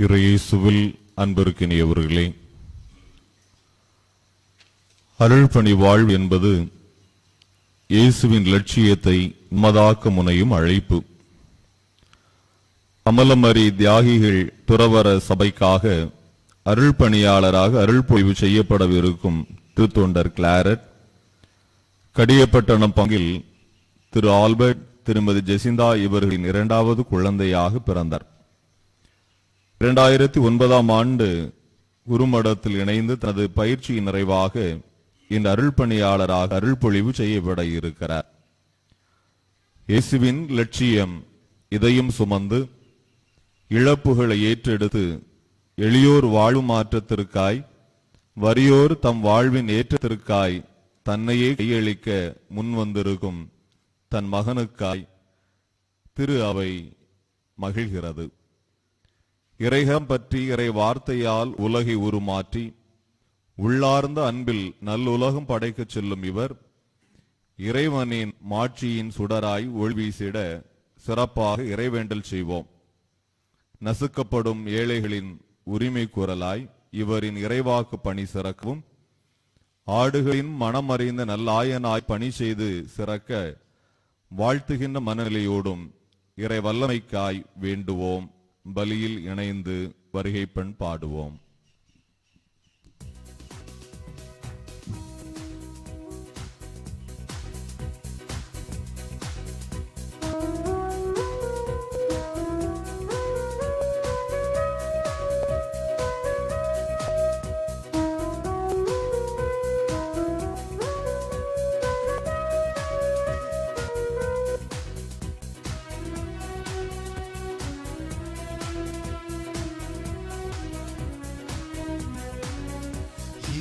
இறையேசுவில் அன்பிற்கினியவர்களே, அருள்பணி வாழ்வு என்பது இயேசுவின் லட்சியத்தை உமதாக்க முனையும் அழைப்பு. அமலமரி தியாகிகள் துறவர சபைக்காக அருள்பணியாளராக அருள்பொழிவு செய்யப்படவிருக்கும் திருத்தொண்டர் கிளாரட் கடியப்பட்டணம் பங்கில் திரு ஆல்பர்ட், திருமதி ஜெசிந்தா இவர்களின் இரண்டாவது குழந்தையாக பிறந்தார். 2009 ஆண்டு குருமடத்தில் இணைந்து தனது பயிற்சியின் நிறைவாக இந்த அருள்பணியாளராக அருள்பொழிவு செய்யப்பட இருக்கிறார். இயேசுவின் லட்சியம் இதயம் சுமந்து இழப்புகளை ஏற்றெடுத்து எளியோர் வாழ்வு மாற்றத்திற்காய், வறியோர் தம் வாழ்வின் ஏற்றத்திற்காய் தன்னையே கையளிக்க முன்வந்திருக்கும் தன் மகனுக்காய் திரு அவை மகிழ்கிறது. இறைகம் பற்றி இறை வார்த்தையால் உலகை உருமாற்றி உள்ளார்ந்த அன்பில் நல்லுலகம் படைக்கச் செல்லும் இவர் இறைவனின் மாட்சியின் சுடராய் ஒளிவீசிட சிறப்பாக இறைவேண்டல் செய்வோம். நசுக்கப்படும் ஏழைகளின் உரிமை குரலாய் இவரின் இறைவாக்கு பணி சிறக்கவும், ஆடுகளின் மனமறிந்த நல்லாயனாய் பணி செய்து சிறக்க வாழ்த்துகின்ற மனநிலையோடும் இறை வல்லமைக்காய் வேண்டுவோம். பலியில் இணைந்து வருகை பெண் பாடுவோம்.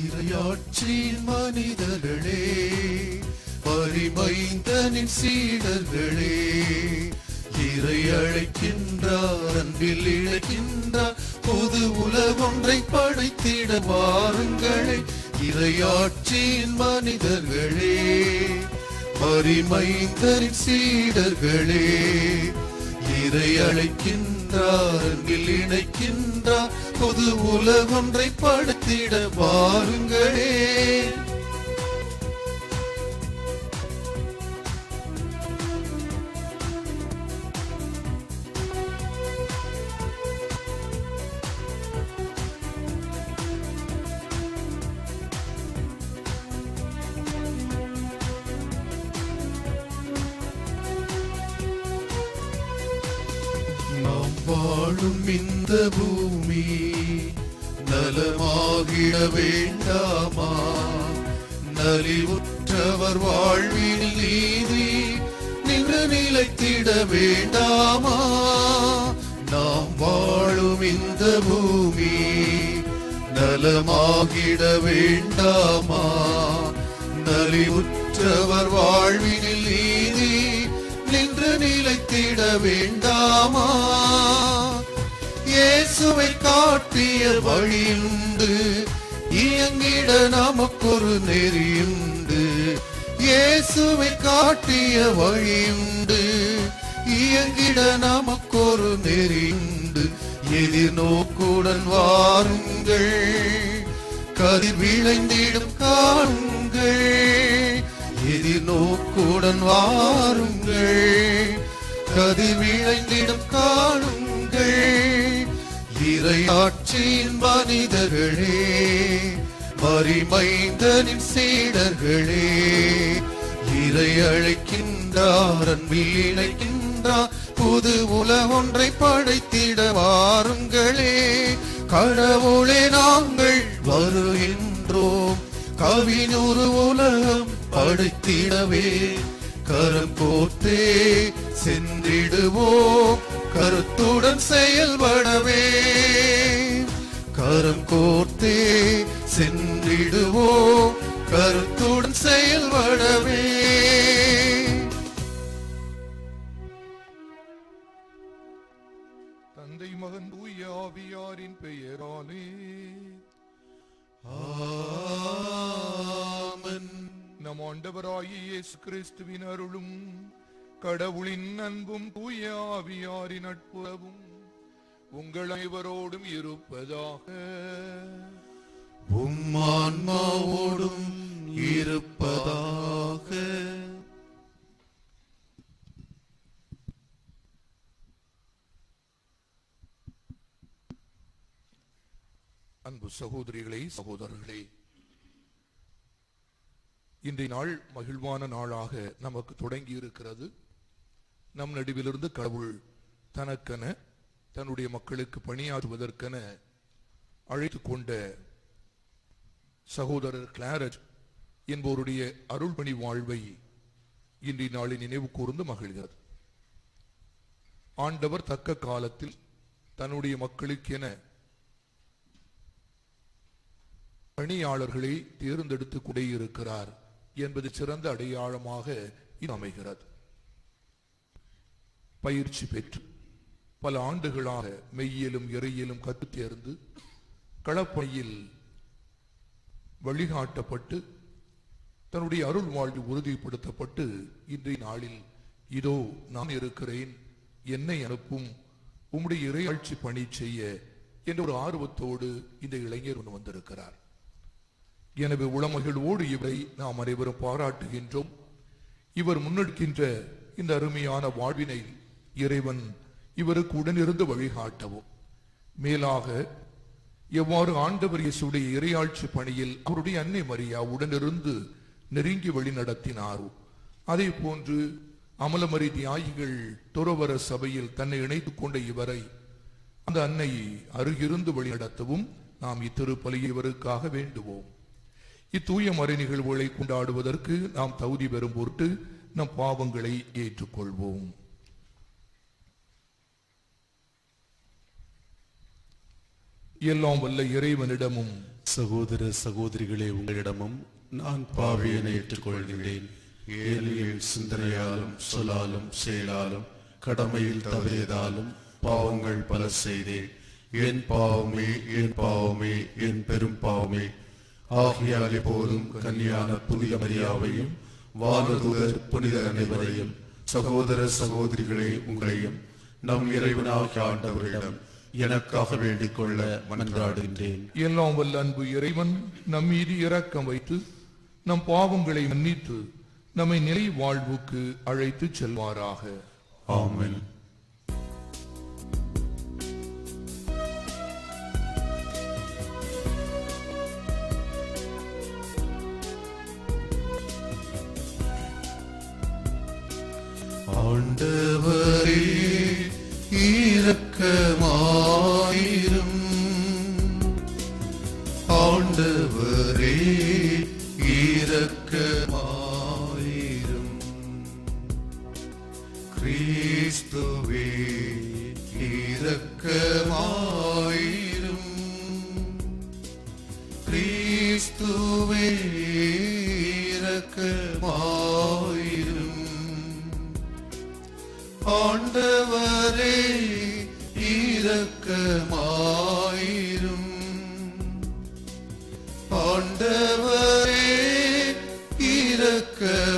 இறையாட்சியின் மனிதர்களே, பரிமைந்தனின் சீடர்களே, இறை அழைக்கின்றார், அன்பில் இழைக்கின்றார், புது உலகொன்றை படைத்திட வாருங்களே. இறையாட்சியின் மனிதர்களே, பரிமைந்தனின் சீடர்களே, இறை அழைக்கின்றார், அன்பில் இணைக்கின்றார், புது உலகொன்றை படைத்திட வாருங்களே. நாம் வாழும் இந்த பூமி நலமாகிட வேண்டாமா? நலிவுற்றவர் வாழ்வில் நீதி நின்று நிலைத்திட வேண்டாமா? நாம் வாழும் இந்த பூமி நலமாகிட வேண்டாமா? நலிவுற்றவர் வாழ்வினில் நீதி நின்று நிலைத்திட வேண்டாமா? இயேசுவை காட்டிய வழியுண்டு, இயங்கிட நமக்கொரு நெறியுண்டு. இயேசுவை காட்டிய வழியுண்டு, இயங்கிட நமக்கொரு நெறியுண்டு. எதிர்நோக்குடன் வாருங்கள், கதிர் விளைந்திடும் காணுங்கள். எதிர்நோக்குடன் வாருங்கள், கதிர் விளைந்திடும் காணுங்கள். இறையாட்சியின் மனிதர்களே, மரிமைந்தனின் சீடர்களே, இறை அழைக்கின்றார், அன்பில் இணைக்கின்றார், புது உலகொன்றை படைத்திட வாருங்களே. கடவுளே நாங்கள் வருகின்றோம், கவினொரு உலகம் படைத்திடவே. கரம் கோர்த்தே சென்றிடுவோம், கருத்துடன் செயல்படவே. கரம் கோர்த்தே சென்றிடுவோம், கருத்துடன் செயல்படவே. தந்தை, மகன், தூய ஆவியாரின் பெயராலே ஆமென். நம் ஆண்டவராகிய இயேசு கிறிஸ்துவின் அருளும் கடவுளின் அன்பும் தூய ஆவியாரின் நட்புறவும் உங்கள் அனைவரோடும் இருப்பதாக. உம்மான்மாவோடும் இருப்பதாக. அன்பு சகோதரிகளே, சகோதரர்களே, இன்றைய நாள் மகிழ்வான நாளாக நமக்கு தொடங்கி இருக்கிறது. நம் நடுவிலிருந்து கடவுள் தனக்கென தன்னுடைய மக்களுக்கு பணியாற்றுவதற்கென அழைத்து கொண்ட சகோதரர் கிளாரட் என்பவருடைய அருள்பணி வாழ்வை இன்றைய நாளில் நினைவு கூர்ந்து மகிழ்கிறது. ஆண்டவர் தக்க காலத்தில் தன்னுடைய மக்களுக்கென பணியாளர்களை தேர்ந்தெடுத்து கொண்டிருக்கிறார் என்பது சிறந்த அடையாளமாக இது அமைகிறது. பயிற்சி பெற்று பல ஆண்டுகளாக மெய்யியலும் இறையியலும் கற்றுத் தேர்ந்து களப்பணியில் வழிகாட்டப்பட்டு தன்னுடைய அருள் வாழ்வு உறுதிப்படுத்தப்பட்டு இன்றைய நாளில் இதோ நான் இருக்கிறேன், என்னை அனுப்பும், உம்முடைய இறையாட்சி பணி செய்ய என்ற ஒரு ஆர்வத்தோடு இந்த இளைஞர் ஒன்று வந்திருக்கிறார். எனவே உளமகிழ்வோடு இவரை நாம் அனைவரும் பாராட்டுகின்றோம். இவர் முன்னெடுக்கின்ற இந்த அருமையான வாழ்வினை இறைவன் இவருக்கு உடனிருந்து வழிகாட்டவும், மேலாக எவ்வாறு ஆண்டவர் இயேசுடைய இறையாட்சி பணியில் அவருடைய அன்னை மரியா உடனிருந்து நெருங்கி வழி நடத்தினாரோ, அதே போன்று அமலமரி தியாகிகள் துறவர சபையில் தன்னை இணைத்துக் கொண்ட இவரை அந்த அன்னை அருகிருந்து வழி நடத்தவும் நாம் இத்திருப்பலியை இவருக்காக வேண்டுவோம். இத்தூய மறை நிகழ்வுகளை கொண்டாடுவதற்கு நாம் தகுதி பெறும் பொருட்டு நம் பாவங்களை ஏற்றுக்கொள்வோம். எல்லாம் வல்ல இறைவனிடமும் சகோதர சகோதரிகளே, உங்களிடமும் நான் பாவியனை ஏற்றுக்கொள்கிறேன். ஏழையில் சிந்தனையாலும் சொல்லாலும் செயலாலும் கடமையில் தவறியதாலும் பாவங்கள் பல செய்தேன். என் பாவமே, என் பாவமே, என் பெரும் பாவமே. ஆகையால் எப்போதும் கன்னியான புனித மரியாவையும் வானதூதர் புனித அனைவரையும் சகோதர சகோதரிகளே உங்களையும் நம் இறைவனாகிய ஆண்டவரிடம் எனக்காக வேண்டிக் கொள்ள மன்றாடுகின்றேன். எல்லாம் வல்ல அன்பு இறைவன் நம் மீது இரக்கம் வைத்து நம் பாவங்களை மன்னித்து நம்மை நிலை வாழ்வுக்கு அழைத்து செல்வாராக. ஆமென். ஆண்டவரே இரக்கமாயிரும். ஆண்டவரே இரக்கமாயிரும். கிறிஸ்துவே இரக்கமாயிரும். கிறிஸ்துவே இரக்கமாயிரும். ஆண்டவரே இரக்கமாயிரும். ஆண்டவரே இரக்கமாயிரும்.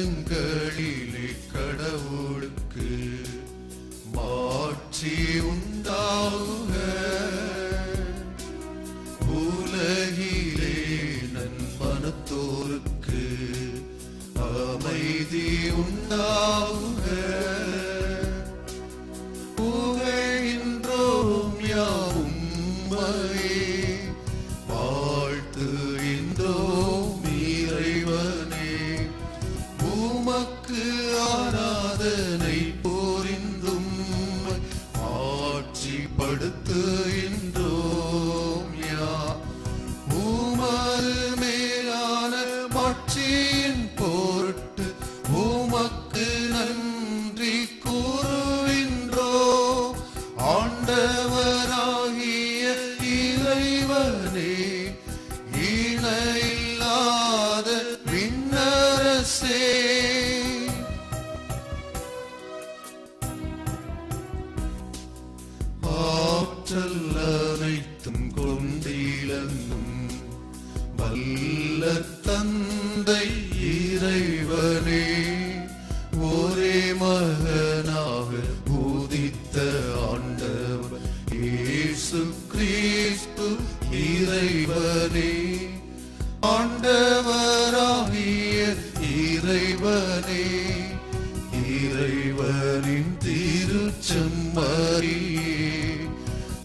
உன்னதங்களிலே கடவுளுக்கு மாட்சி உண்டாகுக. உலகிலே நன்மனத்தோருக்கு அமைதி உண்டாகுக. புகழ்கின்றோம் யாம் உம்மையே, வாழ்த்துகின்றோம் இறைவனே. உமக்கு ஆராதனை புரிந்தும் ஆட்சிப்படுத்துகின்றோம் யாம். உமது மேலான மாட்சியின் பொருட்டு உமக்கு வல்ல தந்தை இறைவனே, ஒரே மகனாக உதித்த ஆண்டவர் இயேசு கிறிஸ்து இறைவனே, ஆண்டவராகிய இறைவனே, இறைவனின் திருச்செம்மறியே,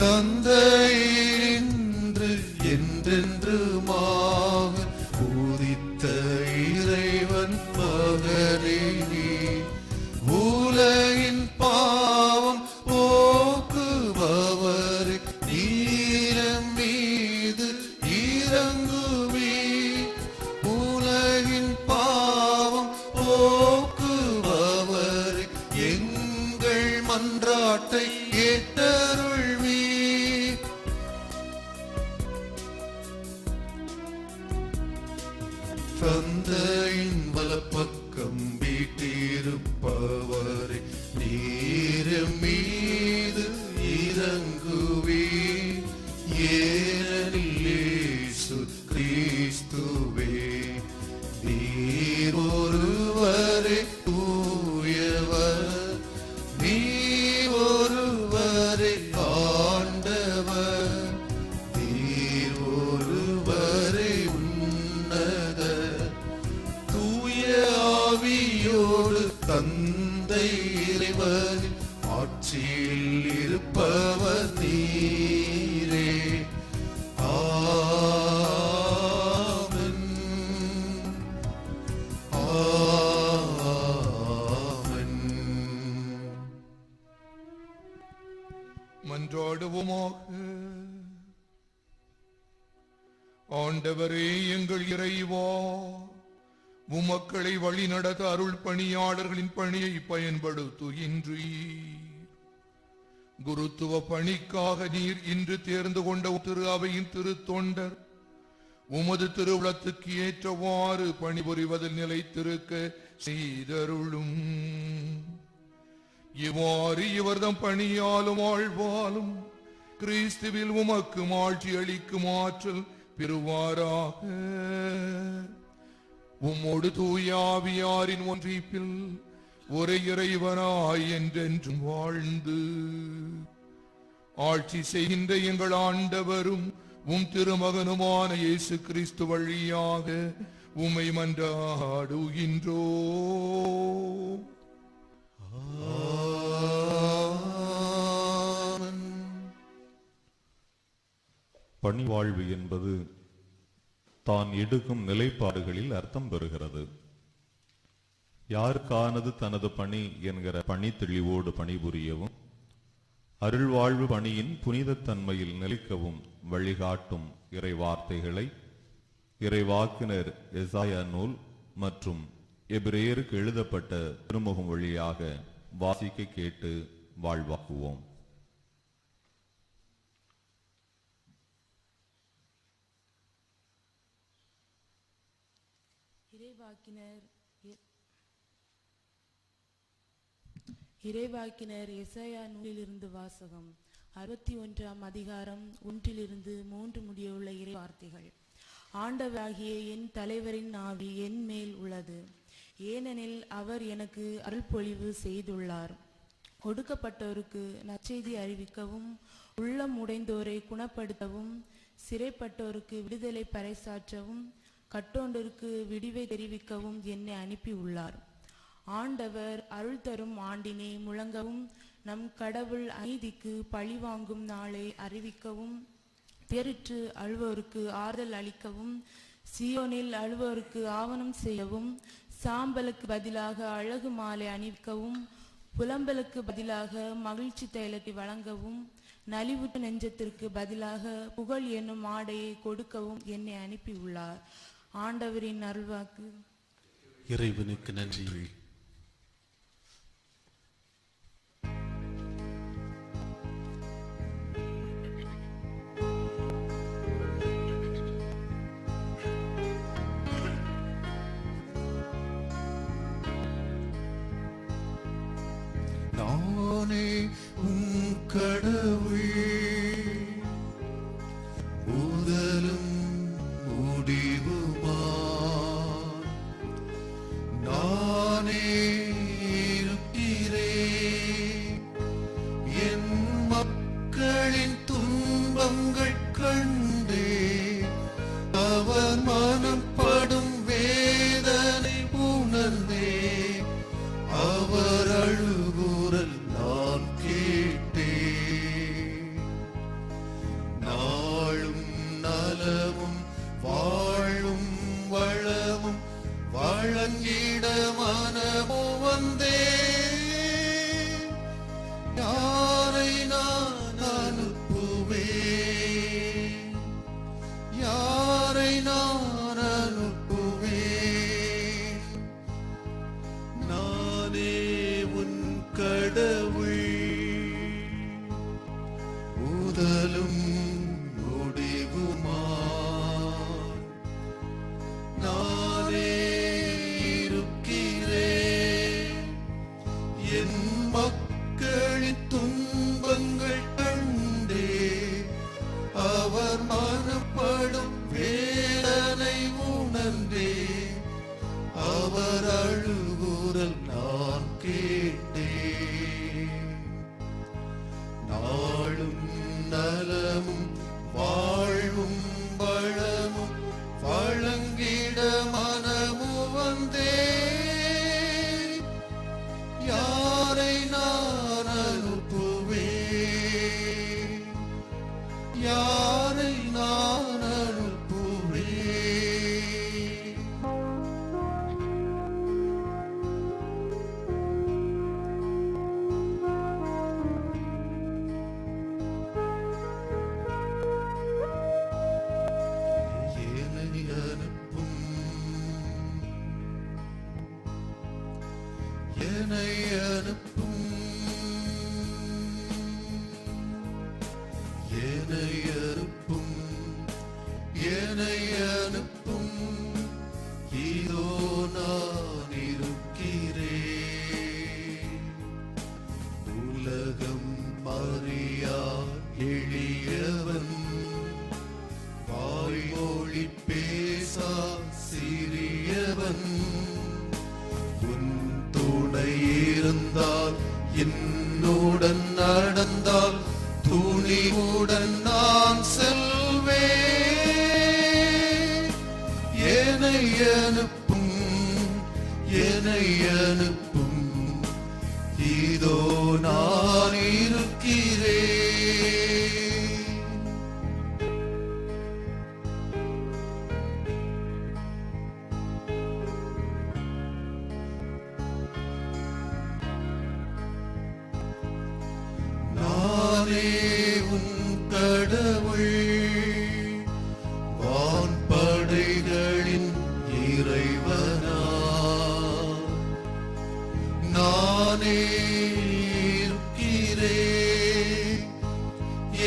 தந்தையினின்று என்றென்றுமாக உதித்த இறைவன் மகனே, உலகின் பாவம் போக்குபவரே, நீரம் மீது இறங்குவே, உலகின் பாவம் போக்குபவரே, எங்கள் மன்றாட்டை ஏற்றருள்வி. தந்தையின் வலப்பக்கம் வீட்டிருப்பவரே, நீரம் மீது இறங்குவே, ஏனெனில் இயேசு கிறிஸ்துவே நீர் ஒருவரே தூயவர், நீர் ஒருவரே ஆண்டவர், நீர் ஒருவரே உன்னத, தூய ஆவியோடு தந்தை இறைவன் ஆட்சியில் இருப்பவர் நீரே. ஆமென். ஆமென். மன்றாடுவோமாக. ஆண்டவரே எங்கள் இறைவா, உமக்களை வழி நடத்த அருள் பணியாளர்களின் பணியை பயன்படுத்துகின்றீர். குருத்துவ பணிக்காக நீர் இன்று தேர்ந்து கொண்ட திரு அவையின் திரு தொண்டர் உமது திருவுளத்துக்கு ஏற்றவாறு பணிபுரிவதில் நிலைத்திருக்க செய்தருளும். இவ்வாறு இவர்தம் பணியாலும் வாழ்வாலும் கிறிஸ்துவில் உமக்கு ஆட்சி அளிக்கும் ஆற்றல் பெறுவாராக. உம்மோடு தூயாவியாரின் ஒன்றிப்பில் ஒரே இறைவனாய் என்றென்றும் வாழ்ந்து ஆட்சி செய்கின்ற எங்கள் ஆண்டவரும் உம் திருமகனுமான இயேசு கிறிஸ்து வழியாக உம்மை மன்றாடுகின்றோ. பணிவாழ்வு என்பது தான் எடுக்கும் நிலைப்பாடுகளில் அர்த்தம் பெறுகிறது. யாருக்கானது தனது பணி என்கிற பணி தெளிவோடு பணிபுரியவும், அருள்வாழ்வு பணியின் புனிதத்தன்மையில் நிலைக்கவும் வழிகாட்டும் இறை வார்த்தைகளை இறைவாக்கினர் எசாயா நூல் மற்றும் எபிரேயருக்கு எழுதப்பட்ட திருமுகம் வழியாக வாசிக்க கேட்டு வாழ்வாக்குவோம். இறைவாக்கினர் எசாயா நூலிலிருந்து வாசகம். 61ஆம் அதிகாரம் 1-3 முடியுள்ள இறை வார்த்தைகள். ஆண்டவராகிய என் தலைவரின் ஆவி என் மேல் உள்ளது, ஏனெனில் அவர் எனக்கு அருள்பொழிவு செய்துள்ளார். ஒடுக்கப்பட்டோருக்கு நற்செய்தி அறிவிக்கவும், உள்ளம் உடைந்தோரை குணப்படுத்தவும், சிறைப்பட்டோருக்கு விடுதலை பறைசாற்றவும், கட்டோண்டருக்கு விடிவை தெரிவிக்கவும் என்னை அனுப்பியுள்ளார். ஆண்டவர் அருள் தரும் ஆண்டினை முழங்கவும், நம் கடவுள் அநீதிக்கு பழிவாங்கும் நாளை அறிவிக்கவும், பேரிற்று அழுவோருக்கு ஆறுதல் அளிக்கவும், சியோனில் அழுவோருக்கு ஆவணம் செய்யவும், சாம்பலுக்கு பதிலாக அழகு மாலை அணிவிக்கவும், புலம்பலுக்கு பதிலாக மகிழ்ச்சி தைலத்தை வழங்கவும், நலிவுற்ற நெஞ்சத்திற்கு பதிலாக புகழ் என்னும் ஆடையை கொடுக்கவும் என்னை அனுப்பியுள்ளார். ஆண்டவரின் அருள்வாக்கு. இறைவனுக்கு நன்றி. நானே உன் கடவுள், முதலும் முடிவும் வழங்கிட மனமு வந்தே யாரை நான் அனுப்புவேன், யாரை நான் அனுப்புவேன், நானே உன் கடவுள், முதலும் முடிவுமா நானே இருக்கிறேன், என் மக்களின் துன்பங்கள் கண்டே அவர் மனப்படும் வேதனை உணர்ந்தே அவர் அழுகுரல் நான் கேட்டேன், நாளும் நலமும் வாழ்வும் வளமும் வழங்கிட மனமு வந்தே யாரை நான் அனுப்புவேன், யாரை நான் அனுப்புவேன். என்னை அனுப்பும், என்னை அனுப்பும், என்னை அனுப்பும், என்னை அனுப்பும், இதோ நான் இருக்கிறேன், உலகம் அறியா எளியவன், வாய்மொழி பேசா சிறியவன், உன் துணை இருந்தால் என்னுடன் நடந்தால் துணிவுடன் நான் செல்வேன், என்னை அனுப்பும், என்னை அனுப்பும், இதோ நான் இருக்கிறேன். நானே உன் கடவுள், வான்படைகளின் இறைவனா, நானே இருக்கிறேன்,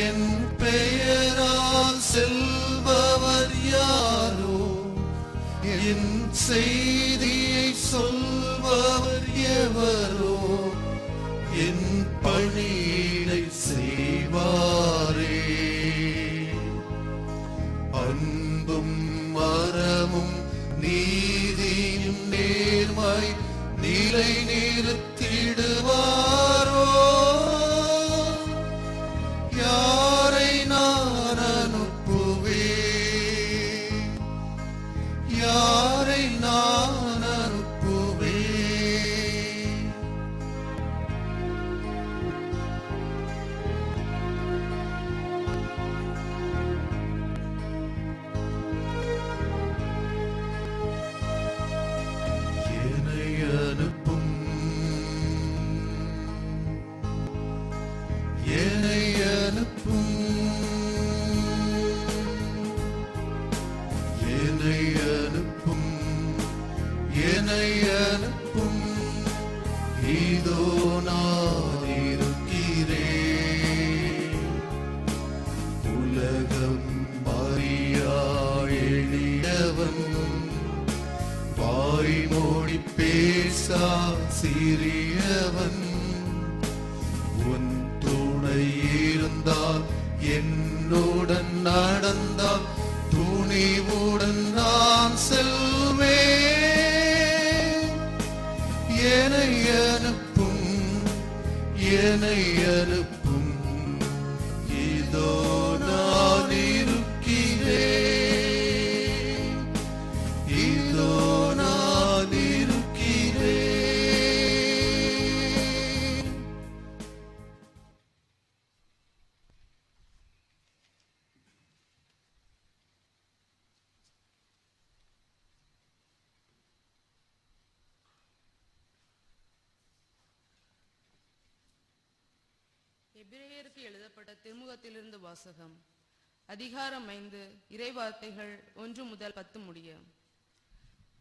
என் பெயரால் செல்பவர் யாரோ, என் செய்தியை சொல்பவர் எவரோ, என் பணியை செய்வாரே, அன்பும் மரமும் நீதியும் நேர்மை நிலை நிறுத்திடுவாரோ, யாரை நான் அனுப்புவேன், யாரை நான் அனுப்புவேன். என்னை அனுப்பும், என்னை அனுப்பும், என்னை அனுப்பும், என்னை அனுப்பும், இதோ நான் இருக்கிறேன், உலகம் அறியா எளியவன், வாய்மொழி பேசா சிறியவன், உன் துணை இருந்தால் என்னுடன் நடந்தால் துணிவுடன் நான் செல்வேன், என்னை அனுப்பும், என்னை அனுப்பும், இதோ நான் இருக்கிறேன், இதோ நான் இருக்கிறேன். எபிரேயருக்கு எழுதப்பட்ட திருமுகத்திலிருந்து வாசகம். அதிகாரம் 5, இறைவார்த்தைகள் 1 முதல் 10 முடிய.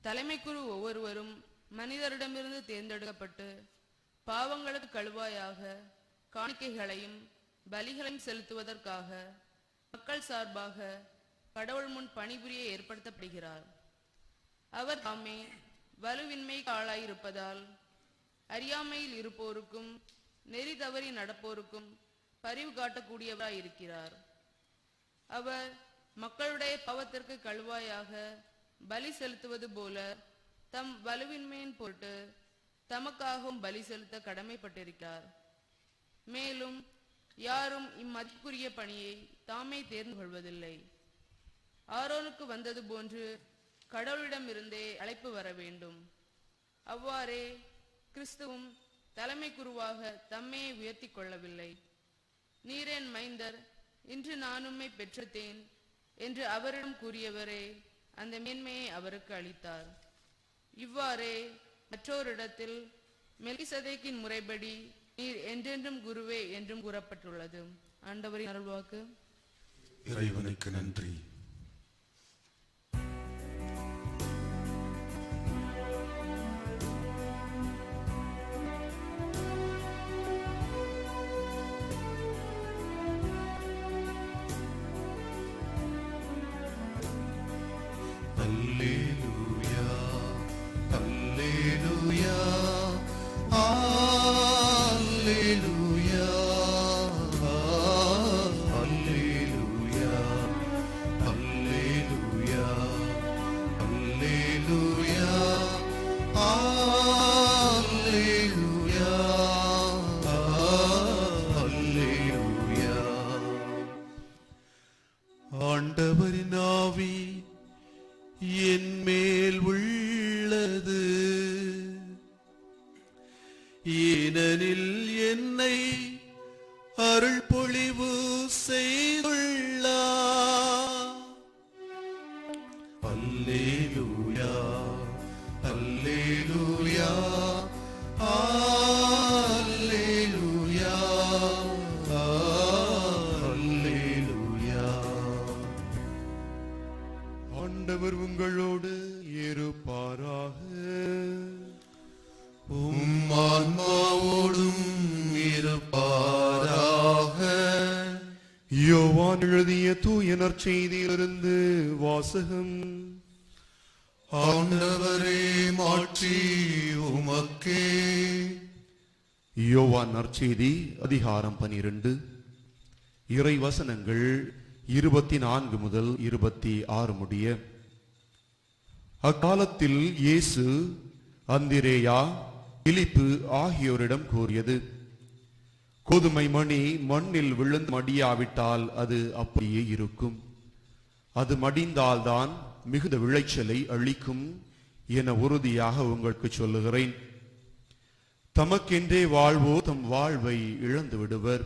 தலைமைக்குரு ஒவ்வொருவரும் மனிதரிடமிருந்து தேர்ந்தெடுக்கப்பட்டு பாவங்களுக்கு கழுவாயாக காணிக்கைகளையும் பலிகளையும் செலுத்துவதற்காக மக்கள் சார்பாக கடவுள் முன் பணிபுரிய ஏற்படுத்தப்படுகிறார். அவர் தாமே வலுவின்மைக்கு ஆளாயிருப்பதால் அறியாமையில் இருப்போருக்கும் நெறி தவறி நடப்போருக்கும் பரிவு காட்டக்கூடியவராயிருக்கிறார். அவர் மக்களுடைய பாவத்திற்கு கழுவாயாக பலி செலுத்துவது போல தம் வலுவின்மையின் பொருட்டு தமக்காகவும் பலி செலுத்த கடமைப்பட்டிருக்கிறார். மேலும் யாரும் இம்மதிப்புரிய பணியை தாமே தேர்ந்து கொள்வதில்லை. ஆரோனுக்கு வந்தது போன்று கடவுளிடமிருந்தே அழைப்பு வர வேண்டும். அவ்வாறே கிறிஸ்துவும் தலைமை குருவாக தம்மையை உயர்த்தி கொள்ளவில்லை. நீரேன் மைந்தர், இன்று நான் உம்மை பெற்றேன் என்று அவரிடம் கூறியவரே அந்த மேன்மையை அவருக்கு அளித்தார். இவ்வாறே மற்றோரிடத்தில் மெல்கிசதேக்கின் முறைப்படி நீர் என்றென்றும் குருவே என்றும் கூறப்பட்டுள்ளது. ஆண்டவரின் அருள்வாக்கு. இறைவனுக்கு நன்றி. அல்லேலூயா, அல்லேலூயா, அல்லேலூயா, அல்லேலூயா, அல்லேலூயா, அல்லேலூயா, அல்லேலூயா, அல்லேலூயா. ஆண்டவரின் ஆவி என் மேல் உள்ளது, ஏனெனில் என்னை அருள் பொழிவு செய்துள்ளார். அல்லேலூயா, அல்லேலூயா, அல்லேலூயா, அல்லேலூயா. ஆண்டவர் உங்களோடு இருப்பாராக. உம் ஆன்மாவோடும் இருப்பாராக. யோவான் எழுதிய தூய நற்செய்தியிலிருந்து வாசகம். ஆண்டவரே, மாட்சி உமக்கே. யோவான் நற்செய்தி அதிகாரம் 12, இறை வசனங்கள் 24 முதல் 26 முடிய. அக்காலத்தில் இயேசு அந்திரேயா, பிலிப்பு ஆகியோரிடம் கூறியது, கோதுமை மணி மண்ணில் விழுந்து மடியாவிட்டால் அது அப்படியே இருக்கும். அது மடிந்தால்தான் மிகுந்த விளைச்சலை அளிக்கும் என உறுதியாக உங்களுக்கு சொல்லுகிறேன். தமக்கென்றே வாழ்வோ தம் வாழ்வை இழந்து விடுவர்.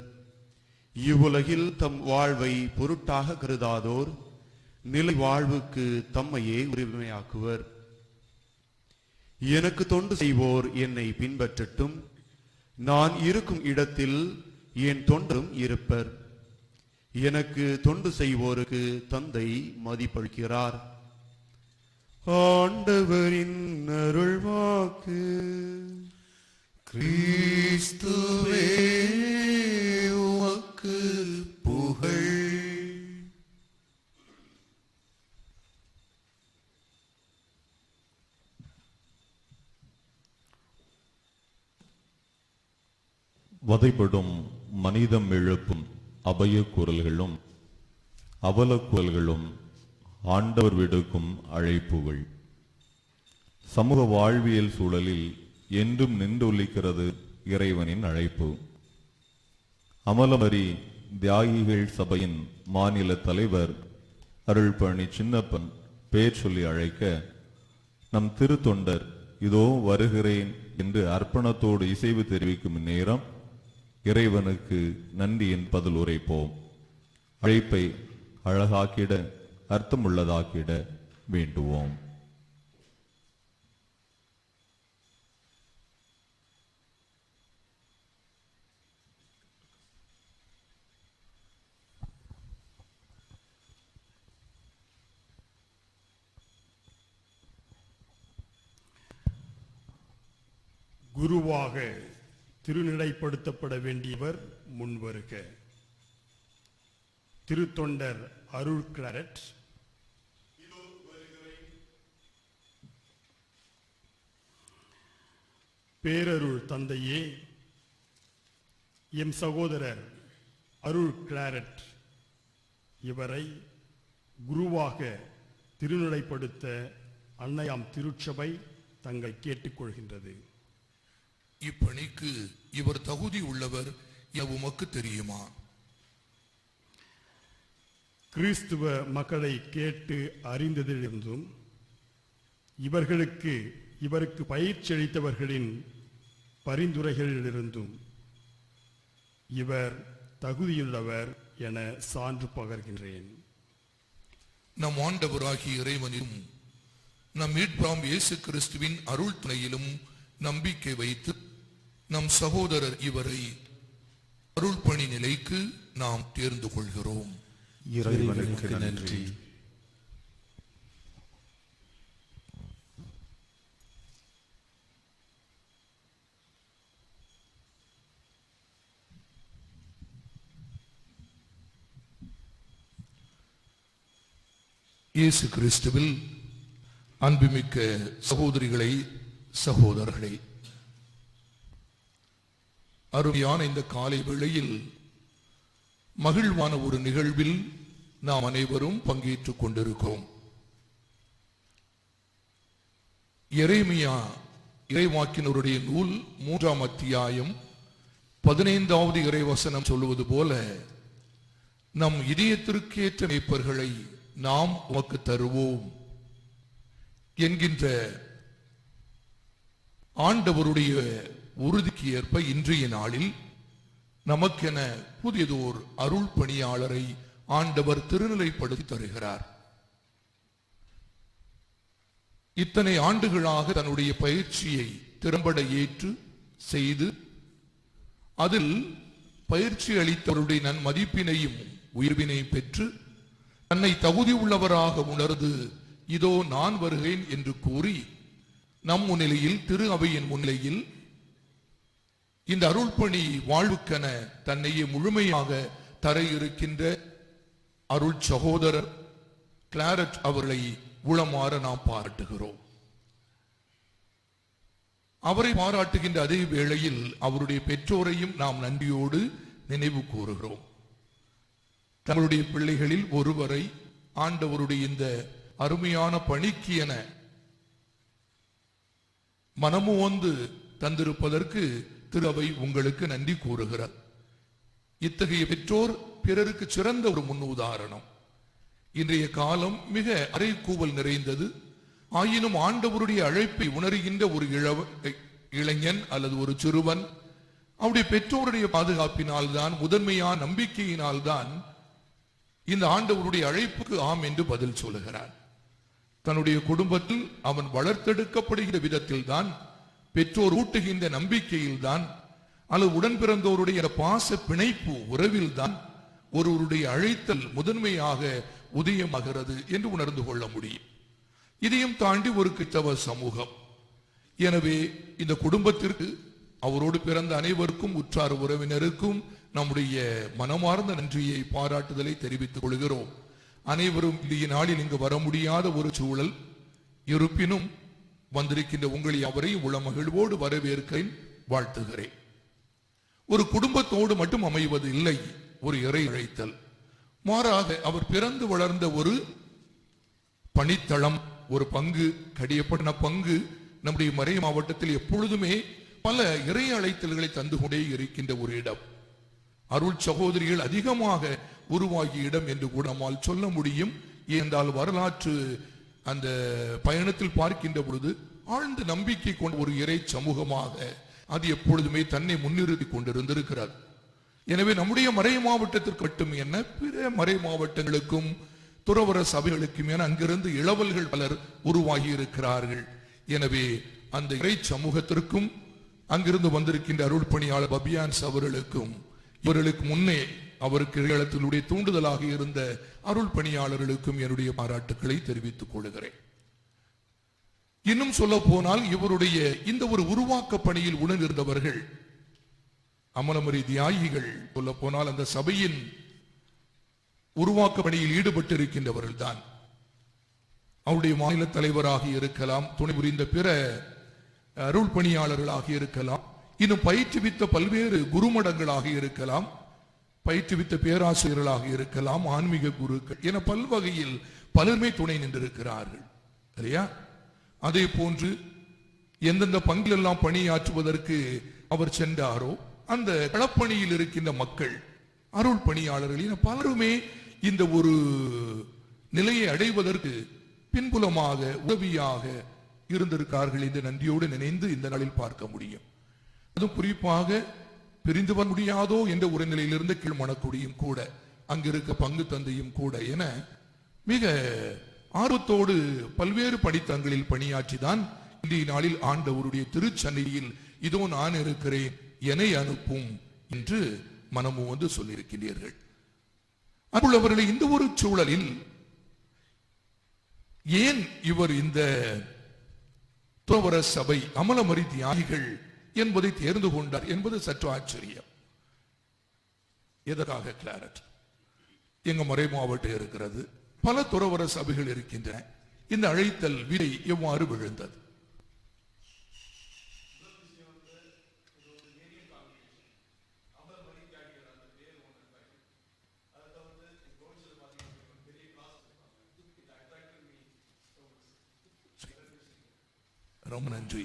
இவ்வுலகில் தம் வாழ்வை பொருட்டாக கருதாதோர் நிலை வாழ்வுக்கு தம்மையே உரிமையாக்குவர். எனக்கு தொண்டு செய்வோர் என்னை பின்பற்றட்டும். நான் இருக்கும் இடத்தில் என் தொண்டரும் இருப்பர். எனக்கு தொண்டு செய்வோருக்கு தந்தை மதிப்பளிக்கிறார். ஆண்டவரின் அருள்வாக்கு. கிறிஸ்துவே உமக்கு புகழ். வதைப்படும் மனிதம் எழுப்பும் அபய குரல்களும் அவல குரல்களும் ஆண்டவர் விடுக்கும் அழைப்புகள். சமூக வாழ்வியல் சூழலில் என்றும் நின்றொலிக்கிறது இறைவனின் அழைப்பு. அமலமரி தியாகிகள் சபையின் மாநில தலைவர் அருள்பழனி சின்னப்பன் பெயர் சொல்லி அழைக்க, நம் திருத்தொண்டர் இதோ வருகிறேன் என்று அர்ப்பணத்தோடு இசைவு தெரிவிக்கும் நேரம் இறைவனுக்கு நன்றியின் பதில் உரைப்போம். அழைப்பை அழகாக்கிட அர்த்தமுள்ளதாக்கிட வேண்டுவோம். குருவாக திருநிலைப்படுத்தப்பட வேண்டியவர் முன்வருக. திருத்தொண்டர் அருள் கிளாரட். பேரருள் தந்தையே, எம் சகோதரர் அருள் கிளாரட் இவரை குருவாக திருநிலைப்படுத்த அன்னையாம் திருச்சபை தங்களை கேட்டுக்கொள்கின்றது. இப்பணிக்கு இவர் தகுதி உள்ளவர் என உமக்கு தெரியுமா? கிறிஸ்துவ மக்களை கேட்டு அறிந்ததிலிருந்தும் இவருக்கு பயிற்சி அளித்தவர்களின் பரிந்துரைகளிலிருந்தும் இவர் தகுதியுள்ளவர் என சான்று பகர்கின்றேன். நம் ஆண்டவராகிய இறைவனிலும் நம் மீட்பராம் இயேசு கிறிஸ்துவின் அருள் துணையிலும் நம்பிக்கை வைத்து நம் சகோதரர் இவரை அருள் பணி நிலைக்கு நாம் தேர்ந்து கொள்கிறோம். இறைவனுக்கு நன்றி. இயேசு கிறிஸ்துவில் அன்புமிக்க சகோதரிகளை, சகோதரர்களே, அருமையான இந்த காலை வேளையில் மகிழ்வான ஒரு நிகழ்வில் நாம் அனைவரும் பங்கேற்றுக் கொண்டிருக்கிறோம். எரேமியா இறைவாக்கினருடைய நூல் 3ஆம் அத்தியாயம் 15வது இறைவசனம் சொல்லுவது போல, நம் இதயத்திற்கேற்ற மேய்ப்பர்களை நாம் உமக்கு தருவோம் என்கின்ற ஆண்டவருடைய உறுதிக்கு ஏற்ப இன்றைய நாளில் நமக்கென புதியதோர் அருள் பணியாளரை ஆண்டவர் திருநிலைப்படுத்தி தருகிறார். இத்தனை ஆண்டுகளாக தன்னுடைய பயிற்சியை திறம்பட ஏற்று செய்து அதில் பயிற்சி அளித்தவருடைய நன்மதிப்பினையும் உயர்வினை பெற்று தன்னை தகுதி உள்ளவராக உணர்ந்து இதோ நான் வருகிறேன் என்று கூறி நம் முன்னிலையில், திரு அவையின் முன்னிலையில் இந்த அருள்பணி வாழ்வுக்கென தன்னையே முழுமையாக தர இருக்கின்ற அருள் சகோதரர் கிளாரட் அவர்களை உளமாற நாம் பாராட்டுகிறோம். அவரை பாராட்டுகின்ற அதே வேளையில் அவருடைய பெற்றோரையும் நாம் நன்றியோடு நினைவு கூறுகிறோம். தங்களுடைய பிள்ளைகளில் ஒருவரை ஆண்டவருடைய இந்த அருமையான பணிக்கு என மனமுவந்து தந்திருப்பதற்கு திரு அவை உங்களுக்கு நன்றி கூறுகிறார். இத்தகைய பெற்றோர் பிறருக்கு சிறந்த ஒரு முன்னுதாரணம். இன்றைய காலம் மிக அறைகூவல் நிறைந்தது. ஆயினும் ஆண்டவருடைய அழைப்பை உணர்கின்ற ஒரு இளைஞன் அல்லது ஒரு சிறுவன் அவருடைய பெற்றோருடைய பாதுகாப்பினால் தான், முதன்மையான நம்பிக்கையினால் தான் இந்த ஆண்டவருடைய அழைப்புக்கு ஆம் என்று பதில் சொல்லுகிறார். தன்னுடைய குடும்பத்தில் அவன் வளர்த்தெடுக்கப்படுகிற விதத்தில் தான், பெற்றோர் ஊட்டுகின்ற நம்பிக்கையில் தான், அல்லது உடன் பிறந்தோருடைய பாச பிணைப்பு உறவில் தான் ஒருவருடைய அழைத்தல் முதன்மையாக உதயமாகிறது என்று உணர்ந்து கொள்ள முடியும். இதையும் தாண்டி ஒரு கிறிஸ்தவ சமூகம். எனவே இந்த குடும்பத்திற்கு, அவரோடு பிறந்த அனைவருக்கும், உற்றார் உறவினருக்கும் நம்முடைய மனமார்ந்த நன்றியை, பாராட்டுதலை தெரிவித்துக் கொள்கிறோம். அனைவரும் இந்த நாளில் இங்கு வர முடியாத ஒரு சூழல் இருப்பினும் வந்திருக்கின்ற உங்களை அவரையும் உள மகிழ்வோடு வரவேற்கிறேன், வாழ்த்துகிறேன். ஒரு குடும்பத்தோடு மட்டும் அமைவது இல்லை ஒரு இறை அழைத்தல். மாறாக அவர் பிறந்து வளர்ந்த ஒரு பணித்தளம், ஒரு பங்கு, கடியப்பட்ட பங்கு நம்முடைய மறை மாவட்டத்தில் எப்பொழுதுமே பல இறை அழைத்தல்களை தந்து கொண்டே இருக்கின்ற ஒரு இடம். அருள் சகோதரிகள் அதிகமாக உருவாகிய இடம் என்று கூட நம்மால் சொல்ல முடியும். ஏனென்றால் வரலாற்று அந்த பயணத்தில் பார்க்கின்ற பொழுது ஆழ்ந்த நம்பிக்கை கொண்ட ஒரு இறை சமூகமாக அது எப்பொழுதுமே தன்னை முன்னிறுத்தி கொண்டிருந்திருக்கிறது. எனவே நம்முடைய மறை மாவட்டத்திற்கு மட்டும் என்ன, பிற மறை மாவட்டங்களுக்கும் துறவர சபைகளுக்கும் என அங்கிருந்து இளவல்கள் பலர் உருவாகி இருக்கிறார்கள். எனவே அந்த இறை சமூகத்திற்கும் அங்கிருந்து வந்திருக்கின்ற அருள் பணியாளர் பபியான்ஸ் அவர்களுக்கும், இவர்களுக்கு முன்னே அவருக்கு இறையளத்தினுடைய தூண்டுதலாக இருந்த அருள் பணியாளர்களுக்கும் என்னுடைய பாராட்டுக்களை தெரிவித்துக் கொள்கிறேன். இன்னும் சொல்ல போனால் இவருடைய இந்த ஒரு உருவாக்க பணியில் உணர்ந்திருந்தவர்கள் அமலமரி தியாகிகள், சொல்ல போனால் அந்த சபையின் உருவாக்க பணியில் ஈடுபட்டு இருக்கின்றவர்கள் தான். அவருடைய மாநில தலைவராக இருக்கலாம், துணை புரிந்த பிற அருள் பணியாளர்களாக இருக்கலாம், இன்னும் பயிற்றுவித்த பல்வேறு குருமடங்களாக இருக்கலாம், பயிற்றுவித்த பேராசிரியர்களாக இருக்கலாம், ஆன்மீக குருக்கள் என பல்வகையில் பலருமே துணை நின்றிருக்கிறார்கள் இல்லையா? அதே போன்று எந்தெந்த பங்கிலெல்லாம் பணியாற்றுவதற்கு அவர் சென்றாரோ அந்த களப்பணியில் இருக்கின்ற மக்கள், அருள் பணியாளர்கள் என பலருமே இந்த ஒரு நிலையை அடைவதற்கு பின்புலமாக உதவியாக இருந்திருக்கார்கள் என்று நன்றியோடு நினைந்து இந்த நாளில் பார்க்க முடியும். அதுவும் குறிப்பாக பிரிந்து வர முடியாதோ என்ற ஒரு நிலையிலிருந்து கீழ் மணக்குடியும் கூட, அங்கிருக்க பங்கு தந்தையும் கூட என மிக ஆர்வத்தோடு பல்வேறு படித்தங்களில் பணியாற்றிதான் இன்றைய நாளில் ஆண்டவருடைய திருச்சன்னியில் இதோ நான் இருக்கிறேன், என்னை அனுப்பும் என்று மனமும் வந்து சொல்லியிருக்கிறீர்கள். அன்புள்ளவர்களை, இந்த ஒரு சூழலில் ஏன் இவர் இந்த துறவற சபை அமலமரி தியாகிகள் என்பதை தேர்ந்து கொண்டார் என்பது சற்று ஆச்சரியம். எதற்காக கிளாரட்? எங்க மறை மாவட்டம் இருக்கிறது, பல துறவற சபைகள் இருக்கின்றன. இந்த அழைத்தல் விதை எவ்வாறு விழுந்தது? ரொம்ப நன்றி.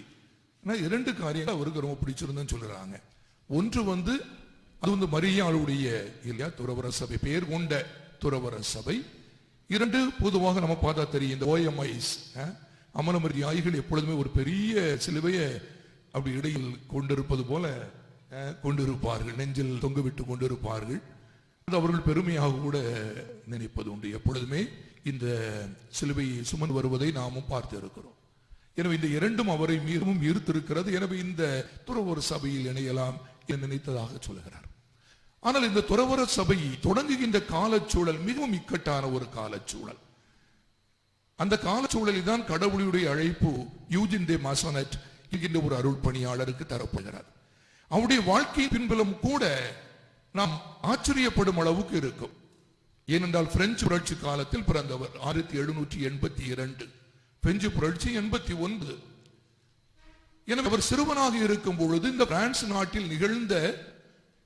இரண்டு காரியங்கள் அவருக்கு ரொம்ப பிடிச்சிருந்தேன்னு சொல்றாங்க. ஒன்று அது மரியாளுடைய இல்லையா துறவற சபை, பெயர் கொண்ட துறவற சபை. இரண்டு, பொதுவாக நம்ம பார்த்தா தெரியும், இந்த OMIs அமலமரி தியாகிகள் எப்பொழுதுமே ஒரு பெரிய சிலுவையை அப்படி இடையில் கொண்டிருப்பது போல கொண்டிருப்பார்கள், நெஞ்சில் தொங்குவிட்டு கொண்டிருப்பார்கள். அது அவர்கள் பெருமையாக கூட நினைப்பது உண்டு. எப்பொழுதுமே இந்த சிலுவையை சுமந்து வருவதை நாமும் பார்த்து இருக்கிறோம். எனவே இந்த இரண்டும் அவரை மிகவும் ஈர்த்திருக்கிறது. எனவே இந்த துறவற சபையில் இணையலாம் என்று நினைத்ததாக சொல்கிறார். ஆனால் இந்த துறவற சபை தொடங்குகின்ற காலச்சூழல் மிகவும் இக்கட்டான ஒரு காலச்சூழல். அந்த காலச்சூழலில் தான் கடவுளுடைய அழைப்பு யூஜின் டே மாசனட் என்கின்ற ஒரு அருள் பணியாளருக்கு தரப்படுகிறார். அவருடைய வாழ்க்கை பின்புலம் கூட நாம் ஆச்சரியப்படும் அளவுக்கு இருக்கும். ஏனென்றால் பிரெஞ்சு புரட்சி காலத்தில் பிறந்தவர். 1782, பிரெஞ்சு புரட்சி 89. எனவே அவர் சிறுவனாக இருக்கும் பொழுது இந்த பிரான்ஸ் நாட்டில் நிகழ்ந்த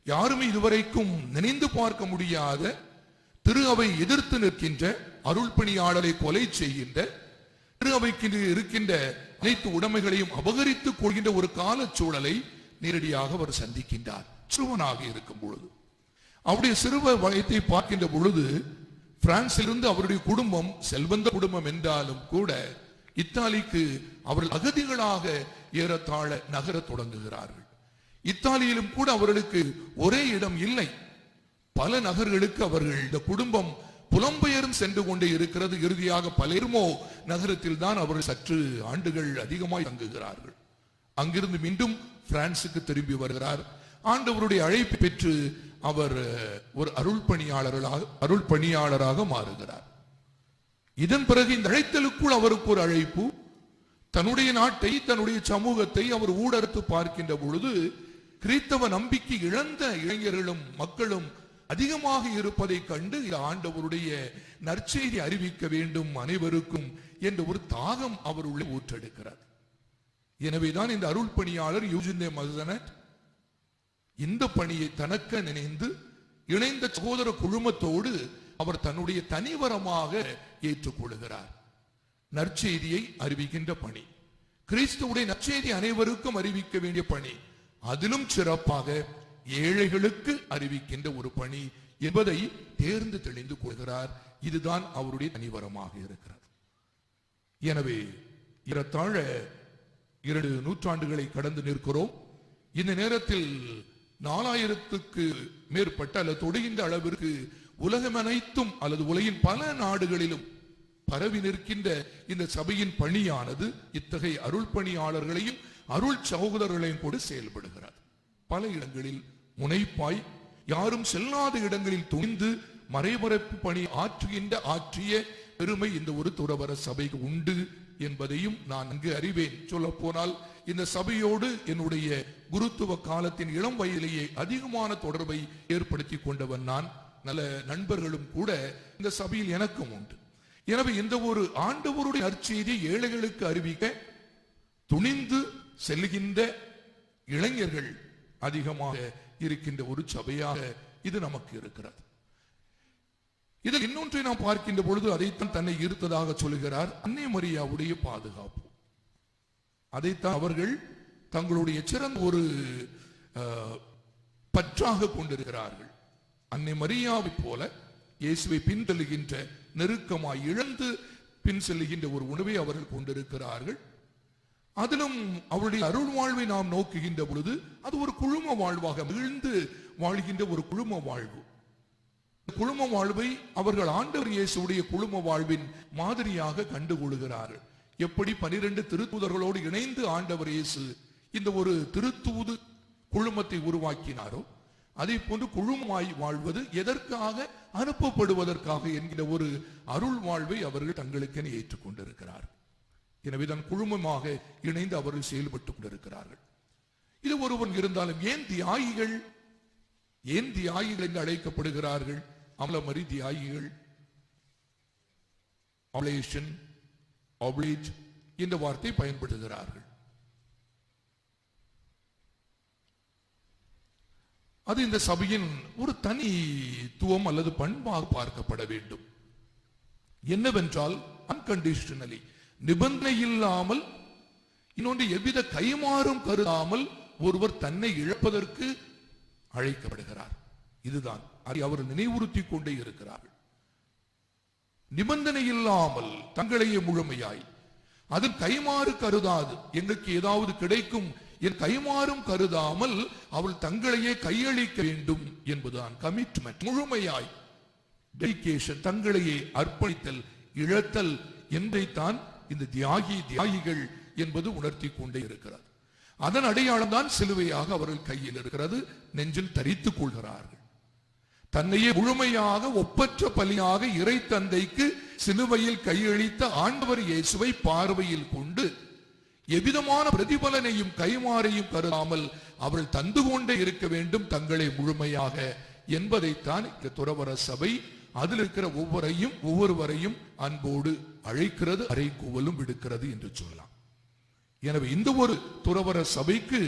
யாருமே இதுவரைக்கும் நினைந்து பார்க்க முடியாத திரு அவை எதிர்த்து நிற்கின்ற, அருள் பணியாளரை கொலை செய்கின்ற, திரு அவைக்கு இருக்கின்ற அனைத்து உடைமைகளையும் அபகரித்துக் கொள்கின்ற ஒரு காலச்சூழலை நேரடியாக அவர் சந்திக்கின்றார் சிறுவனாக இருக்கும் பொழுது. அவருடைய சிறுவ வயத்தை பார்க்கின்ற பொழுது பிரான்சிலிருந்து அவருடைய குடும்பம் செல்வந்த குடும்பம் என்றாலும் கூட இத்தாலிக்கு அவர்கள் அகதிகளாக ஏறத்தாழ நகர தொடங்குகிறார்கள். இத்தாலியிலும் கூட அவர்களுக்கு ஒரே இடம் இல்லை, பல நகர்களுக்கு அவர்கள் இந்த குடும்பம் புலம்பெயரும் சென்று கொண்டே இருக்கிறது. இறுதியாக பலேர்மோ நகரத்தில் தான் அவர்கள் சற்று ஆண்டுகள் அதிகமாய் தங்குகிறார்கள். அங்கிருந்து மீண்டும் பிரான்சுக்கு திரும்பி வருகிறார். ஆண்டவருடைய அழைப்பு பெற்று அவர் ஒரு அருள் பணியாளராக மாறுகிறார். இதன் பிறகு இந்த அழைத்தலுக்குள் அவருக்கு ஒரு அழைப்பு. தன்னுடைய நாட்டை, தன்னுடைய சமூகத்தை அவர் ஊடறுத்து பார்க்கின்ற பொழுது கிறிஸ்தவ நம்பிக்கை இழந்த இளைஞர்களும் மக்களும் அதிகமாக இருப்பதை கண்டு ஆண்டவருடைய நற்செய்தி அறிவிக்க வேண்டும் அனைவருக்கும் என்ற ஒரு தாகம் அவருள்ளே ஊற்றெடுக்கிறார். எனவேதான் இந்த அருள் பணியாளர் யூஜின் டே மாசனட் இந்த பணியை தனக்க நினைந்து இணைந்த சகோதர குழுமத்தோடு அவர் தன்னுடைய தனிவரமாக ஏற்றுக்கொள்கிறார். நற்செய்தியை அறிவிக்கின்ற பணி, கிறிஸ்துவுடைய நற்செய்தி அனைவருக்கும் அறிவிக்க வேண்டிய பணி, அதிலும் சிறப்பாக ஏழைகளுக்கு அறிவிக்கின்ற ஒரு பணி என்பதை தேர்ந்து தெளிந்து கொள்கிறார். இதுதான் அவருடைய தனிவரமாக இருக்கிறது. எனவே ஏறத்தாழ 2 நூற்றாண்டுகளை கடந்து நிற்கிறோம். இந்த நேரத்தில் 4000க்கு மேற்பட்ட அல்லது தொடுகின்ற அளவிற்கு உலகம் அனைத்தும் அல்லது உலகின் பல நாடுகளிலும் பரவி நிற்கின்ற இந்த சபையின் பணியானது இத்தகைய அருள் பணியாளர்களையும் அருள் சகோதரர்களையும் கூட செயல்படுகிறது. பல இடங்களில் முனைப்பாய், யாரும் செல்லாத இடங்களில் துணிந்து மறைமறைப்பு பணி ஆற்றிய பெருமை இந்த ஒரு துறவற சபைக்கு உண்டு என்பதையும் நான் அங்கு அறிவேன். சொல்ல போனால் இந்த சபையோடு என்னுடைய குருத்துவ காலத்தின் இளம் வயதிலேயே அதிகமான தொடர்பை ஏற்படுத்தி கொண்டவன் நான். நல்ல நண்பர்களும் கூட இந்த சபையில் எனக்கும் உண்டு. எனவே இந்த ஒரு ஆண்டவருடைய நற்செய்தியை ஏழைகளுக்கு அறிவிக்க துணிந்து செல்கின்ற இளைஞர்கள் அதிகமாக இருக்கின்ற ஒரு சபையாக இது நமக்கு இருக்கிறது. இதில் இன்னொன்றை நாம் பார்க்கின்ற பொழுது அதைத்தான் தன்னை ஈர்த்ததாக சொல்லுகிறார், அன்னை மரியாவுடைய பாதுகாப்பு. அதைத்தான் அவர்கள் தங்களுடைய சிறந்த ஒரு பற்றாக கொண்டிருக்கிறார்கள். அன்னை மரியாவை போல இயேசுவை பின்தொல்லுகின்ற நெருக்கமாய் இழந்து பின் செல்லுகின்ற ஒரு உணவை அவர்கள் கொண்டிருக்கிறார்கள். அதிலும் அவருடைய அருள் வாழ்வை நாம் நோக்குகின்ற பொழுது அது ஒரு குழும வாழ்வாக மகிழ்ந்து வாழ்கின்ற ஒரு குழும வாழ்வு. குழும வாழ்வை அவர்கள் ஆண்டவர் இயேசுடைய குழும வாழ்வின் மாதிரியாக கண்டுகொள்கிறார்கள். எப்படி 12 திருத்தூதர்களோடு இணைந்து ஆண்டவர் இயேசு இந்த ஒரு திருத்தூது குழுமத்தை உருவாக்கினாரோ அதே போன்று குழுமமாய் வாழ்வது எதற்காக, அனுப்பப்படுவதற்காக என்கிற ஒரு அருள் வாழ்வை அவர்கள் தங்களுக்கென ஏற்றுக்கொண்டிருக்கிறார்கள். எனவே தான் குழுமமாக இணைந்து அவர்கள் செயல்பட்டுக் கொண்டிருக்கிறார்கள். இது ஒருவன் இருந்தாலும் ஏன் தியாகிகள் என்று அழைக்கப்படுகிறார்கள்? அமலமரி தியாகிகள், என்ற வார்த்தை பயன்படுத்துகிறார்கள். அது இந்த சபையின் ஒரு தனித்துவம் அல்லது பண்பாக பார்க்கப்பட வேண்டும். என்னவென்றால் அன்கண்டிஷனலி, நிபந்தனை இல்லாமல், இன்னொன்று எவ்வித கைமாறும் கருதாமல் ஒருவர் தன்னை இழப்பதற்கு அழைக்கப்படுகிறார். இதுதான் அதை அவர் நினைவுறுத்தி கொண்டே இருக்கிறார்கள். நிபந்தனை இல்லாமல் தங்களையே முழுமையாய், அது கைமாறு கருதாது, எங்களுக்கு ஏதாவது கிடைக்கும் என் கைமாறும் கருதாமல் அவள் தங்களையே கையளிக்க வேண்டும் என்பதுதான் கமிட்மெண்ட். முழுமையாய் டெடிகேஷன், தங்களையே அர்ப்பணித்தல், இழத்தல் என்பதைத்தான் இந்த தியாகிகள் என்பது உணர்த்தி கொண்டே இருக்கிறது. அதன் அடையாளம் தான் சிலுவையாக அவர்கள் கையில் இருக்கிறது, நெஞ்சில் தரித்துக் கொள்கிறார்கள். தன்னையே முழுமையாக ஒப்பற்ற பலியாக இறை தந்தைக்கு சிலுவையில் கையளித்த ஆண்டவர் இயேசுவை பார்வையில் கொண்டு எவ்விதமான பிரதிபலனையும் கைமாறையும் கருதாமல் அவர்கள் தந்து கொண்டே இருக்க வேண்டும் தங்களை முழுமையாக என்பதைத்தான் இந்த துறவற சபை அதில் இருக்கிற ஒவ்வொருவரையும் அன்போடு அழைக்கிறது, அறைகூவலும் விடுக்கிறது என்று சொல்லலாம். எனவே இந்த ஒரு துறவற சபைக்கு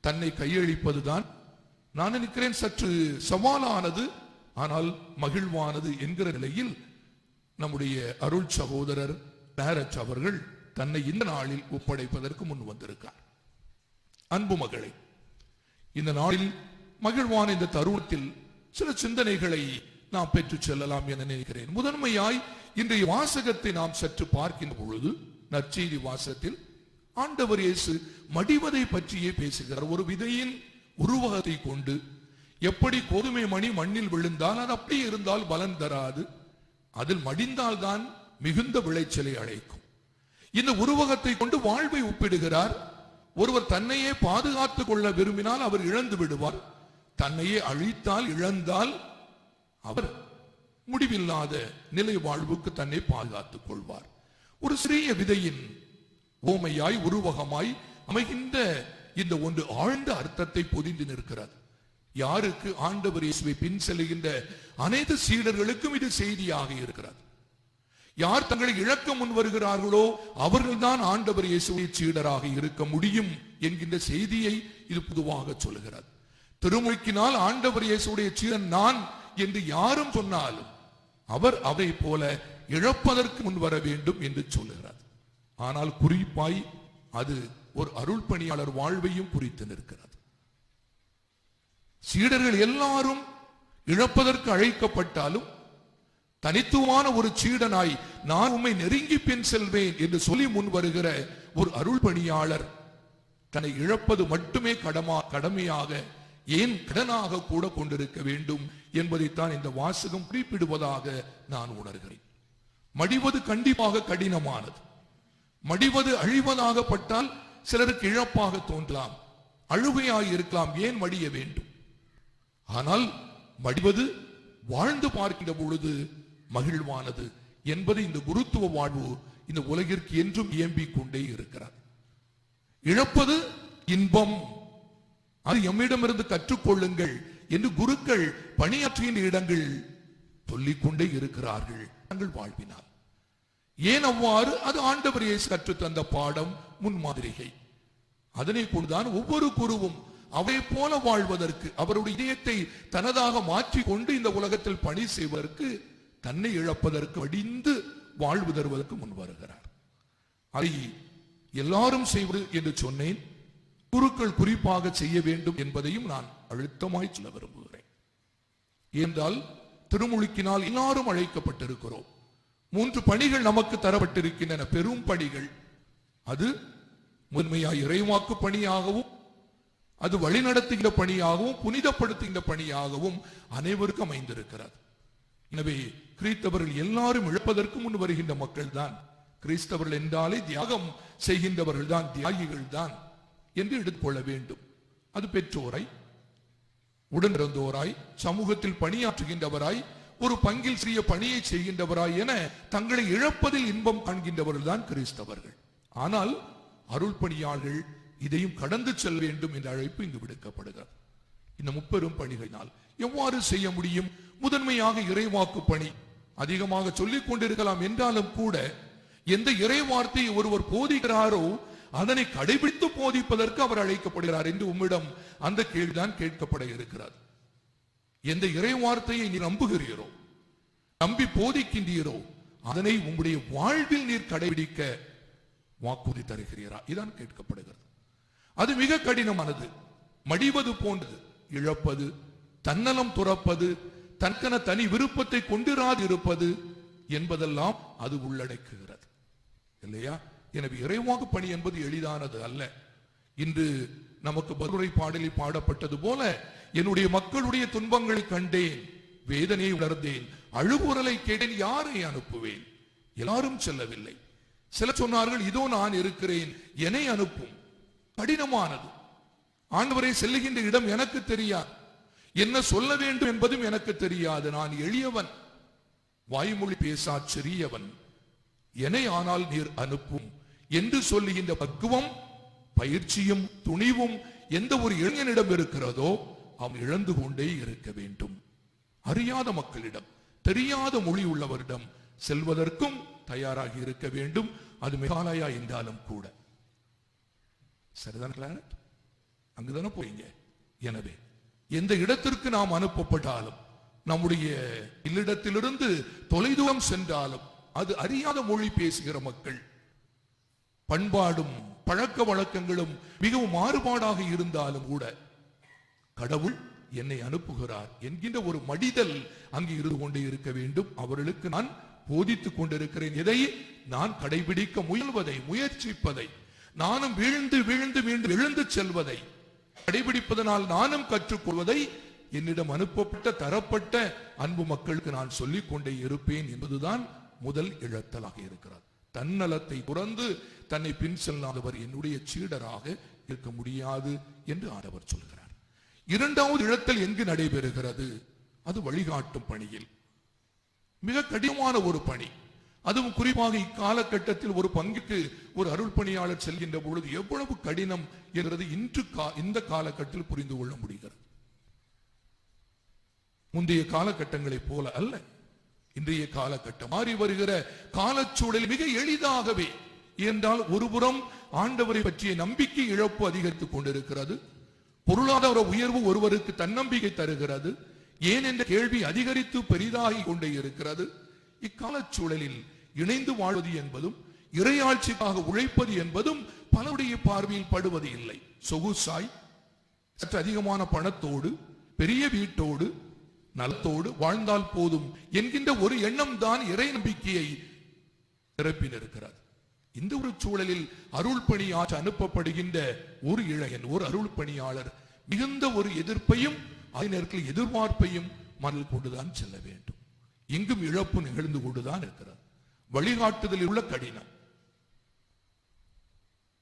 தன்னை கையளிப்பதுதான் நான் நினைக்கிறேன் சற்று சவாலானது, ஆனால் மகிழ்வானது என்கிற நிலையில் நம்முடைய அருள் சகோதரர் டைரக்ட் அவர்கள் தன்னை இந்த நாளில் ஒப்படைப்பதற்கு முன் வந்திருக்கார். அன்பு மகளை, இந்த நாளில் மகிழ்வான இந்த தருணத்தில் சில சிந்தனைகளை நாம் பெற்றுச் செல்லலாம் என நினைக்கிறேன். முதன்மையாய் இன்றைய வாசகத்தை நாம் சற்று பார்க்கின்ற பொழுது, நற்செய்தி வாசகத்தில் ஆண்டவர் இயேசு மடிவதை பற்றியே பேசுகிறார். ஒரு விதையின் உருவகத்தை கொண்டு, எப்படி கோதுமை மணி மண்ணில் விழுந்தால் அது அப்படியே இருந்தால் பலன் தராது, அதில் மடிந்தால் தான் மிகுந்த விளைச்சலை அழைக்கும். இந்த உருவகத்தை கொண்டு வாழ்வை ஒப்பிடுகிறார். ஒருவர் தன்னையே பாதுகாத்துக் கொள்ள விரும்பினால் அவர் இழந்து விடுவார். தன்னையே அழித்தால், இழந்தால் அவர் முடிவில்லாத நிலை வாழ்வுக்கு தன்னை பாதுகாத்துக் கொள்வார். ஒரு சிறிய விதையின் ஓமையாய் உருவகமாய் அமைகின்ற இந்த ஒன்று ஆழ்ந்த அர்த்தத்தை பொதிந்து நிற்கிறது. யாருக்கு? ஆண்டவர் இயேசுவை பின் செல்கின்ற அனைத்து சீடர்களுக்கும் இது செய்தியாக இருக்கிறது. யார் தங்களை இழக்க முன் வருகிறார்களோ அவர்கள்தான் ஆண்டவர் இயேசுவை சீடராக இருக்க முடியும் என்கின்ற செய்தியை இது பொதுவாக சொல்லுகிறது. திருமுழுக்கினால் ஆண்டவர் இயேசுடைய சீடன் நான் என்று யாரும் சொன்னாலும் அவர் அதை போல இழப்பதற்கு முன் வர வேண்டும் என்று சொல்லுகிறார். ஆனால் குறிப்பாய் அது ஒரு அருள் பணியாளர் வாழ்வையும் குறித்து நிற்கிறது. சீடர்கள் எல்லாரும் இழப்பதற்கு அழைக்கப்பட்டாலும் தனித்துவமான ஒரு சீடனாய் நான் உம்மை நெருங்கி பின் செல்வேன் என்று சொல்லி முன் வருகிற ஒரு அருள் பணியாளர் தன்னை இழப்பது மட்டுமே கடமையாக, ஏன் கடனாக கூட கொண்டிருக்க வேண்டும் என்பதைத்தான் இந்த வாசகம் குறிப்பிடுவதாக நான் உணர்கிறேன். மடிவது கண்டிப்பாக கடினமானது. மடிவது அழிவதாகப்பட்டால் சிலருக்கு இழப்பாக தோன்றலாம், அழுகையாக இருக்கலாம், ஏன் மடிய வேண்டும்? ஆனால் மடிவது வாழ்ந்து பார்க்கின்ற பொழுது மகிழ்வானது என்பது இந்த குருத்துவ வாழ்வு இந்த உலகிற்கு என்றும் இயம்பிக் கொண்டே இருக்கிறார். இழப்பது இன்பம், அது எம்மிடமிருந்து கற்றுக்கொள்ளுங்கள் என்று குருக்கள் பணியாற்றிய இடங்கள் சொல்லிக்கொண்டே இருக்கிறார்கள் தங்கள் வாழ்வினால். ஏன் அவ்வாறு? அது ஆண்டவர் இயேசு கற்றுத் தந்த பாடம், முன்மாதிரிகை. அதனை கொண்டுதான் ஒவ்வொரு குருவும் அவை போல வாழ்வதற்கு, அவருடைய இதயத்தை தனதாக மாற்றிக் கொண்டு இந்த உலகத்தில் பணி செய்வதற்கு, தன்னை இழப்பதற்கு, அடிந்து வாழ்வு தருவதற்கு முன் வருகிறார். அதை எல்லாரும் செய்வது என்று சொன்னேன். குருக்கள் குறிப்பாக செய்ய வேண்டும் என்பதையும் நான் அழுத்தமாய் சொல்ல விரும்புகிறேன். ஏனென்றால் திருமுழுக்கினால் எல்லாரும் அழைக்கப்பட்டிருக்கிறோம். 3 பணிகள் நமக்கு தரப்பட்டிருக்கின்றன, பெரும் பணிகள். அது முதன்மையாய் இறைவாக்கு பணியாகவும், அது வழிநடத்துகின்ற பணியாகவும், புனிதப்படுத்துகின்ற பணியாகவும் அனைவருக்கும் அமைந்திருக்கிறது. எனவே கிறிஸ்தவர்கள் எல்லாரும் இழப்பதற்கு முன் வருகின்ற மக்கள் தான். கிறிஸ்தவர்கள் என்றாலே தியாகம் செய்கின்றவர்கள் தான், தியாகிகள் தான் என்று எடுத்துக்கொள்ள வேண்டும். அது பெற்றோராய், உடனிருந்தோராய், சமூகத்தில் பணியாற்றுகின்றவராய், ஒரு பங்கில் சிறிய பணியை செய்கின்றவராய் என தங்களை இழப்பதில் இன்பம் காண்கின்றவர்கள் தான் கிறிஸ்தவர்கள். ஆனால் அருள் பணியாளர்கள் இதையும் கடந்து செல்ல வேண்டும் என்ற அழைப்பு இங்கு விடுக்கப்படுகிறது. இந்த முப்பெரும் பணிகளினால் எவ்வாறு செய்ய முடியும்? முதன்மையாக இறைவாக்கு பணி அதிகமாக சொல்லிக் கொண்டிருக்கலாம் என்றாலும் கூட, எந்த இறை வார்த்தையை ஒருவர் போதிக்கிறாரோ அதனை கடைபிடித்து போதிப்பதற்கு அவர் அழைக்கப்படுகிறார் என்று உம்மிடம் அந்த கேள்விதான் கேட்கப்பட இருக்கிறது. எந்த இறை வார்த்தையை நீ நம்புகிறீரோ, நம்பி போதிக்கின்றீரோ, அதனை உங்களுடைய வாழ்வில் நீர் கடைபிடிக்க வாக்குறுதி தருகிறீரா? இதான் கேட்கப்படுகிறது. அது மிக கடினமானது, மடிவது போன்றது. இழப்பது, தன்னலம் துறப்பது, தன்கன தனி விருப்பத்தை கொண்டிராது இருப்பது என்பதெல்லாம் அது உள்ளடக்குகிறது, இல்லையா? எனவே இறைவாக்கு பணி என்பது எளிதானது அல்ல. இன்று நமக்கு பதிலுரை பாடலில் பாடப்பட்டது போல, என்னுடைய மக்களுடைய துன்பங்களை கண்டேன், வேதனையை உணர்ந்தேன், அழுகுரலை கேட்டேன், யாரை அனுப்புவேன்? எல்லாரும் செல்லவில்லை. சிலர் சொன்னார்கள், இதோ நான் இருக்கிறேன், என்னை அனுப்பும். கடினமானது. ஆண்டவரை செல்லுகின்ற இடம் எனக்கு தெரியாது, என்ன சொல்ல வேண்டும் என்பதும் எனக்கு தெரியாது, நான் எளியவன், வாய்மொழி பேசா சிறியவன், என்னை ஆனால் நீர் அனுப்பும் என்று சொல்லுகின்ற பக்குவம், பயிற்சியும் துணிவும் எந்த ஒரு இளைஞனிடம் இருக்கிறதோ அவன் இழந்து கொண்டே இருக்க வேண்டும். அறியாத மக்களிடம், தெரியாத மொழி உள்ளவரிடம் செல்வதற்கும் தயாராகி இருக்க வேண்டும். அது மேகாலயா என்றாலும் கூட. சரிதான், அங்குதானே போறீங்க. எனவே எந்த இடத்திற்கு நாம் அனுப்பப்பட்டாலும், நம்முடைய இல்லிடத்திலிருந்து தொலைதூரம் சென்றாலும், அது அறியாத மொழி பேசுகிற மக்கள், பண்பாடும் பழக்க வழக்கங்களும் மிகவும் மாறுபாடாக இருந்தாலும் கூட, கடவுள் என்னை அனுப்புகிறார் என்கின்ற ஒரு மடிதல் அங்கு இருந்து கொண்டே இருக்க வேண்டும். அவர்களுக்கு நான் போதித்துக் கொண்டிருக்கிறேன். எதை? நான் கடைபிடிக்க முயல்வதை, முயற்சிப்பதை, நானும் வீழ்ந்து வீழ்ந்து மீண்டும் எழுந்து செல்வதை, கடைபிடிப்பதனால் நானும் கற்றுக்கொள்வதை என்னிடம் அனுப்பப்பட்ட தரப்பட்ட அன்பு மக்களுக்கு நான் சொல்லிக் கொண்டே இருப்பேன் என்பதுதான் முதல் இழத்தலாக இருக்கிறார். தன்னலத்தை துறந்து தன்னை பின் செல்லாதவர் என்னுடைய சீடராக இருக்க முடியாது என்று ஆண்டவர் சொல்கிறார். இரண்டாவது இழத்தல் எங்கு நடைபெறுகிறது? அது வழிகாட்டும் பணியில். மிக கடினமான ஒரு பணி. அதுவும் குறிப்பாக இக்காலகட்டத்தில் ஒரு பங்குக்கு ஒரு அருள் பணியாளர் செல்கின்ற பொழுது எவ்வளவு கடினம் என்றது இந்த காலகட்டத்தில் புரிந்து கொள்ள முடிகிறது. முந்தைய காலகட்டங்களைப் போல அல்ல. இன்றைய காலகட்டம் மாறி வருகிற காலச்சூழல் மிக எளிதாகவே, என்றால் ஒருபுறம் ஆண்டவரை பற்றிய நம்பிக்கை இழப்பு அதிகரித்துக் கொண்டிருக்கிறது, பொருளாதார உயர்வு ஒருவருக்கு தன்னம்பிக்கை தருகிறது, ஏன் என்ற கேள்வி அதிகரித்து பெரிதாகி கொண்டே இருக்கிறது. இக்காலச்சூழலில் இணைந்து வாழ்வது என்பதும் இறையாட்சிக்காக உழைப்பது என்பதும் பலருடைய பார்வையில் படுவது இல்லை. சொகுசாய், சற்று அதிகமான பணத்தோடு, பெரிய வீட்டோடு, நலத்தோடு வாழ்ந்தால் போதும் என்கின்ற ஒரு எண்ணம் தான் இறை நம்பிக்கையை நிரப்பினிருக்கிறது. இந்த ஒரு சூழலில் அருள் பணியாற்ற அனுப்பப்படுகின்ற ஒரு இளைஞன், ஒரு அருள் பணியாளர் மிகுந்த ஒரு எதிர்ப்பையும் அதே நேரத்தில் எதிர்பார்ப்பையும் மனதில் கொண்டுதான் செல்ல வேண்டும். எங்கும் இழப்பு நிகழ்ந்து கொண்டுதான் இருக்கிறது. வழிகாட்டுதலில் உள்ள கடினம்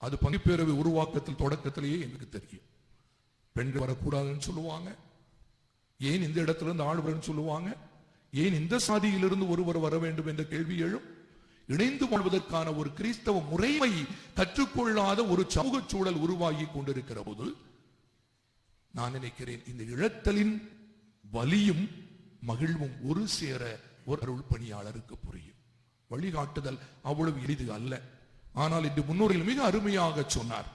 அது பங்குப்பேரவை உருவாக்கத்தில் தொடக்கத்திலேயே எனக்கு தெரியும். பெண்கள் வரக்கூடாதுன்னு சொல்லுவாங்க, ஏன் இந்த இடத்துல இருந்து ஆள் வரும்னு சொல்லுவாங்க, ஏன் இந்த சாதியிலிருந்து ஒருவர் வர வேண்டும் என்ற கேள்வி எழும். இணைந்து வாழ்வதற்கான ஒரு கிறிஸ்தவ முறைமை கற்றுக்கொள்ளாத ஒரு சமூக சூழல் உருவாகி கொண்டிருக்கிற போது நான் நினைக்கிறேன் இந்த இழத்தலின் வலியும் மகிழ்வும் ஒரு சேர ஒரு அருள் பணியாளருக்கு புரியும். வழிகாட்டுதல் அவ்வளவு எளிது அல்ல. ஆனால் இன்று முன்னோரில் மிக அருமையாக சொன்னார்.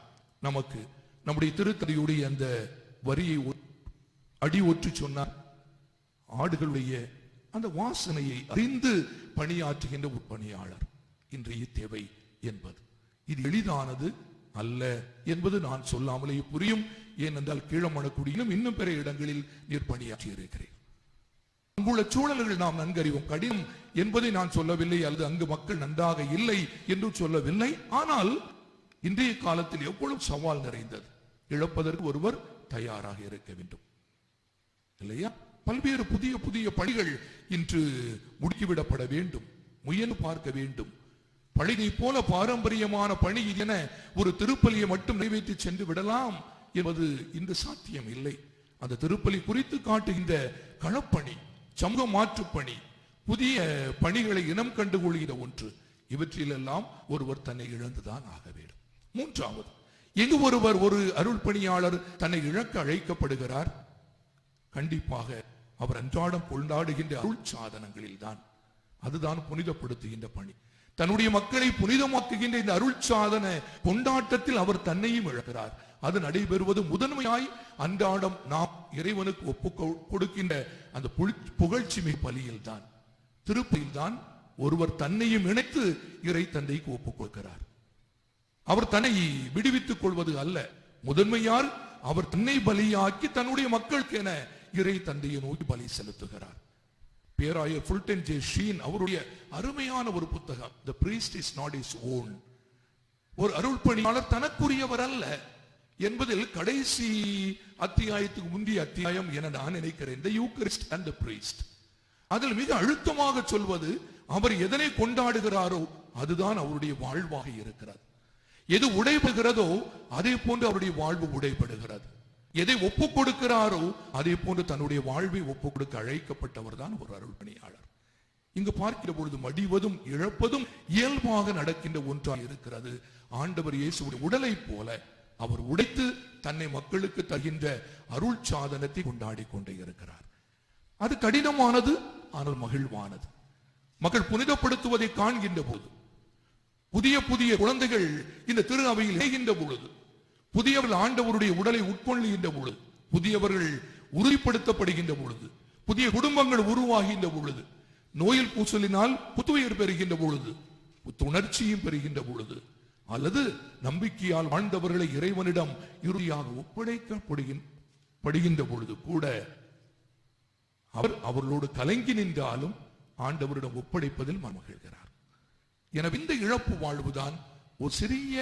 நமக்கு நம்முடைய திருத்தறையுடைய அந்த வரியை அடி ஒற்றி சொன்னார். ஆடுகளுடைய அந்த வாசனையை அறிந்து பணியாற்றுகின்ற ஒரு பணியாளர் இன்றைய தேவை என்பது இது எளிதானது அல்ல என்பது நான் சொல்லாமலே புரியும். ஏனென்றால் கீழமணக்குடியிலும் இன்னும் பிற இடங்களில் நீர் பணியாற்றி இருக்கிறேன். அங்குள்ள சூழல்கள் நாம் நன்கறிவோம். கடினம் என்பதை நான் சொல்லவில்லை, அல்லது அங்கு மக்கள் நன்றாக இல்லை என்று சொல்லவில்லை. ஆனால் இன்றைய காலத்தில் எவ்வளவு சவால் நிறைந்தது. இழப்பதற்கு ஒருவர் தயாராக இருக்க வேண்டும் இல்லையா? பல்வேறு புதிய புதிய பணிகள் இன்று முடுக்கிவிடப்பட வேண்டும், முயன்று பார்க்க வேண்டும். பழையை போல பாரம்பரியமான பணி என ஒரு திருப்பலியை மட்டும் நிறைவேற்றி சென்று விடலாம் என்பது இன்று சாத்தியம் இல்லை. அந்த திருப்பலி குறித்து காட்டுகின்ற களப்பணி, சமூக மாற்று பணி, புதிய பணிகளை இனம் கண்டுகொள்கிற ஒன்று, இவற்றிலெல்லாம் ஒருவர் தன்னை இழந்துதான் ஆக வேண்டும். மூன்றாவது, எங்கு ஒருவர் ஒரு அருள் பணியாளர் தன்னை இழக்க அழைக்கப்படுகிறார், கண்டிப்பாக அவர் அன்றாடம் கொண்டாடுகின்ற அருள் சாதனங்களில் தான். அதுதான் புனிதப்படுத்துகின்ற பணி. தன்னுடைய மக்களை புனிதமாக்குகின்ற இந்த அருள் சாதன கொண்டாட்டத்தில் அவர் தன்னையும் இழக்கிறார். அது நடைபெறுவது முதன்மையாய் அன்றாடம் நாம் இறைவனுக்கு ஒப்பு கொடுக்கின்ற அந்த புகழ்ச்சிமை பலியில் தான், திருப்பலியில் தான் ஒருவர் தன்னையும் இணைத்து இறை தந்தைக்கு ஒப்புக் கொடுக்கிறார். அவர் தன்னை விடுவித்துக் கொள்வது அல்ல, முதன்மையார் அவர் தன்னை பலியாக்கி தன்னுடைய மக்களுக்கு என இறை தந்தையை நோக்கி பலி செலுத்துகிறார். பேராயர் ஃபுல்டன் ஜே ஷீன் அவருடைய அருமையான ஒரு புத்தகம், The Priest is not his own. ஒரு அருள் பணியாளர் தனக்குரியவர் அல்ல என்பதில் கடைசி அத்தியாயத்துக்கு முந்தைய அத்தியாயம் என நான் நினைக்கிறேன், The Eucharist and the Priest. அதில் மிக அழுத்தமாக சொல்வது, அவர் எதனை கொண்டாடுகிறாரோ அதுதான் அவருடைய வாழ்வாக இருக்கிறது. எது உடைபடுகிறதோ அதே போன்று அவருடைய வாழ்வு உடைபடுகிறது. எதை ஒப்புக் கொடுக்கிறாரோ அதே போன்று தன்னுடைய வாழ்வை ஒப்புக் கொடுக்க அழைக்கப்பட்டவர் தான் ஒரு அருள் பணியாளர். இங்கு பார்க்கிற பொழுது மடிவதும் இழப்பதும் இயல்பாக நடக்கின்ற ஒன்றாக இருக்கிறது. ஆண்டவர் இயேசுவுடைய உடலை போல அவர் உடைத்து தன்னை மக்களுக்கு தருகின்ற அருள் சாதனத்தை கொண்டாடி கொண்டே இருக்கிறார். அது கடினமானது, ஆனால் மகிழ்வானது. மக்கள் புனிதப்படுத்துவதை காண்கின்ற போது, புதிய புதிய குழந்தைகள் இந்த திரு அவையில் இணைகின்ற பொழுது, புதியவர்கள் ஆண்டவருடைய உடலை உட்கொள்கின்ற பொழுது, புதியவர்கள் உறுதிப்படுத்தப்படுகின்ற பொழுது, புதிய குடும்பங்கள் உருவாகின்ற பொழுது, நோயில் பூசலினால் புத்துயிர் பெறுகின்ற பொழுது, புத்துணர்ச்சியும் பெறுகின்ற பொழுது, அல்லது நம்பிக்கையால் வாழ்ந்தவர்களை இறைவனிடம் இறுதியாக ஒப்படைக்கப்படுகின்ற பொழுது கூட அவர் அவர்களோடு கலங்கி நின்றாலும் ஆண்டவரிடம் ஒப்படைப்பதில் மகிழ்கிறார். எனவே இந்த இழப்பு வாழ்வுதான் ஒரு சிறிய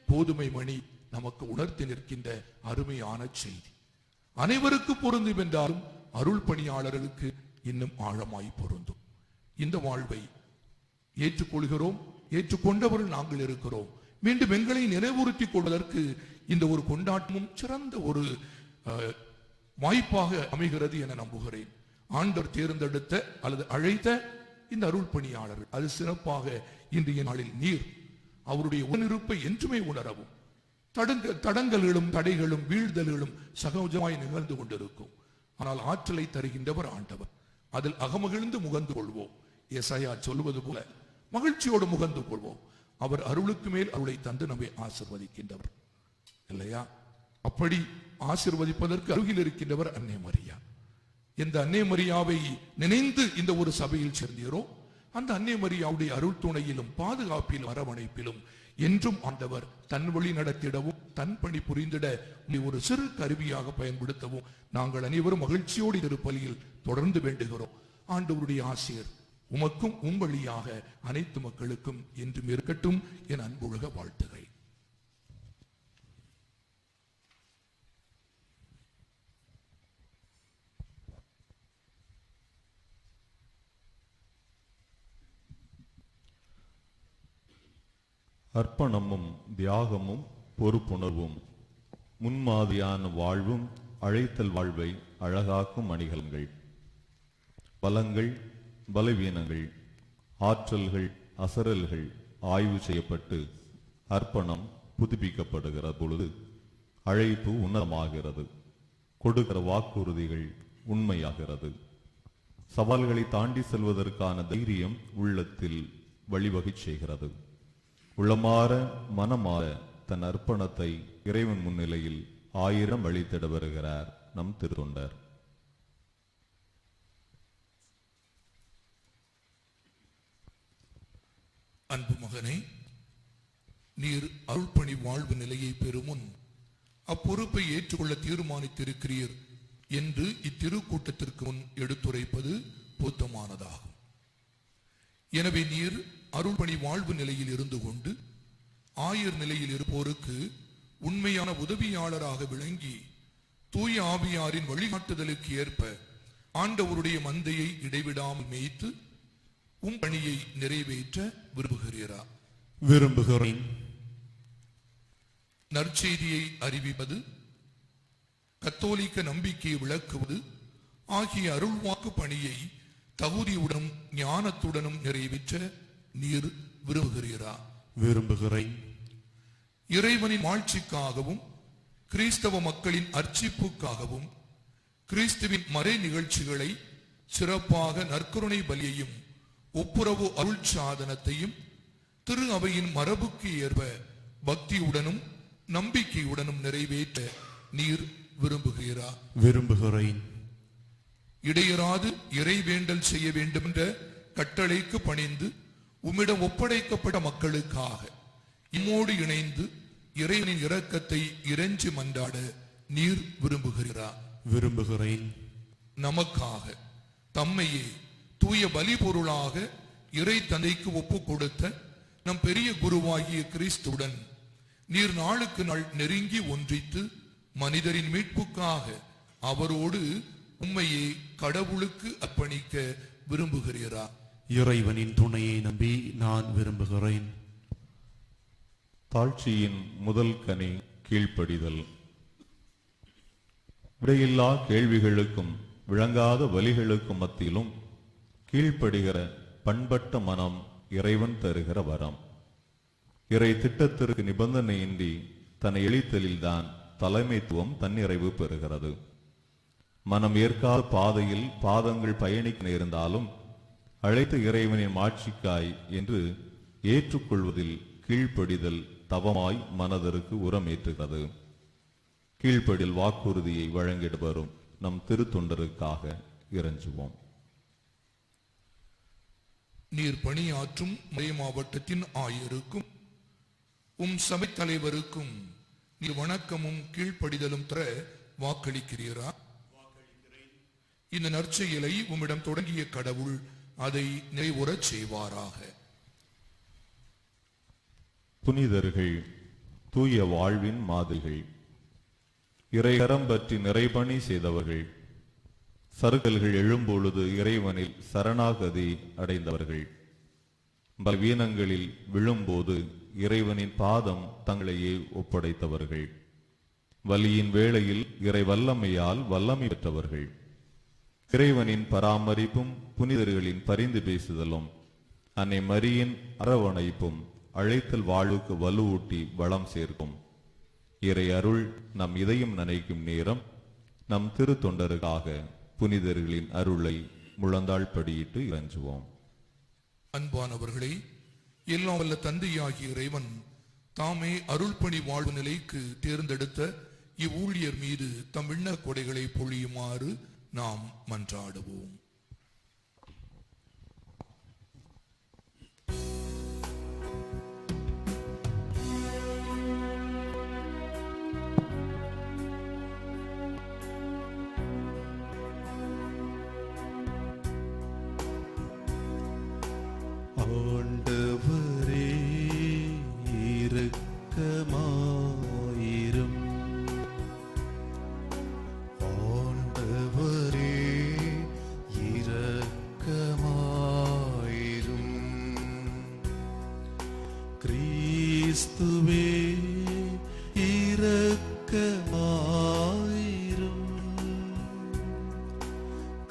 கோதுமை மணி நமக்கு உணர்த்தி நிற்கின்ற அருமையான செய்தி. அனைவருக்கு பொருந்தும் என்றாலும் அருள் பணியாளர்களுக்கு இன்னும் ஆழமாய் பொருந்தும். இந்த வாழ்வை ஏற்றுக்கொள்கிறோம், ஏற்றுக்கொண்டவர்கள் நாங்கள் இருக்கிறோம். மீண்டும் எங்களை நினைவுறுத்திக் கொள்வதற்கு இந்த ஒரு கொண்டாட்டமும் சிறந்த ஒரு வாய்ப்பாக அமைகிறது என நம்புகிறேன். ஆண்டவர் தேர்ந்தெடுத்த அல்லது அழைத்த இந்த அருள் பணியாளர்கள் அது சிறப்பாக இன்றைய நாளில் நீர் அவருடைய உணர்ப்பை என்றுமே உணரவும், தடங்களும் தடைகளும் வீழ்தல்களும் சகஜமாய் நிகழ்ந்து கொண்டிருக்கும். ஆனால் ஆற்றலை தருகின்றவர் ஆண்டவர். அதில் அகமகிழ்ந்து முகந்து கொள்வோம். எசாயா சொல்வது போல மகிழ்ச்சியோடு முகந்து கொள்வோம். அவர் அருளுக்கு மேல் அருளை தந்து நம்மை ஆசிர்வதிக்கின்றவர் இல்லையா? அப்படி ஆசிர்வதிப்பதற்கு அருகில் இருக்கின்றவர் அன்னை மரியா. இந்த அன்னை மரியாவை நினைந்து இந்த ஒரு சபையில் சேர்ந்தீரோ, அந்த அன்னை மரியாவுடைய அருள் துணையிலும் பாதுகாப்பிலும் அரவணைப்பிலும் என்றும் ஆண்டவர் தன் வழி நடத்திடவும் தன் பணி புரிந்திட ஒரு சிறு கருவியாக பயன்படுத்தவும் நாங்கள் அனைவரும் மகிழ்ச்சியோடு திருப்பலியில் தொடர்ந்து வேண்டுகிறோம். ஆண்டவருடைய ஆசிரியர் உமக்கும் வழியாக அனைத்து மக்களுக்கும் என்றும் இருக்கட்டும் என் அன்புலக வாழ்த்துகிறேன். அர்ப்பணமும் தியாகமும் பொறுப்புணர்வும் முன்மாதிரியான வாழ்வும் அழைத்தல் வாழ்வை அழகாக்கும் அணிகலன்கள். பலங்கள், பலவீனங்கள், ஆற்றல்கள், அசரல்கள் ஆய்வு செய்யப்பட்டு அர்ப்பணம் புதுப்பிக்கப்படுகிற பொழுது அழைப்பு உன்னதமாகிறது, கொடுக்கிற வாக்குறுதிகள் உண்மையாகிறது. சவால்களை தாண்டி செல்வதற்கான தைரியம் உள்ளத்தில் வழிவகை செய்கிறது. உள்ளமாற மனமாற தன் அர்ப்பணத்தை இறைவன் முன்னிலையில் 1000 அளித்திட வருகிறார் நம் திருத்தொண்டர். அன்பு மகனே, நீர் அருள்பணி வாழ்வு நிலையை பெறுமுன் அப்பொறுப்பை ஏற்றுக்கொள்ள தீர்மானித்திருக்கிறீர் என்று இத்திருக்கூட்டத்திற்கு முன் எடுத்துரைப்பது பொருத்தமானதாகும். எனவே நீர் அருள்பணி வாழ்வு நிலையில் இருந்து கொண்டு ஆயர் நிலையில் இருப்போருக்கு உண்மையான உதவியாளராக விளங்கி தூய ஆவியாரின் வழிகாட்டுதலுக்கு ஏற்ப ஆண்டவருடைய மந்தையை இடைவிடாமல் மேய்த்து பணியை நிறைவேற்ற விரும்புகிறீரா? விரும்புகிறேன். நற்செய்தியை அறிவிப்பது, கத்தோலிக்க நம்பிக்கையை விளக்குவது ஆகிய அருள்வாக்கு பணியை தகுதியுடனும் ஞானத்துடனும் நிறைவேற்ற நீர் விரும்புகிறீரா? விரும்புகிறேன். இறைவனின் வாழ்ச்சிக்காகவும் கிறிஸ்தவ மக்களின் அர்ச்சிப்புக்காகவும் கிறிஸ்துவின் மறை நிகழ்ச்சிகளை சிறப்பாக நற்கருணை பலியையும் ஒப்புரவு அருள் சாதனத்தையும் திரு அவையின் மரபுக்கு ஏற்ப பக்தியுடனும் நம்பிக்கையுடனும் நிறைவேற்ற நீர் விரும்புகிறா? விரும்புகிறேன். இடையராது இறைவேண்டல் செய்ய வேண்டும் என்ற கட்டளைக்கு பணிந்து உம்மிடம் ஒப்படைக்கப்பட்ட மக்களுக்காக இம்மோடு இணைந்து இறைவனின் இரக்கத்தை இறைஞ்சி மன்றாட நீர் விரும்புகிறா? விரும்புகிறேன். நமக்காக தம்மையே தூய பலி பொருளாக இறை தந்தைக்கு ஒப்பு கொடுத்த நம் பெரிய குருவாகிய கிறிஸ்துவுடன் நீர் நாளுக்கு நாள் நெருங்கி ஒன்றித்து மனிதரின் மீட்புக்காக அவரோடு உம்மையே கடவுளுக்கு அர்ப்பணிக்க விரும்புகிறீரா? இறைவனின் துணையை நம்பி நான் விரும்புகிறேன். தாழ்ச்சியின் முதல் கனி கீழ்ப்படிதல். விடையில்லா கேள்விகளுக்கும் விளங்காத வலிகளுக்கும் மத்தியிலும் கீழ்ப்படுகிற பண்பட்ட மனம் இறைவன் தருகிற வரம். இறை திட்டத்திற்கு நிபந்தனையின்றி தன்னை எளித்தலில்தான் தலைமைத்துவம் தன்னிறைவு பெறுகிறது. மனம் ஏற்காத பாதையில் பாதங்கள் பயணிக்க நேர்ந்தாலும் அழைத்த இறைவனின் மாட்சிக்காய் என்று ஏற்றுக்கொள்வதில் கீழ்ப்படிதல் தவமாய் மனதிற்கு உரமேற்றுகிறது. கீழ்ப்படில் வாக்குறுதியை வழங்கிட வரும் நம் திருத்தொண்டருக்காக இறைஞ்சுவோம். நீர் பணியாற்றும் மறை மாவட்டத்தின் ஆயருக்கும் சபை தலைவருக்கும் நீர் வணக்கமும் கீழ்ப்படிதலும் தர வாக்களிக்கிறீரா? இந்த நற்செயலை உம்மிடம் தொடங்கிய கடவுள் அதை நிறைவுறச் செய்வாராக. புனிதர்கள் தூய வாழ்வின் மாதிரிகள், இறைகரம் பற்றி நிறைபணி செய்தவர்கள், சறுக்கல்கள் எழும்பொழுது இறைவனில் சரணாகதி அடைந்தவர்கள், பலவீனங்களில் விழும்போது இறைவனின் பாதம் தங்களையே ஒப்படைத்தவர்கள், வலியின் வேளையில் இறை வல்லமையால் வல்லமை பெற்றவர்கள், இறைவனின் பராமரிப்பும் புனிதர்களின் பரிந்து பேசுதலும் அன்னை மரியின் அரவணைப்பும் அழைத்தல் வாழ்வுக்கு வலுவூட்டி வளம் சேர்க்கும். இறை அருள் நம் இதயம் நனைக்கும் நேரம் நம் திருத்தொண்டருக்காக புனிதர்களின் அருளை முழந்தாள் படியிட்டு இறைஞ்சுவோம். அன்பானவர்களே, எல்லாம் வல்ல தந்தையாகிய இறைவன் தாமே அருள்பணி வாழ்வு நிலைக்கு தேர்ந்தெடுத்த இவ்வூழியர் மீது தம் விண்ண கொடைகளை பொழியுமாறு நாம் மன்றாடுவோம். ஆண்டவரே இரக்கமாயிரும். ஆண்டவரே இரக்கமாயிரும். கிறிஸ்துவே இரக்கமாயிரும்.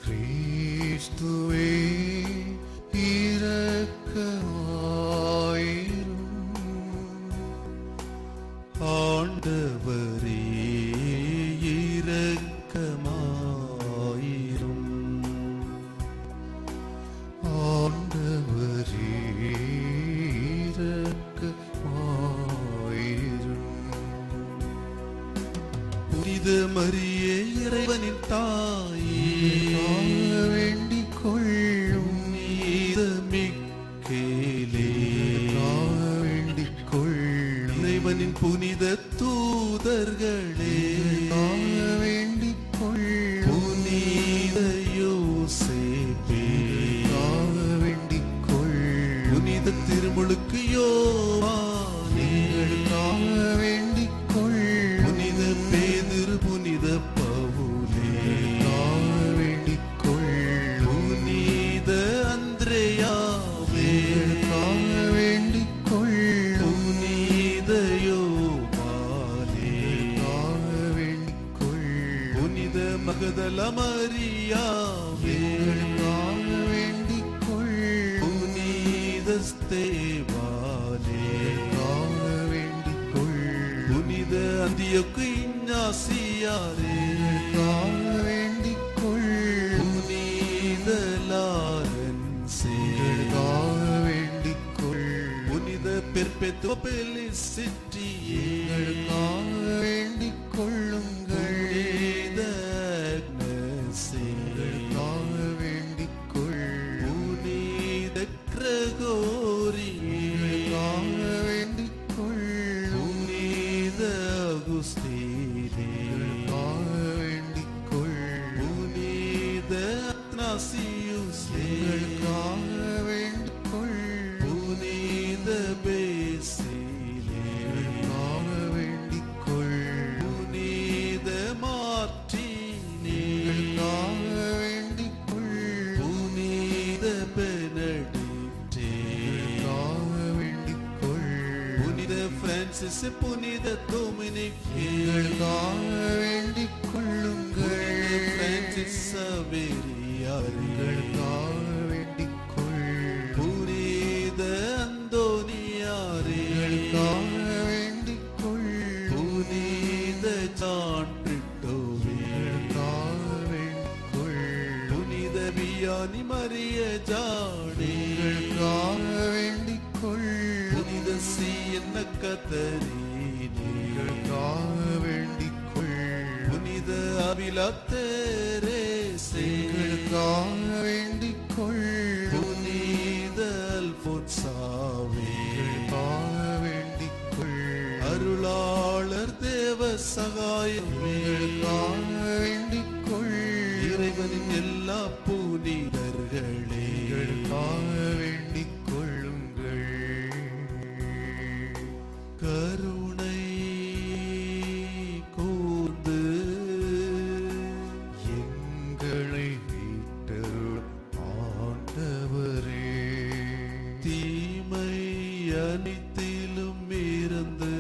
கிறிஸ்துவே இரக்கமாயிரும். ஆண்டவரே இரக்கமாயிரும். ஆண்டவரே இரக்கமாயிரும். புனித மரியே இறைவனின் தாயே வேண்டிக் கொள்ளும். நீத மிக்கேலே வேண்டிக் கொள்ளும். இறைவனின் புனித தூதர்களே வேண்டிக் கொள்ளும். புனித யோசேப்பே வேண்டிக் கொள்ளும். புனித திருமுழுக்கு யோவானே வேண்டிக் கொள்ளும். புனித பேதுரு புனித பவுலே வேண்டிக் கொள்ளும். புனித அந்திரேயாவே வேண்டிக் கொள்ளும். புனித யோவானே வேண்டிக் கொள்ளும். புனித மகதல மரியாவே வேண்டிக் கொள்ளும். புனித ஸ்தேவானே வேண்டிக் கொள்ளும். புனித அந்தியோக்கு இஞ்ஞாசியாரே வேண்டிக் கொள்ளும். புனித லாரன்சே வேண்டிக் கொள்ளும். புனித பெர்பெத்துவ பெலிசிட்டியே வேண்டிக் கொள்ளுங்கள். புனித அக்னஸே வேண்டிக் கொள்ளும். புனித கிரகோரியே வேண்டிக் கொள்ளும். புனித அகுஸ்தீனே வேண்டிக் கொள்ளும். புனித அத்னாசியுஸே வேண்டிக் கொள்ளும். புனித பேசிலே வேண்டிக் கொள்ளும். புனித மார்ட்டினே வேண்டிக் கொள்ளும். புனித பெனடிக்டே வேண்டிக் கொள்ளும். புனித பிரான்சிஸ் புனித டொமினிக்கே வேண்டிக் கொள்ளுங்கள். பிரான்சிஸ் சவேரியாரே வேண்டிக் கொள்ளும். புனித அந்தோனியாரே வேண்டிக் கொள்ளும். புனித சான்றிட்டோவே வேண்டிக் கொள்ளும். புனித வியானி மரிய ஜானே வேண்டிக் கொள்ளும். புனித சீயன்ன கத்தரீனே வேண்டிக் கொள்ளும். புனித அபிலா தெரேசே வேண்டிக் கொள்ளும். புனித அல்போன்சாவே வேண்டிக் கொள்ளும். அருளாளர் தேவ சகாயமே வேண்டிக் கொள்ளும். இறைவனின் எல்லா புனிதர்களே வேண்டிக் கொள்ளுங்கள். கருணை கூர்ந்து எங்களை மீட்டருளும் ஆண்டவரே. தீமை அனைத்திலும் இருந்து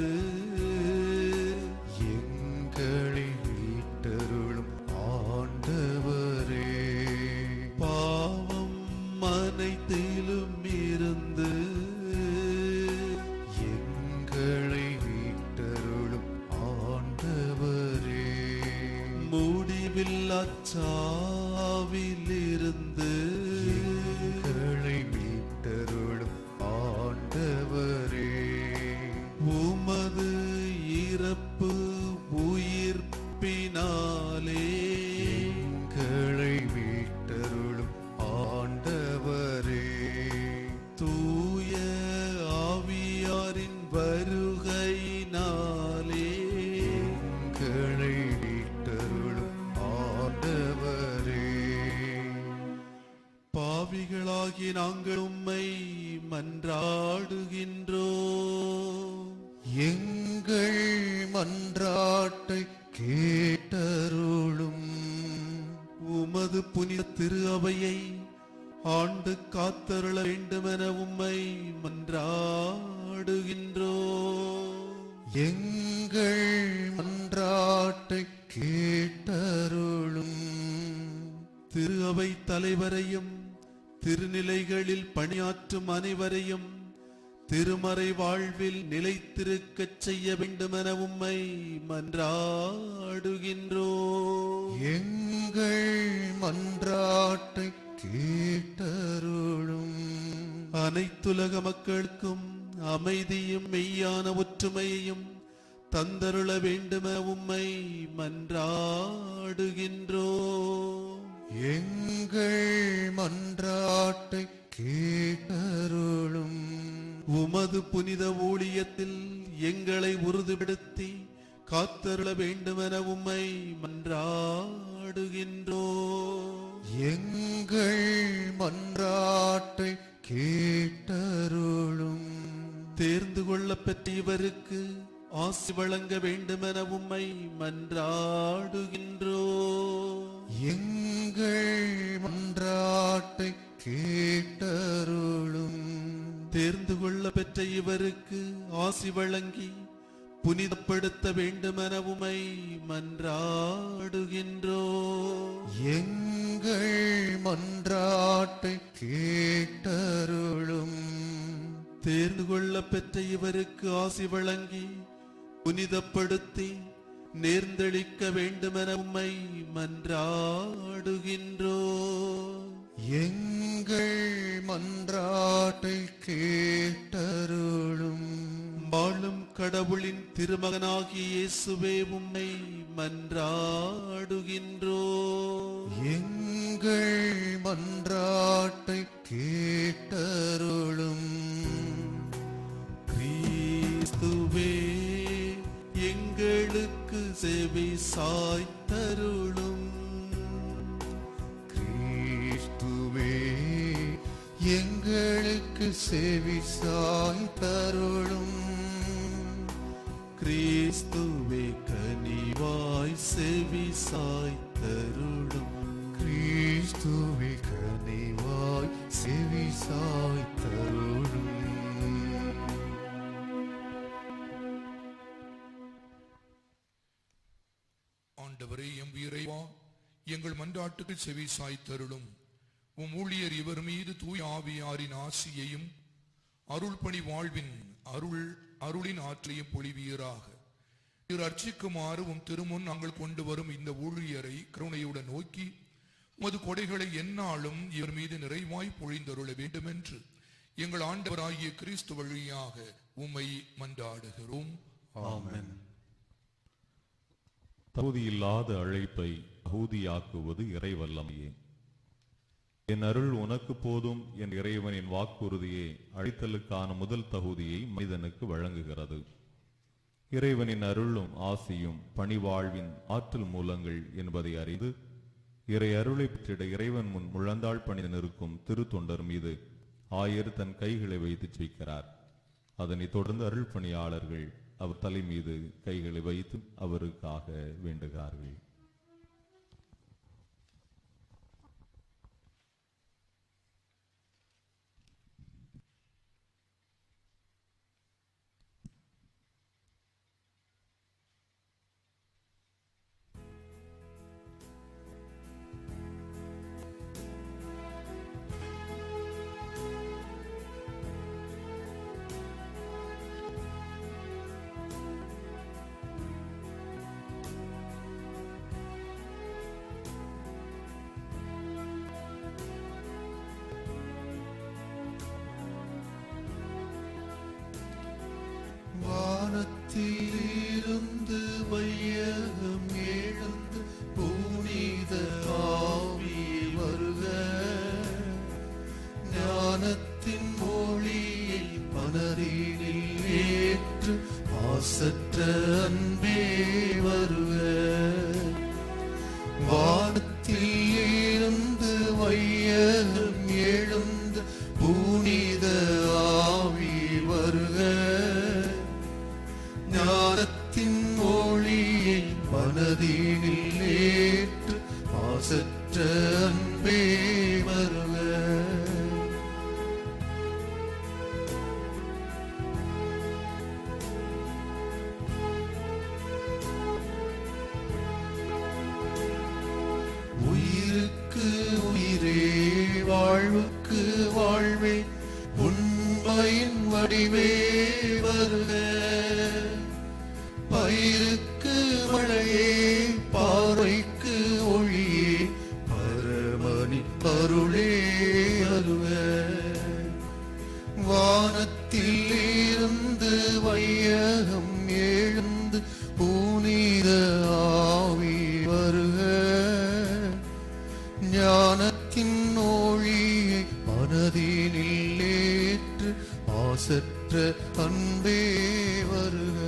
எங்களை மீட்டருளும் ஆண்டவரே. பாவம் அனைத்திலும் இருந்து எங்களை மீட்டருளும் ஆண்டவரே. முடிவில்லா சாவிலிருந்து எங்களை மீட்டருளும் ஆண்டவரே. உமது இறப்பு உயிர்ப்பினாலே எங்களை மீட்டருளும் ஆண்டவரே. தூய ஆவியாரின் வருகையினாலே எங்களை மீட்டருளும் ஆண்டவரே. பாவிகளாகி நாங்கள் உம்மை மன்றாடுகின்றோம். எங்கள் மன்றாட்டை கேட்டருளும். உமது புனித திரு அவையை ஆண்டு காத்தருள வேண்டுமென உம்மை மன்றாடுகின்றோம். எங்கள் மன்றாட்டை கேட்டருளும். திரு அவை தலைவரையும் திருநிலைகளில் பணியாற்றும் அனைவரையும் திருமறை வாழ்வில் நிலைத்திருக்கச் செய்ய வேண்டுமென உம்மை மன்றாடுகின்றோம். எங்கள் மன்றாட்டை கேட்டருளும். அனைத்துலக மக்களுக்கும் அமைதியும் மெய்யான ஒற்றுமையையும் தந்தருள வேண்டுமென உம்மை மன்றாடுகின்றோம். எங்கள் மன்றாட்டை கேட்டருளும். உமது புனித ஊழியத்தில் எங்களை உறுதிப்படுத்தி காத்தருள வேண்டுமென உம்மை மன்றாடுகின்றோம். எங்கள் மன்றாட்டை கேட்டருளும். தேர்ந்து கொள்ள பெற்ற இவருக்கு ஆசி வழங்க வேண்டுமென உம்மை மன்றாடுகின்றோம். எங்கள் மன்றாட்டை கேட்டருளும். தேர்ந்து கொள்ள பெற்ற இவருக்கு ஆசி வழங்கி புனிதப்படுத்த வேண்டுமென உம்மை மன்றாடுகின்றோம். எங்கள் மன்றாட்டை கேட்டருளும். தேர்ந்து கொள்ள பெற்ற இவருக்கு ஆசி வழங்கி புனிதப்படுத்தி நேர்ந்தளிக்க வேண்டுமென உம்மை மன்றாடுகின்றோம். எங்கள் மன்றாட்டை கேட்டருளும். வாழும் கடவுளின் திருமகனாகிய இயேசுவே உம்மை மன்றாடுகின்றோம். எங்கள் மன்றாட்டை கேட்டருளும். கிறிஸ்துவே எங்களுக்கு செவி சாய்த்தருளும். கிறிஸ்துவே எங்களுக்கு செவி சாய்த்தருளும். கிறிஸ்துவே கனிவாய் செவி சாய்த்தருளும். கிறிஸ்துவே கனிவாய் செவி சாய்த்தருளும். ஆண்டவரே, எம் இறைவா, எங்கள் மன்றாட்டுக்கு செவி சாய்த்தருளும். உம் ஊழியர் இவர் மீது தூய் ஆவியாரின் ஆசியையும் அருள் பணி வாழ்வின் அருளின் ஆற்றையும் பொழிவீராக. இவர் அர்ச்சிக்குமாறு உம் திருமுன் நாங்கள் கொண்டு வரும் இந்த ஊழியரை கருணையுடன் நோக்கி உமது கொடைகளை எந்நாளும் இவர் மீது நிறைவாய் பொழிந்தருள வேண்டும் என்று எங்கள் ஆண்டவராகிய கிறிஸ்து வழியாக உம்மை மன்றாடுகிறோம். ஆமென். தகுதியில்லாத அழைப்பை தகுதியாக்குவது இறைவல்லமையே. என் அருள் உனக்கு போதும் என் இறைவனின் வாக்குறுதியை அழைத்தலுக்கான முதல் தகுதியை மனிதனுக்கு வழங்குகிறது. இறைவனின் அருளும் ஆசியும் பணிவாழ்வின் ஆற்றல் மூலங்கள் என்பதை அறிந்து இறை அருளை பெற்றிட இறைவன் முன் முழந்தாள் பணிந்து நிற்கும் திருத்தொண்டர் மீது ஆயர் தன் கைகளை வைத்து ஜெபிக்கிறார். அதனைத் தொடர்ந்து அருள் பணியாளர்கள் அவர் தலை மீது கைகளை வைத்து அவருக்காக வேண்டுகிறார்கள். வானத்திலிருந்து வையகம் எழுந்து புனித ஆவி வருக. ஞானத்தின் மொழியை மனதினில் ஏற்று மாசற்ற அன்பே வருக. வானத்திலிருந்து வையகம் எழுந்து புனித ஆவி வருக. ஞானத்தின் மொழியை மனதினில் ஏற்று மாசற்ற அன்பே வருக. உயிருக்கு உயிரே வாழ்வுக்கு வாழ்வே உண்மையின் வடிவே வருக. பயிருக்கு மழையே, பார்வைக்கு ஒளியே, பரமணி அருளே அருக. வானத்தில் இருந்து வையகம் எழுந்து புனித ஆவி வருக. ஞானத்தின் ஒளியை மனதினில் ஏற்று மாசற்ற அன்பே வருக.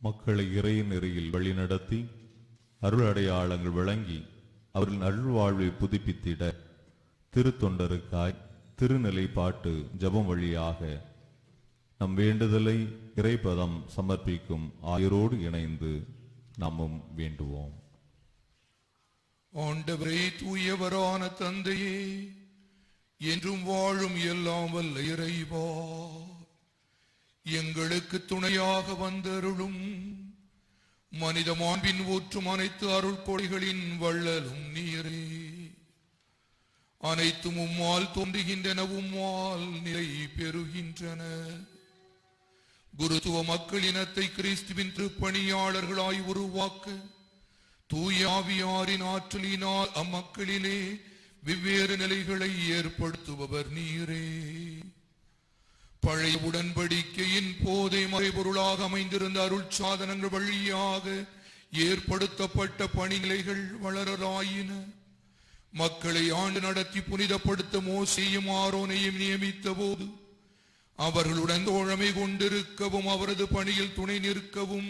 மக்களை இறை நெறியில் வழிநடத்தி அருள் அடையாளங்கள் வழங்கி அவர்கள் நல்வாழ்வை புதுப்பித்திட திருத்தொண்டருக்காய் திருநிலைப்பாட்டு ஜெபம் வழியாக நம் வேண்டுதலை இறைபதம் சமர்ப்பிக்கும் ஆயரோடு இணைந்து நாமும் வேண்டுவோம். ஆண்டவரே, தூயவரான தந்தையே, என்றும் வாழும் எல்லாம் வல்ல இறைவா, எங்களுக்கு துணையாக வந்தருளும். மனித மாண்பின் ஊற்றும் அனைத்து அருள் கொடைகளின் வள்ளலும் நீரே. அனைத்தும் உம்மால் தோன்றுகின்றன, உம்மால் நிலை பெறுகின்றன. குருத்துவ மக்களினத்தை கிறிஸ்துவின் திருப்பணியாளர்களாய் உருவாக்க தூய ஆவியாரின் ஆற்றலினால் அம்மக்களிலே வெவ்வேறு நிலைகளை ஏற்படுத்துபவர் நீரே. பழைய உடன்படிக்கையின் போதை மறைபொருளாக அமைந்திருந்த அருள் சாதனங்கள் வழியாக ஏற்படுத்தப்பட்ட பணிநிலைகள் வளரலாயின. மக்களை ஆண்டு நடத்தி புனிதப்படுத்த மோசேயும் ஆரோனையும் நியமித்த போது அவர்களுடன் தோழமை கொண்டிருக்கவும் அவரது பணியில் துணை நிற்கவும்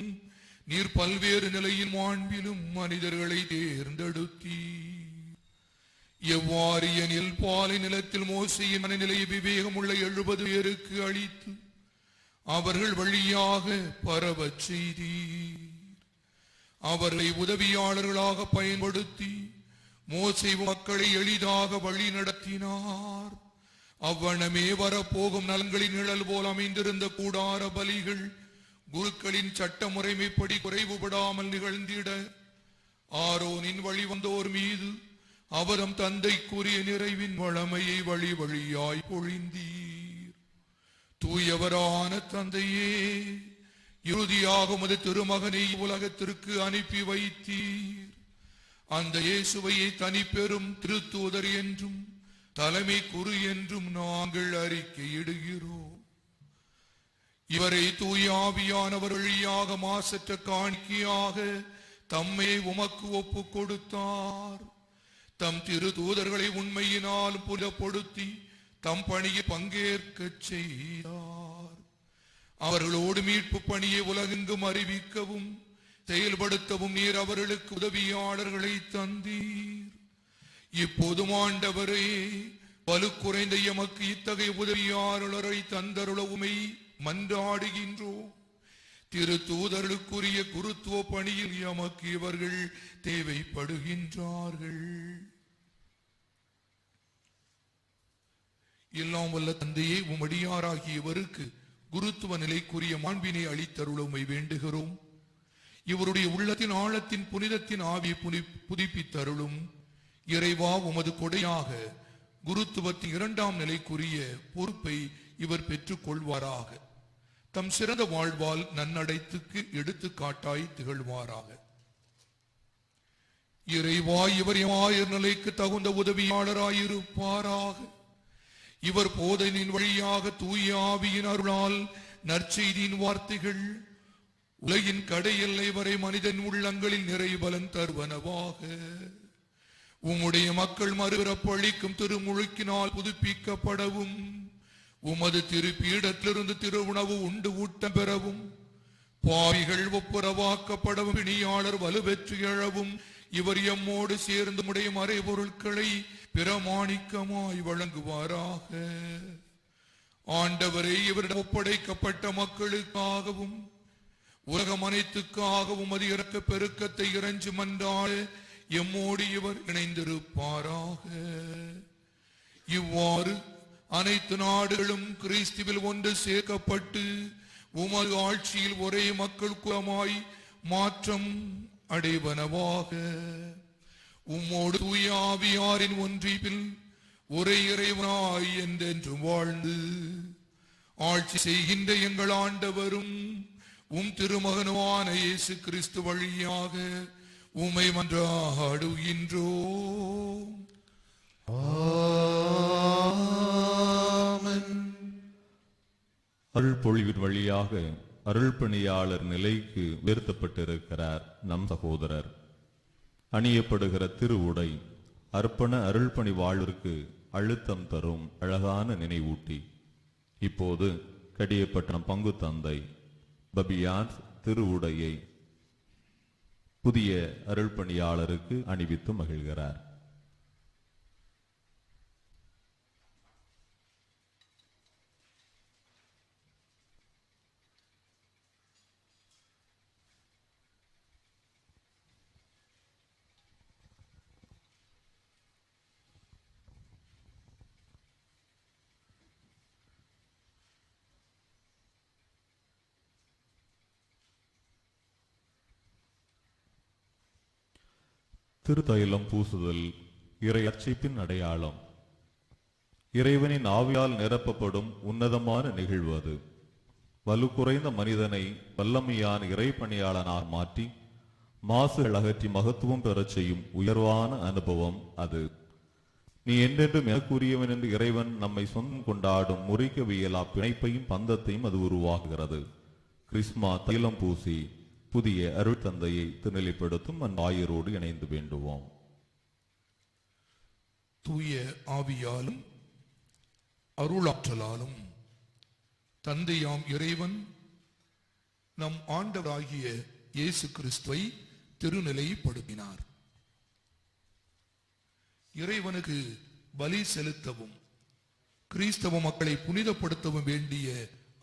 நீர் பல்வேறு நிலையின் மாண்பிலும் மனிதர்களை தேர்ந்தெடுத்தீர். எவ்வாறு எனில் பாலை நிலத்தில் மோசேயின் மனநிலையை விவேகமுள்ள 70 பேருக்கு அளித்து அவர்கள் வழியாக பரவச் செய்தீர். அவர்களை உதவியாளர்களாக பயன்படுத்தி மோசே மக்களை எளிதாக வழி நடத்தினார். அவ்வண்ணமே வரப்போகும் நலன்களின் நிழல் போல் அமைந்திருந்த கூடார பலிகள் குருக்களின் சட்ட முறைமைப்படி குறைவுபடாமல் நிகழ்ந்திட ஆரோனின் வழி வந்தோர் மீது அவரம் தந்தைக்குரிய நிறைவின் வளமையை வழி வழியாய் பொழிந்தீர். தூயவரான தந்தையே, இறுதியாக உமது திருமகனை உலகத்திற்கு அனுப்பி வைத்தீர். அந்த இயேசுவையை தனிப்பெரும் திருத்தூதர் என்றும் தலைமை குரு என்றும் நாங்கள் அறிக்கையிடுகிறோம். இவரை தூய ஆவியானவர் வழியாக மாசற்ற காணிக்கையாக தம்மை உமக்கு ஒப்பு கொடுத்தார். தம் திரு தூதர்களை உண்மையினால் புலப்படுத்தி தம் பணியை பங்கேற்க செய்தார். அவர்களோடு மீட்பு பணியை உலகெங்கும் அறிவிக்கவும் செயல்படுத்தவும் நீர் அவர்களுக்கு உதவியாளர்களை தந்தீர். இப்போது ஆண்டவரே, வலு குறைந்த எமக்கு இத்தகைய உதவியாளரை தந்தருளவுமை மன்றாடுகின்றோம். திரு தூதர்களுக்குரிய குருத்துவ பணியில் எமக்கு இவர்கள் தேவைப்படுகின்றார்கள். எல்லாம் வல்ல தந்தையே, உமடியாராகியவருக்கு குருத்துவ நிலைக்குரிய மாண்பினை அளித்தருளமை வேண்டுகிறோம். இவருடைய உள்ளத்தின் ஆழத்தின் புனிதத்தின் ஆவியை புதுப்பித்தருளும். இறைவா, உமது கொடையாக குருத்துவத்தின் 2ஆம் நிலைக்குரிய பொறுப்பை இவர் பெற்றுக் கொள்வாராக. தம் சிறந்த வாழ்வால் நன்னடைத்துக்கு எடுத்துக்காட்டாய் திகழ்வாராக. இறைவா, இவர் ஆயர் நிலைக்கு தகுந்த உதவியாளராயிருப்பாராக. இவர் போதனின் வழியாக தூய ஆவியின் அருளால் நற்செய்தியின் வார்த்தைகள் உலகின் கடை எல்லை வரை மனிதன் உள்ளங்களில் நிறைபலன் தருவனவாக. உம்முடைய மக்கள் மறுபிறப்பளிக்கும் திருமுழுக்கினால் புதுப்பிக்கப்படவும் உமது திருப்பீடத்திலிருந்து திருவுணவு உண்டு ஊட்டம் பெறவும் பாவிகள் ஒப்புரவாக்கப்படவும் பிணியாளர் வலுப்பெற்று எழவும் இவர் எம்மோடு சேர்ந்து உடைய மறைபொருட்களை பிரமாணிக்கமாய் வழங்குவாராக. ஆண்டவரே, இவரிடம் ஒப்படைக்கப்பட்ட மக்களுக்காகவும் உலகம் அனைத்துக்காகவும் அது இறக்க பெருக்கத்தை இறைஞ்சு மன்றாட எம்மோடு இவர் இணைந்திருப்பாராக. இவ்வாறு அனைத்து நாடுகளும் கிறிஸ்துவில் ஒன்று சேர்க்கப்பட்டு உமது ஆட்சியில் ஒரே மக்கள் குலமாய் மாற்றம் அடைவனவாக. உம்மோடு தூய ஆவியாரின் ஒன்றிப்பில் ஒரே இறைவனாய் என்றென்றும் வாழ்ந்து ஆட்சி செய்கின்ற எங்கள் ஆண்டவரும் உம் திருமகனுமான இயேசு கிறிஸ்து வழியாக உம்மை மன்றாடுகின்றோம். ஆமென். அருள் பொழிவின் வழியாக அருள் பணியாளர் நிலைக்கு உயர்த்தப்பட்டிருக்கிறார் நம் சகோதரர். அணியப்படுகிற திருவுடை அர்ப்பண அருள்பணி வாழ்விற்கு அழுத்தம் தரும் அழகான நினைவூட்டி. இப்போது கடியப்பட்ட பங்கு தந்தை பபியான் திருவுடையை புதிய அருள்பணியாளருக்கு அணிவித்து மகிழ்கிறார். திருத்தைலம் பூசுதல் இறை அர்ச்சிப்பின் அடையாளம். இறைவனின் ஆவியால் நிரப்பப்படும் உன்னதமான நிகழ்வு அது. வலு குறைந்த மனிதனை வல்லமையான இறை பணியாளனாக மாற்றி மாசுகள் அகற்றி மகத்துவம் பெறச் செய்யும் உயர்வான அனுபவம் அது. நீ என்றென்றும் எனக்குரியவன் என்று இறைவன் நம்மை சொந்தம் கொண்டாடும் முறிக்கவியலா பிணைப்பையும் பந்தத்தையும் அது உருவாக்குகிறது. கிறிஸ்மா தைலம் பூசி புதிய அருள் தந்தையை திருநிலைப்படுத்தும் ஆயரோடு இணைந்து வேண்டுவோம். தூய ஆவியாலும் அருளாற்றலாலும் தந்தையாம் இறைவன் நம் ஆண்டவராகிய இயேசு கிறிஸ்துவை திருநிலைப்படுத்தினார். இறைவனுக்கு பலி செலுத்தவும் கிறிஸ்தவ மக்களை புனிதப்படுத்தவும் வேண்டிய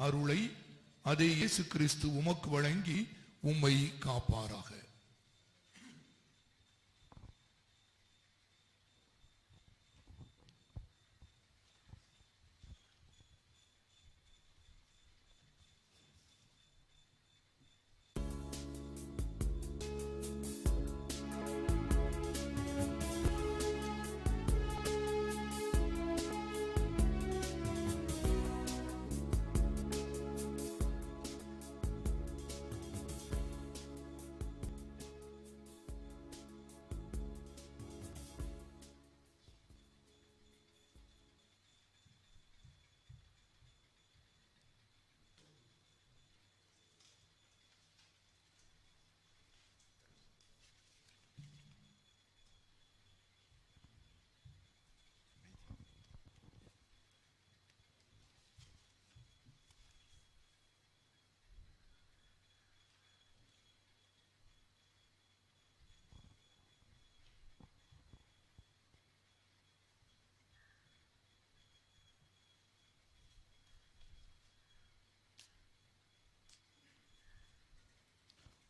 அருளை அதே இயேசு கிறிஸ்து உமக்கு வழங்கி உம்மை காப்பாராக.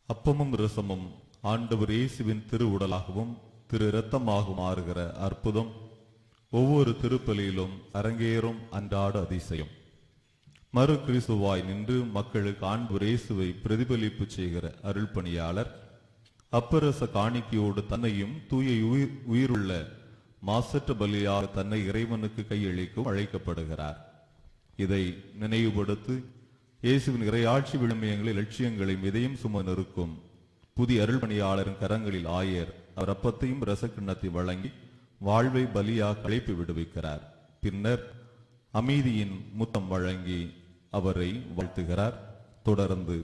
அப்பமும் இரசமும் ஆண்டவர் இயேசுவின் திரு உடலாகவும் திரு இரத்தமாகவும் மாறுகிற அற்புதம் ஒவ்வொரு திருப்பலியிலும் அரங்கேறும் அன்றாட அதிசயம். மறு கிறிஸ்துவாய் நின்று மக்களுக்கு ஆண்டவர் இயேசுவை பிரதிபலிப்பு செய்கிற அருள் பணியாளர் அப்பரச காணிக்கையோடு தன்னையும் தூய உயிருள்ள மாசற்ற பலியாக தன்னை இறைவனுக்கு கையளிக்கும் அழைக்கப்படுகிறார். இதை நினைவுபடுத்தி இயேசுவின் இறையாட்சி விழுமியங்களில் லட்சியங்களையும் இதையும் சுமந்திருக்கும் புதிய அருள் பணியாளரின் கரங்களில் ஆயர் அவர் அப்பத்தையும் ரசக்கிண்ணத்தை வழங்கி வாழ்வை பலியாக அழைப்பு விடுவிக்கிறார். பின்னர் அமைதியின் முத்தம் வழங்கி அவரை வாழ்த்துகிறார். தொடர்ந்து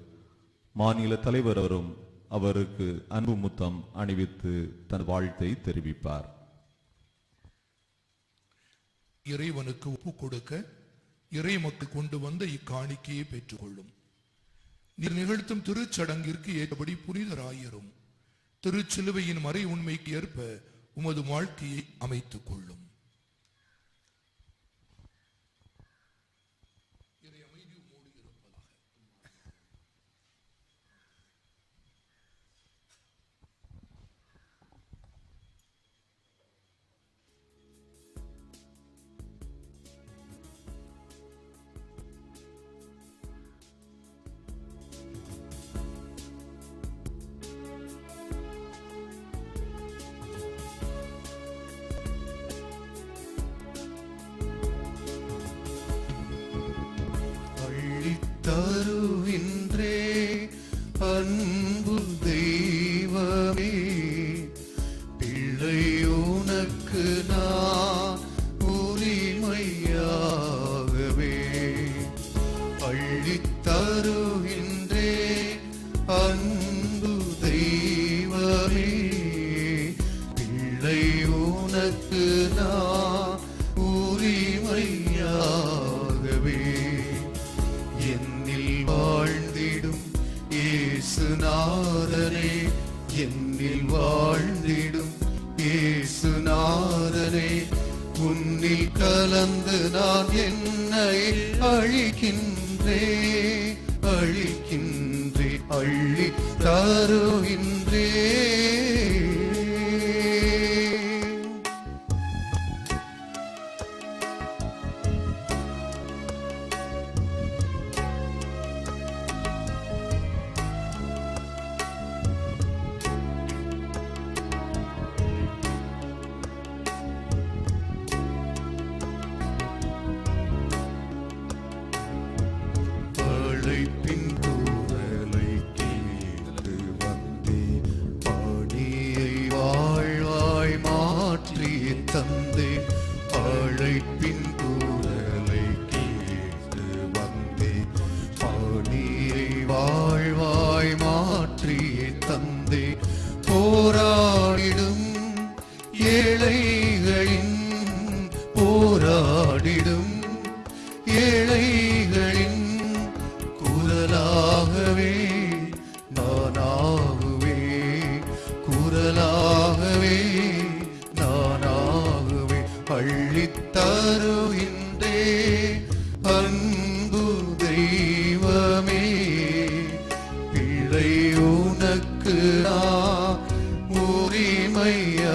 மாநில தலைவர் அவரும் அவருக்கு அன்பு முத்தம் அணிவித்து தன் வாழ்த்தை தெரிவிப்பார். இறைவனுக்கு ஒப்பு கொடுக்க இறை மக்கள் கொண்டு வந்த இக்காணிக்கையை பெற்றுக்கொள்ளும். நீர் நிகழ்த்தும் திருச்சடங்கிற்கு ஏற்றபடி புனிதராயரும் திருச்சிலுவையின் மறை உண்மைக்கு ஏற்ப உமது வாழ்க்கையை அமைத்துக் கொள்ளும். தருகின்றே அன்பு தெய்வமே, பிள்ளை உனக்கு நான் உரிமையாகவே அள்ளித் தருகின்றே அன்பு தெய்வமே, பிள்ளை உனக்கு நான் உரிமையாகவே என்னில் வாழ்ந்திடும் இயேசுநாதனே, என்னில் வாழ்ந்திடும் இயேசுநாதனே, உன்னில் கலந்து நான் என்னை அழிக்கின்றே அழிக்கின்றே அள்ளி தருகின்றே. அழைப்பின் குரலை கேட்டு வந்தேன், பணியை வாழ்வாய் மாற்றி தந்தேன். அழைப்பின் குரலை கேட்டு வந்தேன், பணியை வாழ்வாய் மாற்றி தந்தேன். போராடிடும் ஏழைகளின் போராடிடும் ஏழைகளின் குரலாகவே நானாகுவே, குரலாகவே நானாகுவே அள்ளித் தருகின்றே அன்பு தெய்வமே, பிள்ளை உனக்கு நான் உரிமையாகவே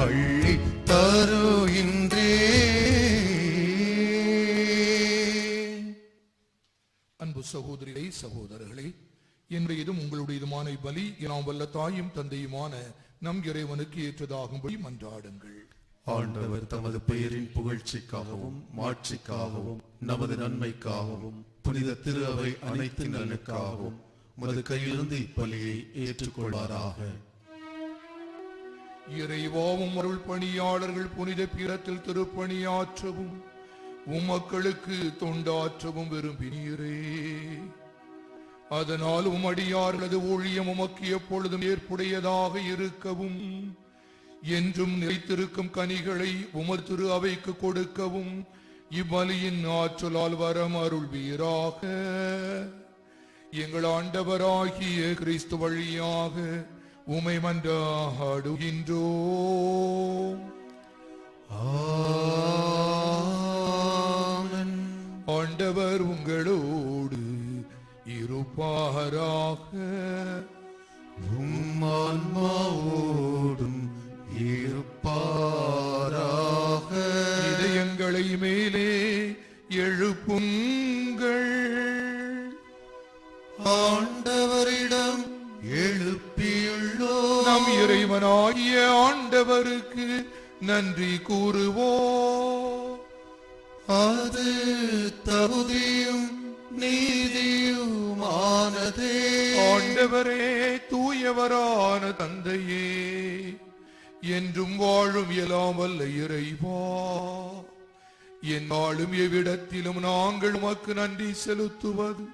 அள்ளித் தருகின்றே. அன்பு சகோதரிகளே, சகோதரர்களே, என்னுடையதும் உங்களுடையதுமான பலி நாம் வல்ல தாயும் தந்தையுமான நம் இறைவனுக்கு ஏற்றதாகும்படி மன்றாடுங்கள். ஆண்டவர் தமது பெயரின் புகழ்ச்சிக்காகவும் மாட்சிக்காகவும் நமது நன்மைக்காகவும் புனித திரு அவை அனைத்து நலனுக்காகவும் உமது கையிலிருந்து இப்பலியை ஏற்றுக்கொள்வாராக. இறைவாவும் அருள் பணியாளர்கள் புனித பீடத்தில் திருப்பணியாற்றவும் உம்மக்களுக்கு தொண்டாற்றவும் விரும்பினீரே. அதனால் உமடியார்களது ஊழியம் உமக்கு எப்பொழுதும் ஏற்புடையதாக இருக்கவும் என்றும் நிலைத்திருக்கும் கனிகளை உமது திரு அவைக்கு கொடுக்கவும் இவ்வலியின் ஆற்றலால் வரம் அருள்வீராக. எங்கள் ஆண்டவராகிய கிறிஸ்து வழியாக உமை மன்றாடுகின்றோம். ஆமென். ஆண்டவர் உங்களோடு இருப்பாராக. உம் ஆன்மாவோடும் இருப்பாராக. இதயங்களை மேலே எழுப்புங்கள். ஆண்டவரிடம் எழுப்பியுள்ளோம். நம் இறைவனாகிய ஆண்டவருக்கு நன்றி கூறுவோம். அது தகுதியும் நீதியுமானதே. ஆண்டவரே, தூயவரான தந்தையே, என்றும் வாழும் எல்லாம் வல்ல இறைவா, எந்நாளும் எவ்விடத்திலும் நாங்கள் உமக்கு நன்றி செலுத்துவது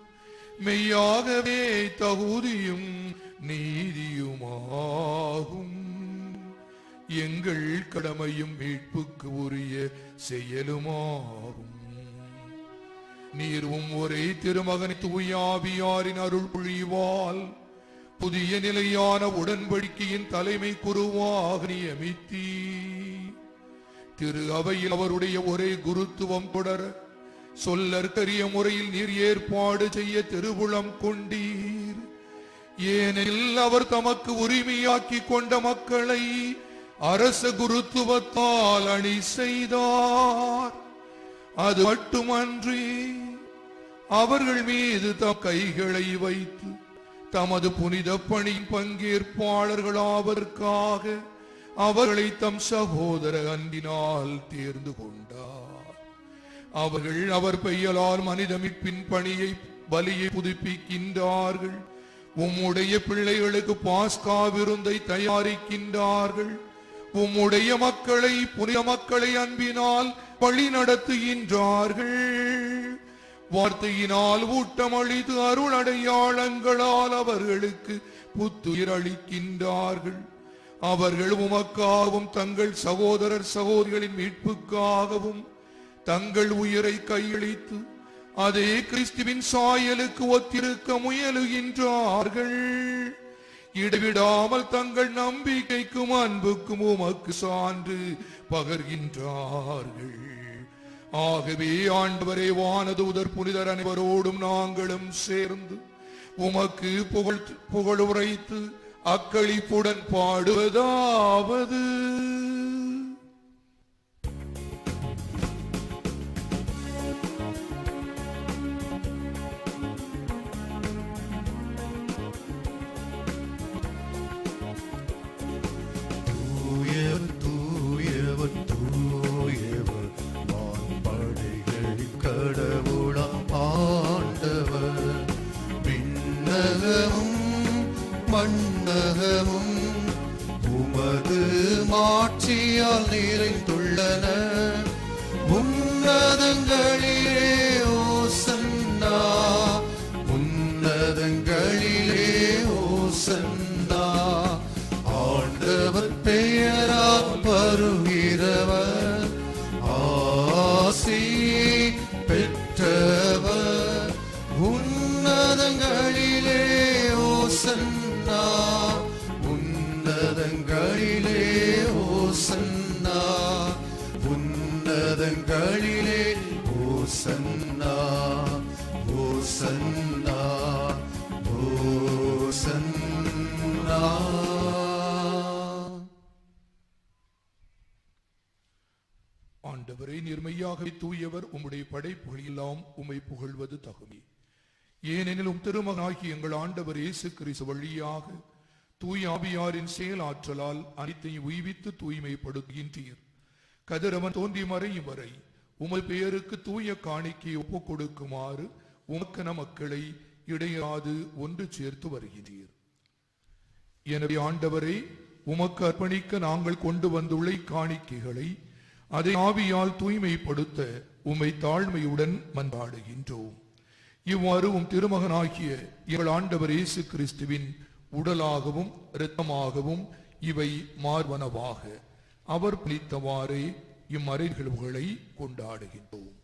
மெய்யாகவே தகுதியும் நீதியுமாகும். எங்கள் கடமையும் மீட்புக்கு உரிய செயலுமாகும். நீரும் ஒரே திருமகன் தூயாவியாரின் அருள் பொழிவால் புதிய நிலையான உடன்படிக்கையின் தலைமை குருவாக நியமித்தீ. திரு அவையில் அவருடைய ஒரே குருத்துவம் தொடர சொல்லற்கரிய முறையில் நீர் ஏற்பாடு செய்ய திருவுளம் கொண்டீர். ஏனெனில் அவர் தமக்கு உரிமையாக்கி கொண்ட மக்களை அரச குருத்துவத்தால் அணி செய்தார். அது மட்டுமன்றி அவர்கள் மீது தம் கைகளை வைத்து தமது புனித பணி பங்கேற்பாளர்களாவதற்காக அவர்களை தம் சகோதர அன்பினால் தேர்ந்து கொண்டார். அவர்கள் அவர் பெயரால் மனித மீட்பின் பணியை பலியை புதுப்பிக்கின்றார்கள். உம்முடைய பிள்ளைகளுக்கு பாஸ்கா விருந்தை தயாரிக்கின்றார்கள். உம்முடைய மக்களை புனித மக்களை அன்பினால் வழி நடத்துகின்றார்கள். வார்த்தையினால் ஊட்டமளித்து அருள் அடையாளங்களால் அவர்களுக்கு புத்துயிர் அளிக்கின்றார்கள். அவர்கள் உமக்காகவும் தங்கள் சகோதரர் சகோதரிகளின் மீட்புக்காகவும் தங்கள் உயிரை கையளித்து அதே கிறிஸ்துவின் சாயலுக்கு ஒத்திருக்க முயலுகின்றார்கள். இடைவிடாமல் தங்கள் நம்பிக்கைக்கும் அன்புக்கும் உமக்கு சான்று பகர்கின்றார்கள். ஆகவே ஆண்டவரே, வானதூதர் புனிதர் அனைவரோடும் நாங்களும் சேர்ந்து உமக்கு புகழ் உரைத்து அக்களிப்புடன் பாடுவதாவது: தூயவர் தூயவர் வான்படைகளின் கடவுளாம் ஆண்டவர். விண்ணகமும் மண்ணகமும் உமது மாட்சியால் நிறைந்துள்ளன. உன்னதங்களிலே ஓசன்னா, உன்னதங்களிலே ஓசன்னா. ஆண்டவர் பெயரால் வருகிறவர் ஆசி பெற்றவர். உன்னதங்களிலே ஓசன்னா, உன்னதங்களிலே ஓசன்னா, உன்னதங்களிலே ஓசன்னா, ஓசன்னா, ஓசன்னா. ஆண்டவரே, நீர்மையாகவே தூயவர். உம்முடைய படைப்புகள் எல்லாம் உம்மை புகழ்வது தகுமே. ஏனெனில் திருமகனாகிய எங்கள் ஆண்டவர் இயேசு கிறிஸ்து வழியாக தூய ஆவியாரின் செயலாற்றலால் அனைத்தையும் உய்வித்து தூய்மைப்படுத்துகின்றீர். கதிரவன் தோன்றி மறையும் வரை உமது பெயருக்கு தூய காணிக்கை ஒப்புக் கொடுக்குமாறு உமக்கன மக்களை இடையாது ஒன்று சேர்த்து வருகின்றீர். எனவே ஆண்டவரே, உமக்கு அர்ப்பணிக்க நாங்கள் கொண்டு வந்துள்ள காணிக்கைகளை அதை ஆவியால் தூய்மைப்படுத்த உம்மை தாழ்மையுடன் மன்றாடுகின்றோம். இவ்வாறு திருமகனாகிய எங்கள் ஆண்டவர் இயேசு கிறிஸ்துவின் உடலாகவும் இரத்தமாகவும் இவை மார்பனவாக அவர் பிடித்தவாறே இம்மறை நிகழ்வுகளை கொண்டாடுகின்றோம்.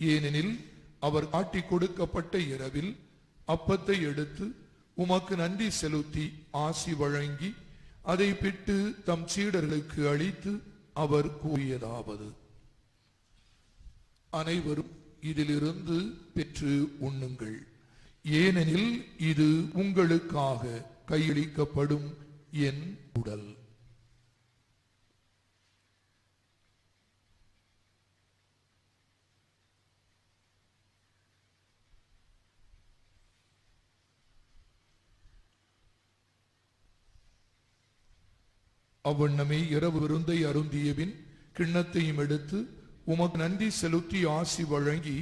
ஏனெனில் அவர் காட்டிக் கொடுக்கப்பட்ட இரவில் அப்பத்தை எடுத்து உமக்கு நன்றி செலுத்தி ஆசி வழங்கி அதை பிட்டு தம் சீடர்களுக்கு அளித்து அவர் கூறியதாவது: அனைவரும் இதிலிருந்து பெற்று உண்ணுங்கள். ஏனெனில் இது உங்களுக்காக கையளிக்கப்படும் என் உடல். அவ்வண்ணமே இரவு விருந்தை அருந்தியபின் கிண்ணத்தையும் எடுத்து உமக்கு நன்றி செலுத்தி ஆசி வழங்கி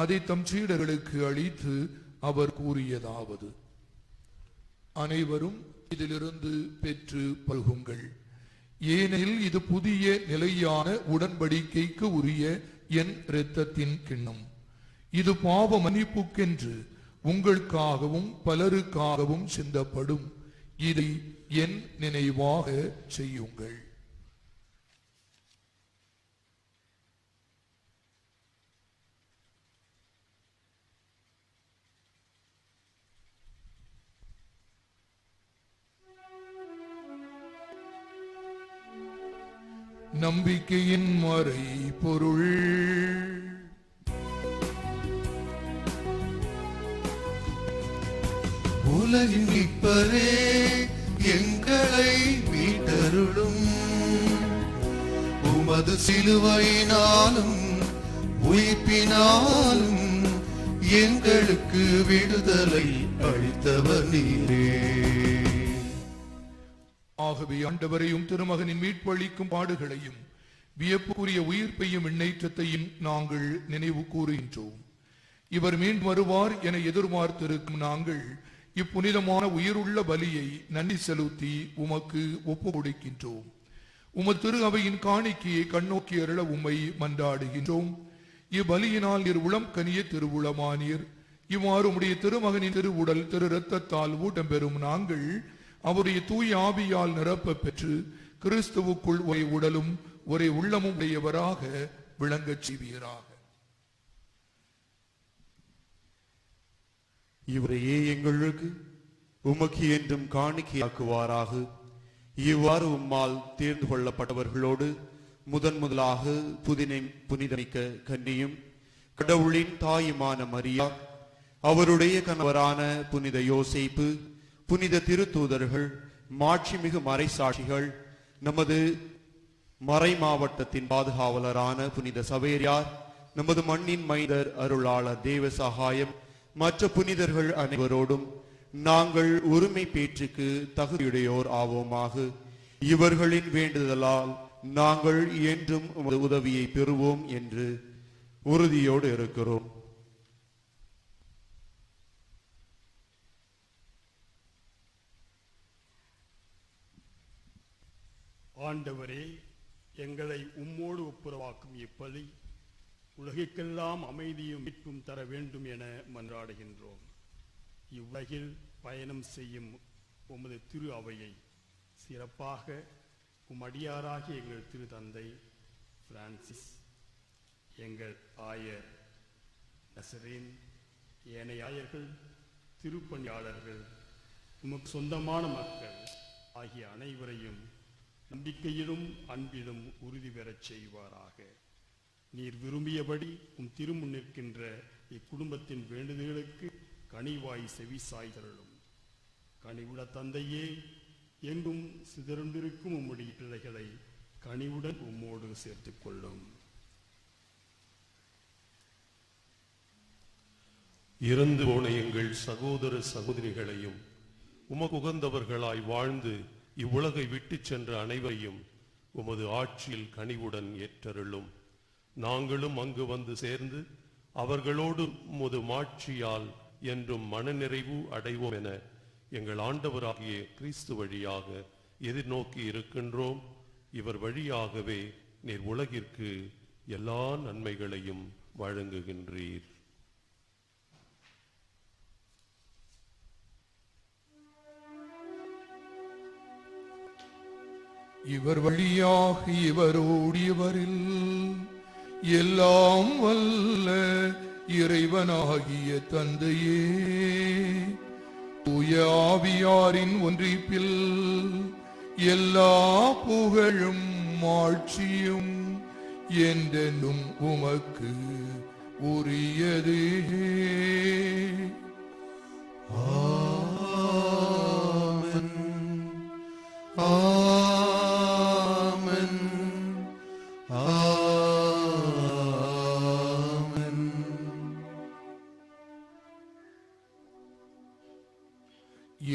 அதை தம் சீடர்களுக்கு அளித்து அவர் கூறியதாவது: அனைவரும் இதிலிருந்து பெற்று பல்குங்கள். ஏனெனில் இது புதிய நிலையான உடன்படிக்கைக்கு உரிய என் இரத்தத்தின் கிண்ணம். இது பாவ மன்னிப்புக்கென்று உங்களுக்காகவும் பலருக்காகவும் சிந்தப்படும். இதை என் நினைவாக செய்யுங்கள். நம்பிக்கையின் மறை பொருள். உலகின் மீட்பரே, எங்களை மீட்டருளும். உமது சிலுவையினாலும் உயிர்ப்பினாலும் எங்களுக்கு விடுதலை அளித்தவர் நீரே. ஆகவே ஆண்டவரையும் திருமகனின் மீட்பளிக்கும் பாடுகளையும் வியப்புக்குரிய உயிர்ப்பையும் விண்ணேற்றத்தையும் நாங்கள் நினைவு கூறுகின்றோம். இவர் மீண்டும் வருவார் என எதிர்பார்த்திருக்கும் நாங்கள் இப்புனிதமான உயிருள்ள பலியை நன்றி செலுத்தி உமக்கு ஒப்பு கொடுக்கின்றோம். உமது திரு அவையின் காணிக்கையை கண்ணோக்கி அருள உம்மை மன்றாடுகின்றோம். இப்பலியினால் நீர் உளம் கனிய திருவுளமானீர். இவ்வாறு உம்முடைய திருமகனின் திருவுடல் திரு இரத்தத்தால் ஊட்டம் பெறும் நாங்கள் அவருடைய தூய ஆவியால் நிரப்ப பெற்று கிறிஸ்துவுக்குள் ஒரே உடலும் ஒரே உள்ளமும் உடையவராக விளங்கச் செய்வீராக. இவரையே எங்களுக்கு உமக்கு என்றும் காணிக்கையாக்குவாராக. இவ்வாறு உம்மால் தேர்ந்து கொள்ளப்பட்டவர்களோடு முதலாக புனிதமிக்க கன்னியும் கடவுளின் தாயுமான மரியா, அவருடைய கணவரான புனித யோசேப்பு, புனித திருத்தூதர்கள், மாட்சிமிகு மறைசாட்சிகள், நமது மறை மாவட்டத்தின் பாதுகாவலரான புனித சவேரியார், நமது மண்ணின் மைந்தர் அருளாளர் தேவ சகாயம், மற்ற புனிதர்கள் அனைவரோடும் நாங்கள் உரிமை பேற்றுக்கு தகுதியுடையோர் ஆவோமாக. இவர்களின் வேண்டுதலால் நாங்கள் என்றும் உமது உதவியை பெறுவோம் என்று உறுதியோடு இருக்கிறோம். ஆண்டவரே, எங்களை உம்மோடு ஒப்புரவாக்கும் இப்பலி உலகிற்கெல்லாம் அமைதியும் மீட்பும் தர வேண்டும் என மன்றாடுகின்றோம். இவ்வுலகில் பயணம் செய்யும் உமது திரு அவையை சிறப்பாக உம்மடியாராகிய எங்கள் திரு தந்தை பிரான்சிஸ், எங்கள் ஆயர் நசரேன், ஏனைய ஆயர்கள், திருப்பணியாளர்கள், உமக்கு சொந்தமான மக்கள் ஆகிய அனைவரையும் நம்பிக்கையிலும் அன்பிலும் உறுதி பெறச் செய்வாராக. நீர் விரும்பியபடி உம் திருமுன் நிற்கின்ற இக்குடும்பத்தின் வேண்டுதலுக்கு கனிவாய் செவிசாய் தருளும். கனிவுள்ள தந்தையே, எங்கும் சிதறந்திருக்கும் உம்முடைய பிள்ளைகளை கனிவுடன் உம்மோடு சேர்த்துக் கொள்ளும். இறந்து போன எங்கள் சகோதர சகோதரிகளையும் உமக்கு உகந்தவர்களாய் வாழ்ந்து இவ்வுலகை விட்டு சென்ற அனைவரையும் உமது ஆட்சியில் கனிவுடன் ஏற்றருளும். நாங்களும் அங்கு வந்து சேர்ந்து அவர்களோடு உமது மாட்சியால் என்றும் மனநிறைவு அடைவோம் என எங்கள் ஆண்டவராகிய கிறிஸ்து வழியாக எதிர்நோக்கி இருக்கின்றோம். இவர் வழியாகவே நீர் உலகிற்கு எல்லா நன்மைகளையும் வழங்குகின்றீர். இவர் வழியாக இவரோடு இவரில் எல்லாம் வல்ல இறைவனாகிய தந்தையே, தூய ஆவியாரின் ஒன்றிப்பில் எல்லா புகழும் ஆட்சியும் என்றென்றும் உமக்கு உரியதே. ஆமென். ஆமென். ஆமென்.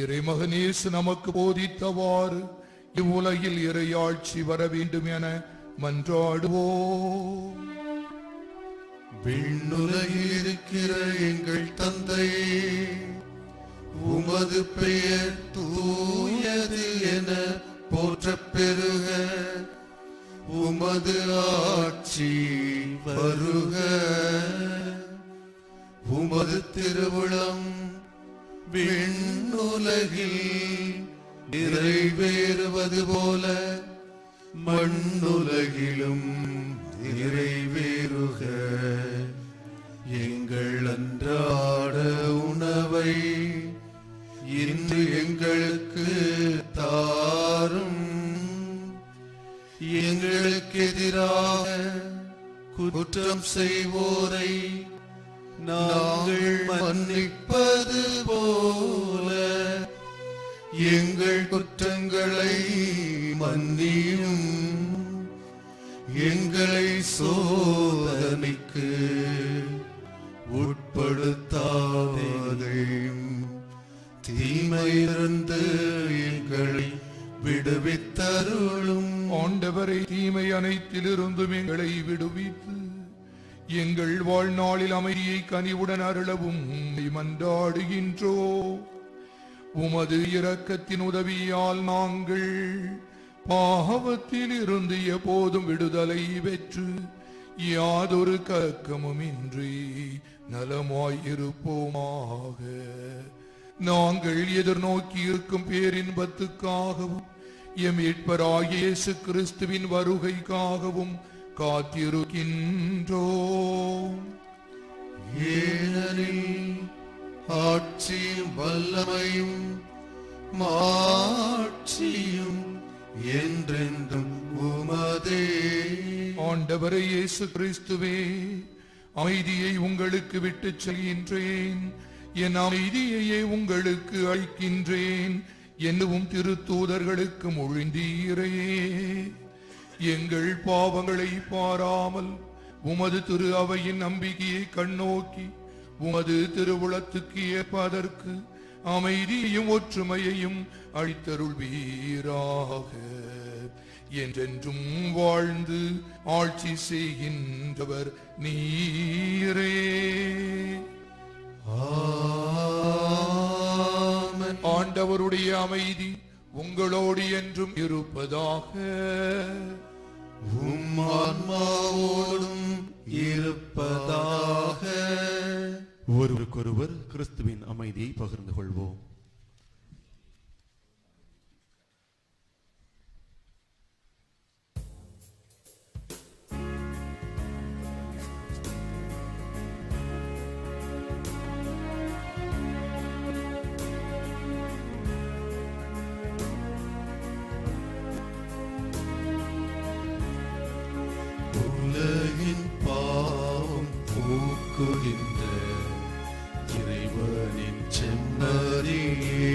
இறைமகனேசு நமக்கு போதித்தவாறு இவ்வுலகில் இறையாட்சி வர வேண்டும் என மன்றாடுவோம். விண்ணுலகில் இருக்கிற எங்கள் தந்தையே, உமது பெயர் தூயது என போற்றப் பெறுக. உமது ஆட்சி வருக. உமது திருவுளம் விண்ணுலகில் நிறைவேறுவது போல மண்ணுலகிலும் நிறைவேறுக. எங்கள் அன்றாட உணவை இன்று எங்களுக்கு தாரும். எங்களுக்கு எதிராக குற்றம் செய்வோரை நாங்கள் மன்னிப்பது போல எங்கள் குற்றங்களை மன்னியும். எங்களை சோதனைக்கு உட்படுத்தாதேயும், தீமையிலிருந்து எங்களை விடுவித்தருளும். ஆண்டவரை தீமை அனைத்திலிருந்தும் எங்களை விடுவித்து எங்கள் வாழ்நாளில் அமைதியை கனிவுடன் அருளவும் உம்மை மன்றாடுகின்றோம். உமது இரக்கத்தின் உதவியால் நாங்கள் பாவத்தில் இருந்து எப்போதும் விடுதலை பெற்று யாதொரு கலக்கமும் இன்றி நலமாயிருப்போமாக. நாங்கள் எதிர்நோக்கி இருக்கும் பேரின்பத்துக்காகவும் எம் மீட்பராகிய இயேசு கிறிஸ்துவின் வருகைக்காகவும் காத்திருக்கின்றோம். ஏனெனில் ஆட்சியும் வல்லமையும் மாட்சியும் என்றென்றும் உமதே. ஆண்டவரே இயேசு கிறிஸ்துவே, அமைதியை உங்களுக்கு விட்டுச் செல்கின்றேன், என் அமைதியையே உங்களுக்கு அளிக்கின்றேன் என்னும் திருத்தூதர்களுக்கு மொழிந்தீரே. எங்கள் பாவங்களை பாராமல் உமது திரு அவையின் நம்பிக்கையை கண்ணோக்கி உமது திருவுளத்துக்கு ஏற்பதற்கு அமைதியையும் ஒற்றுமையையும் அளித்தருள்வீராக. என்றென்றும் வாழ்ந்து ஆட்சி செய்கின்றவர் நீரே. ஆமென். ஆண்டவருடைய அமைதி உங்களோடு என்றும் இருப்பதாக. உம் ஆன்மாவோடும் இருப்பதாக. ஒருவருக்கொருவர் கிறிஸ்துவின் அமைதியை பகிர்ந்து கொள்வோம். உலகின் பாவம் போக்குகின்ற இறைவனின் செம்மறியே,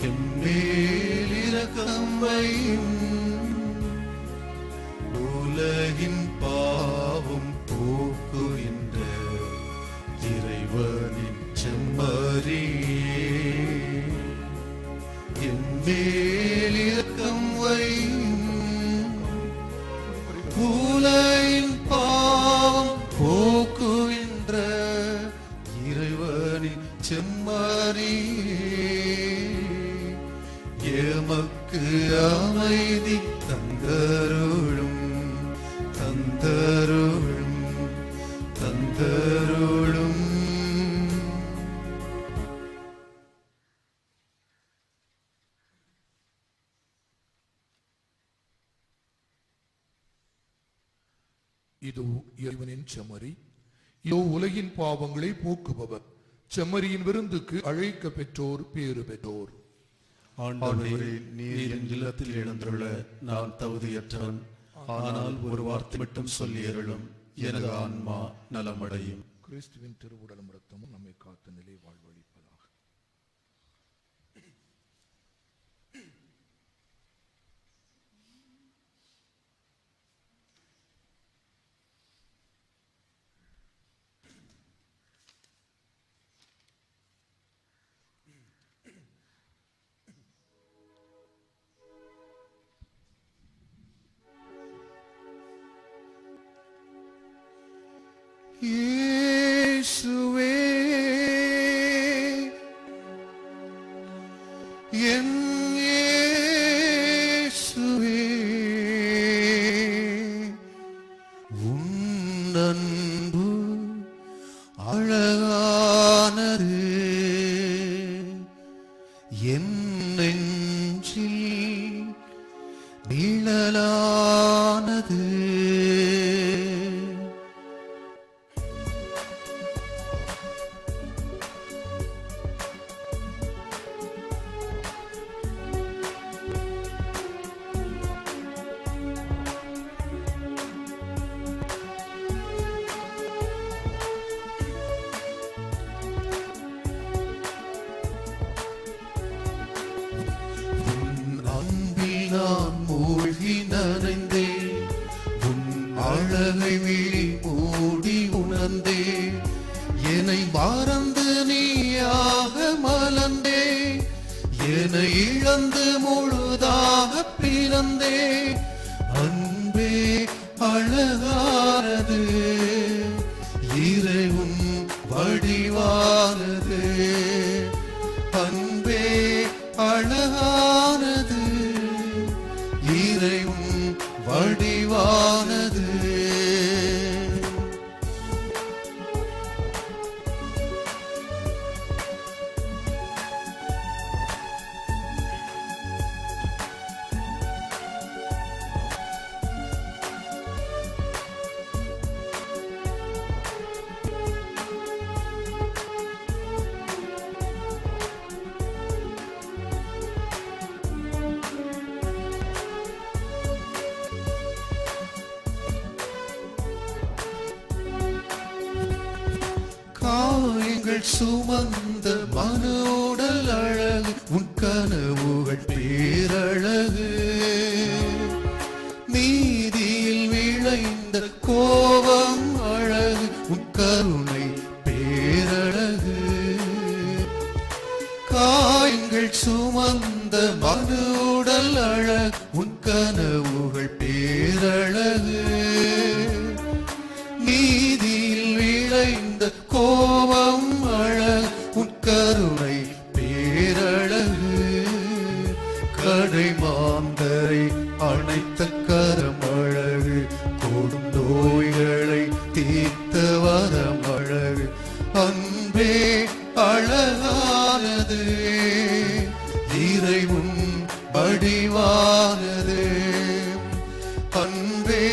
எம்மேல் இரக்கம் வையும். உலகின் பாவம் போக்குகின்ற இறைவனின் செம்மறியே, எம்மேல் இரக்கம் வையும். உலகின் பாவம் போக்குகின்ற இறைவனின் செம்மறியே, எமக்கு அமைதி தந்தருளும் தந்தருளும் தந்தருளும். இதோ இறைவனின் செம்மறி, இதோ உலகின் பாவங்களை போக்குபவர். செம்மறியின் விருந்துக்கு அழைக்க பெற்றோர் பேறு பெற்றோர். ஆண்டவரே, நீர் என் இல்லத்தில் எழுந்துள்ள நான் தகுதியற்றவன். ஆனால் ஒரு வார்த்தை மட்டும் சொல்லியருளும், எனது ஆன்மா நலமடையும். கிறிஸ்துவின் திருவுடலும் இரத்தமும் நம்மை காத்து நிலை வாழ்வழிப்பதாக. இயேசுவே, என் இயேசுவே, உன் அன்பு அழகானது, என் நெஞ்சில் நிழலானது. நான் மூழ்கி நனைந்தேன், உன் அழகை விழி மூடி உணர்ந்தேன். என்னை மறந்து நீயாக மலர்ந்தே, என்னை இழந்து முழுதாக பிறந்தே. அன்பே அழகானது, இறைவன் வடிவானது. அன்பே அழகானது, இறைவன் வடிவானது. காயங்கள் சுமந்த மனோடல் அழகு, உன் கனவுகள் பேரழகு. நீதியில் விளைந்த கோபம் அழகு, உன் கருணை பேரழகு. காயங்கள் சுமந்த மனோடல் அழகு, உன் கனவுகள் பேரழகு. நீதியில் விளைந்த கோபம் அழகு, உன் கருணை பேரழகு. கடை மாந்தரை அணைத்த கரம் அழகு, கொடும் நோய்களை தீர்த்த வரம் அழகு. அன்பே அழகானது, இறைவன் வடிவானது. அன்பே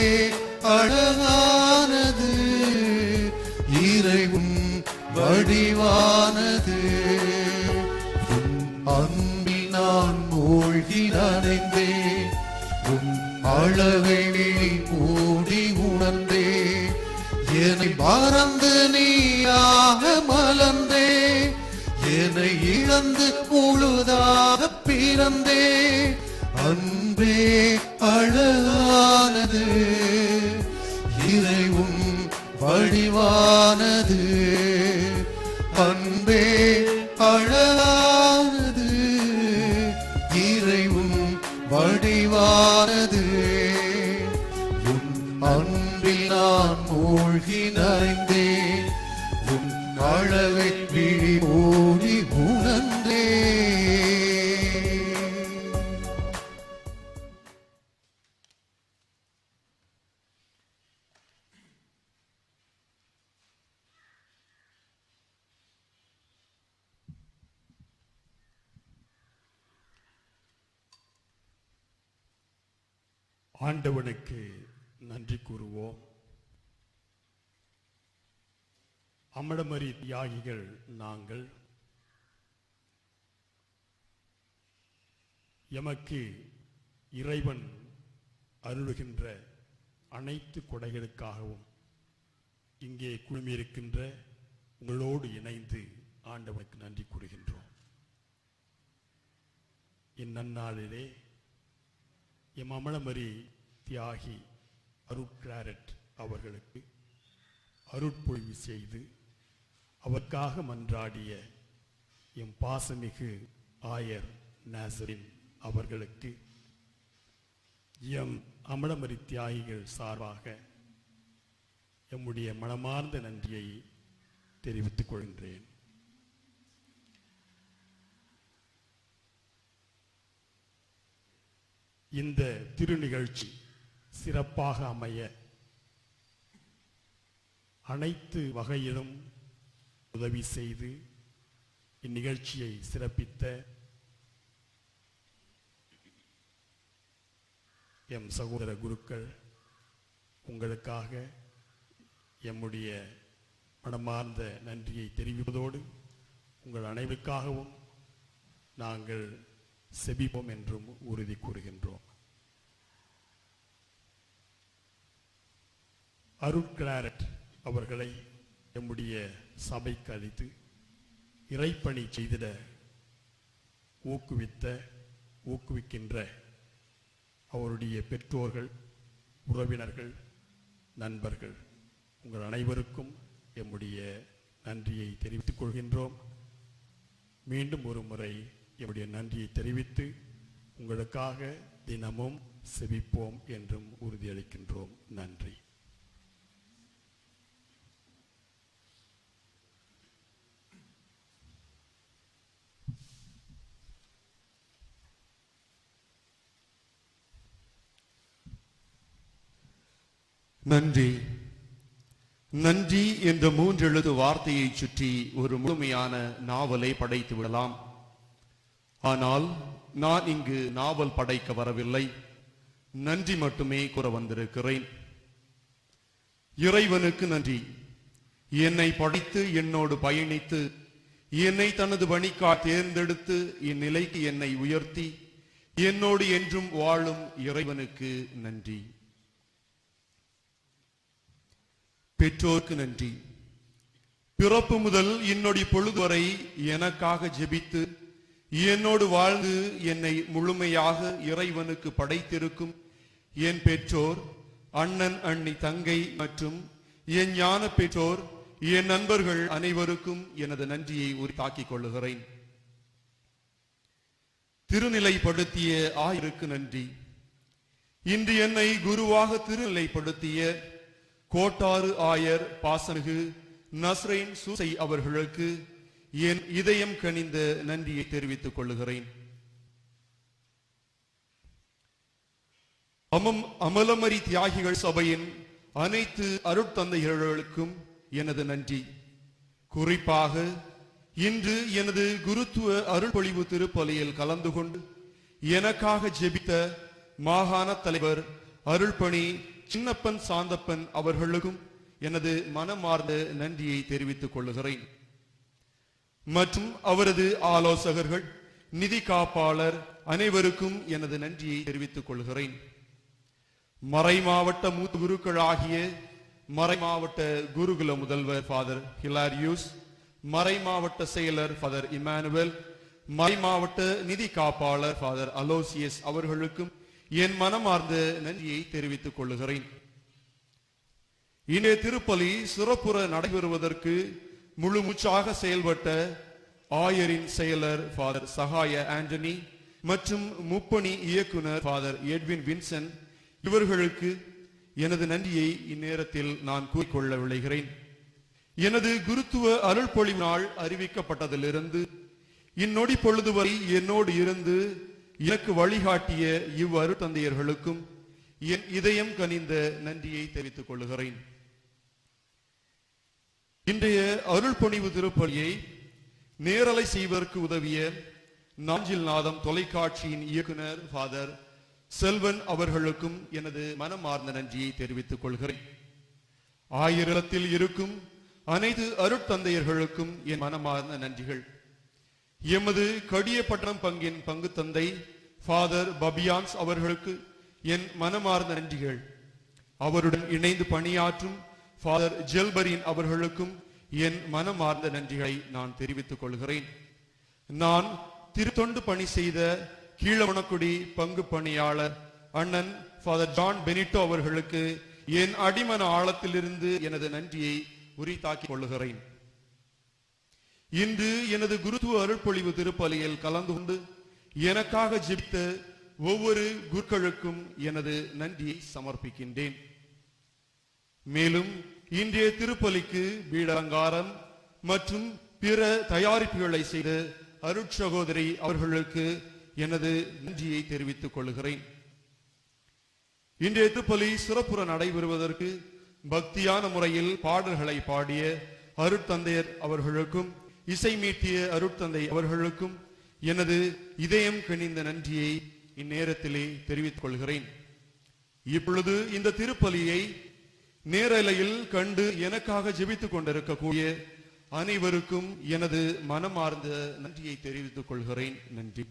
அழகானது, இறைவன் வடிவானது. உன் அன்பில் நான் மூழ்கி நனைந்தேன், உன் அழகை விழி மூடி உணர்ந்தே. என்னை மறந்து நீயாக மலர்ந்தே, என்னை இழந்து முழுதாக பிறந்தே. அன்பே அழகானது, இறைவன் வடிவானது. அன்பே அழகானது, இறைவன் வடிவானது. உன் அன்பில் நான் மூழ்கி நனைந்தேன், உன் அழகை விழி மூடி உணர்ந்தேன். ஆண்டவனுக்கு நன்றி கூறுவோம். அமலமரி தியாகிகள் நாங்கள் எமக்கு இறைவன் அருளுகின்ற அனைத்து கொடைகளுக்காகவும் இங்கே குழுமியிருக்கின்ற உங்களோடு இணைந்து ஆண்டவனுக்கு நன்றி கூறுகின்றோம். இந்நன்னாளிலே எம் அமலமரி தியாகி அருட்கிளாரட் அவர்களுக்கு அருட்பொழிவு செய்து அவருக்காக மன்றாடிய எம் பாசமிகு ஆயர் நாசரின் அவர்களுக்கு எம் அமலமரி தியாகிகள் சார்பாக எம்முடைய மனமார்ந்த நன்றியை தெரிவித்துக் கொள்கின்றேன். இந்த திருநிகழ்ச்சி சிறப்பாக அமைய அனைத்து வகையிலும் உதவி செய்து இந்நிகழ்ச்சியை சிறப்பித்த எம் சகோதர குருக்கள் உங்களுக்காக எம்முடைய மனமார்ந்த நன்றியை தெரிவிப்பதோடு உங்கள் அனைவருக்காகவும் நாங்கள் செபிப்போம் என்றும் உறுதி கூறுகின்றோம். அருட்கிளாரட் அவர்களை எம்முடைய சபைக்கு அளித்து இறைப்பணி செய்திட ஊக்குவிக்கின்ற அவருடைய பெற்றோர்கள், உறவினர்கள், நண்பர்கள் உங்கள் அனைவருக்கும் எம்முடைய நன்றியை தெரிவித்துக் கொள்கின்றோம். மீண்டும் ஒரு முறை என்னுடைய நன்றியை தெரிவித்து உங்களுக்காக தினமும் செபிப்போம் என்றும் உறுதியளிக்கின்றோம். நன்றி. நன்றி. நன்றி என்ற 3 எழுத்து வார்த்தையை சுற்றி ஒரு முழுமையான நாவலை படைத்து விடலாம். ஆனால் நான் இங்கு நாவல் படைக்க வரவில்லை, நன்றி மட்டுமே கூற வந்திருக்கிறேன். இறைவனுக்கு நன்றி. என்னை படைத்து என்னோடு பயணித்து என்னை தனது பணிக்காக தேர்ந்தெடுத்து இந்நிலைக்கு என்னை உயர்த்தி என்னோடு என்றும் வாழும் இறைவனுக்கு நன்றி. பெற்றோருக்கு நன்றி. பிறப்பு முதல் இன்னொடி பொழுது வரை எனக்காக ஜெபித்து என்னோடு வாழ்ந்து என்னை முழுமையாக இறைவனுக்கு படைத்திருக்கும் என் பெற்றோர், அண்ணன், அண்ணி, தங்கை மற்றும் என் ஞான பெற்றோர், என் நண்பர்கள் அனைவருக்கும் எனது நன்றியை உரித்தாக்கிக் கொள்ளுகிறேன். திருநிலைப்படுத்திய ஆயருக்கு நன்றி. இன்று என்னை குருவாக திருநிலைப்படுத்திய கோட்டாறு ஆயர் பாசமிகு நஸ்ரேன் சூசை அவர்களுக்கு என் இதயம் கனிந்த நன்றியை தெரிவித்துக் கொள்ளுகிறேன். அமலமரி தியாகிகள் சபையின் அனைத்து அருட்தந்தையர்களுக்கும் எனது நன்றி. குறிப்பாக இன்று எனது குருத்துவ அருள்பொழிவு திருப்பலியில் கலந்து கொண்டு எனக்காக ஜெபித்த மாகாண தலைவர் அருள்பணி சின்னப்பன் சாந்தப்பன் அவர்களுக்கும் எனது மனமார்ந்த நன்றியை தெரிவித்துக் கொள்ளுகிறேன். மற்றும் அவரது ஆலோசகர்கள், நிதி காப்பாளர் அனைவருக்கும் எனது நன்றியை தெரிவித்துக் கொள்கிறேன். மறைமாவட்ட மூத்த குருக்களாகிய மறைமாவட்ட குருகுல முதல்வர் ஃபாதர் ஹிலாரியூஸ், மறைமாவட்ட செயலர் ஃபாதர் இமானுவேல், மறைமாவட்ட நிதி காப்பாளர் ஃபாதர் அலோசியஸ் அவர்களுக்கும் என் மனமார்ந்த நன்றியை தெரிவித்துக் கொள்ளுகிறேன். இன்றைய திருப்பலி சிறப்புற நடைபெறுவதற்கு முழு மூச்சாக செயல்பட்ட ஆயரின் செயலர் ஃபாதர் சகாய ஆண்டனி மற்றும் முப்பணி இயக்குனர் ஃபாதர் எட்வின் வின்சென்ட் இவர்களுக்கு எனது நன்றியை இந்நேரத்தில் நான் கூறிக்கொள்ள விளைகிறேன். எனது குருத்துவ அருள்பொழிவு நாள் அறிவிக்கப்பட்டதிலிருந்து இந்நொடி பொழுது வரை என்னோடு இருந்து எனக்கு வழிகாட்டிய இவ்வருட்தந்தையர்களுக்கும் என் இதயம் கனிந்த நன்றியை தெரிவித்துக் கொள்கிறேன். இன்றைய அருள்பொழிவு திருப்பலியை நேரலை செய்வதற்கு உதவிய நாஞ்சில் நாதம் தொலைக்காட்சியின் இயக்குனர் ஃபாதர் செல்வன் அவர்களுக்கும் எனது மனமார்ந்த நன்றியை தெரிவித்துக் கொள்கிறேன். ஆயிரத்தில் இருக்கும் அனைத்து அருட்தந்தையர்களுக்கும் என் மனமார்ந்த நன்றிகள். எமது கடியப்பட்டணம் பங்கின் பங்கு தந்தை ஃபாதர் பபியான்ஸ் அவர்களுக்கு என் மனமார்ந்த நன்றிகள். அவருடன் இணைந்து பணியாற்றும் ஃபாதர் ஜெல்பரின் அவர்களுக்கும் என் மனமார்ந்த நன்றிகளை நான் தெரிவித்துக் கொள்கிறேன். நான் திருத்தொண்டு பணி செய்த கீழவனக்குடி பங்கு பணியாளர் அண்ணன் ஃபாதர் ஜான் பெனிட்டோ அவர்களுக்கு என் அடிமன ஆழத்திலிருந்து எனது நன்றியை உரித்தாக்கிக் கொள்ளுகிறேன். இன்று எனது குருத்துவ அருள்பொழிவு திருப்பலியில் கலந்து கொண்டு எனக்காக ஜெபித்த ஒவ்வொரு குருக்களுக்கும் எனது நன்றியை சமர்ப்பிக்கின்றேன். மேலும் இன்றைய திருப்பலிக்கு பீடாலங்காரம் மற்றும் பிற தயாரிப்புகளை செய்த அருட்சகோதரி அவர்களுக்கு எனது நன்றியை தெரிவித்துக் கொள்கிறேன். இன்றைய திருப்பலி சிறப்புற நடைபெறுவதற்கு பக்தியான முறையில் பாடல்களை பாடிய அருட்தந்தையர் அவர்களுக்கும் இசை மீட்டிய அருட்தந்தை அவர்களுக்கும் எனது இதயம் கனிந்த நன்றியை இந்நேரத்திலே தெரிவித்துக் கொள்கிறேன். இப்பொழுது இந்த திருப்பலியை நேரலையில் கண்டு எனக்காக ஜெபித்துக் கொண்டிருக்கக்கூடிய அனைவருக்கும் எனது மனமார்ந்த நன்றியை தெரிவித்துக் கொள்கிறேன். நன்றி.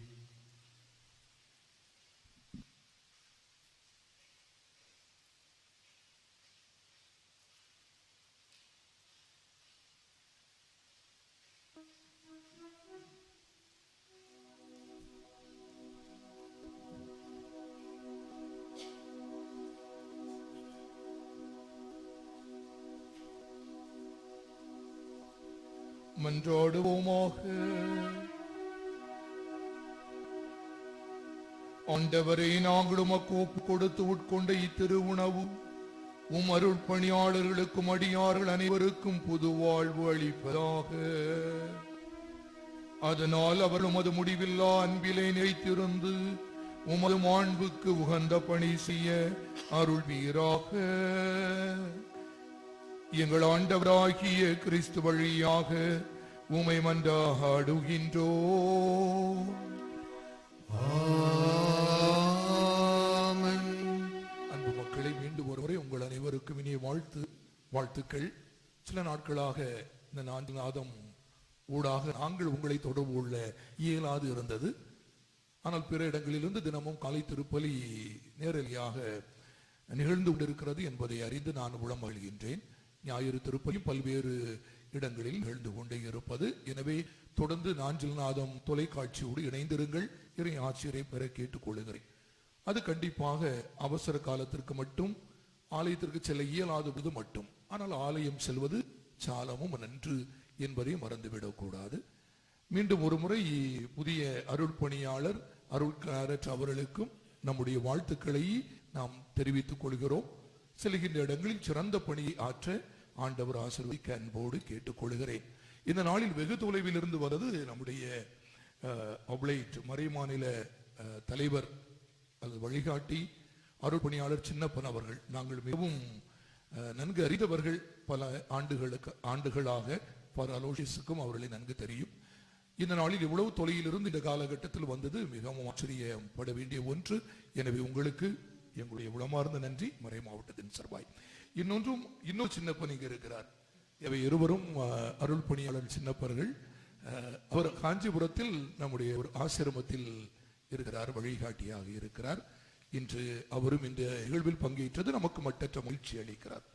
மன்றாடுவோமாக. ஆண்டவரே, நாங்கள் உமக்கு ஒப்பு கொடுத்து உட்கொண்ட இத்திரு உணவு உம் அருள் பணியாளர்களுக்கும் அடியார்கள் அனைவருக்கும் புது வாழ்வு அளிப்பதாக. அதனால் அவர் உமது முடிவில்லா அன்பிலே நிலைத்திருந்து உமது மாண்புக்கு உகந்த பணி செய்ய அருள்வீராக. எங்கள் ஆண்டவராகிய கிறிஸ்து வழியாக உமை மன்றாடுகின்றோம். அன்பு மக்களை, மீண்டும் ஒருமுறை உங்கள் அனைவருக்கும் இனிய வாழ்த்துக்கள். சில நாட்களாக இந்த 4 மாதம் ஊடாக நாங்கள் உங்களை தொடர்பு கொள்ள இயலாது இருந்தது. ஆனால் பிற இடங்களிலிருந்து தினமும் காலை திருப்பலி நேரடியாக நிகழ்ந்து கொண்டிருக்கிறது என்பதை அறிந்து நான் உளமகிழ்கின்றேன். ஞாயிறு திருப்பலியும் பல்வேறு இடங்களில் நிகழ்ந்து கொண்டே இருப்பது. எனவே தொடர்ந்து 4 மாதம் தொலைக்காட்சியோடு இணைந்திருங்கள். இறை ஆசிரியரை பெற கேட்டுக்கொள்கிறேன். அது கண்டிப்பாக அவசர காலத்திற்கு மட்டும் ஆலயத்திற்கு செல்ல இயலாதது மட்டும். ஆனால் ஆலயம் செல்வது சாலமும் நன்று என்பதை மறந்துவிடக்கூடாது. மீண்டும் ஒரு முறை புதிய அருள் பணியாளர் அருள்காரர் அவர்களுக்கும் நம்முடைய வாழ்த்துக்களை நாம் தெரிவித்துக் கொள்கிறோம். செல்கின்ற இடங்களில் சிறந்த பணியை ஆற்ற ஆண்டவர் ஆசீர்வதிக்க அன்போடு கேட்டுக்கொள்கிறேன். இந்த நாளில் வெகு தொலைவில் இருந்து வருவது நம்முடைய ஒப்ளைட் மறைமாநில தலைவர் அது வழிகாட்டி அருள் பணியாளர் சின்னப்பன் அவர்கள். நாங்கள் மிகவும் நன்கு அறிந்தவர்கள். பல ஆண்டுகளாக பல அலோசியஸுக்கும் அவர்களை நன்கு தெரியும். இந்த நாளில் இவ்வளவு தொலையிலிருந்து இந்த காலகட்டத்தில் வந்தது மிகவும் ஆச்சரியப்பட வேண்டிய ஒன்று. எனவே உங்களுக்கு எங்களுடைய உளமார்ந்த நன்றி மறை மாவட்டத்தின் சார்பாய். இன்னொரு சின்னப்பன் இங்கே இருக்கிறார். இவை இருவரும் அருள் பணியாளர் சின்னப்பர்கள். அவர் காஞ்சிபுரத்தில் நம்முடைய ஒரு ஆசிரமத்தில் இருக்கிறார், வழிகாட்டியாக இருக்கிறார். இன்று அவரும் இந்த நிகழ்வில் பங்கேற்றது நமக்கு மட்டற்ற மகிழ்ச்சி அளிக்கிறார்.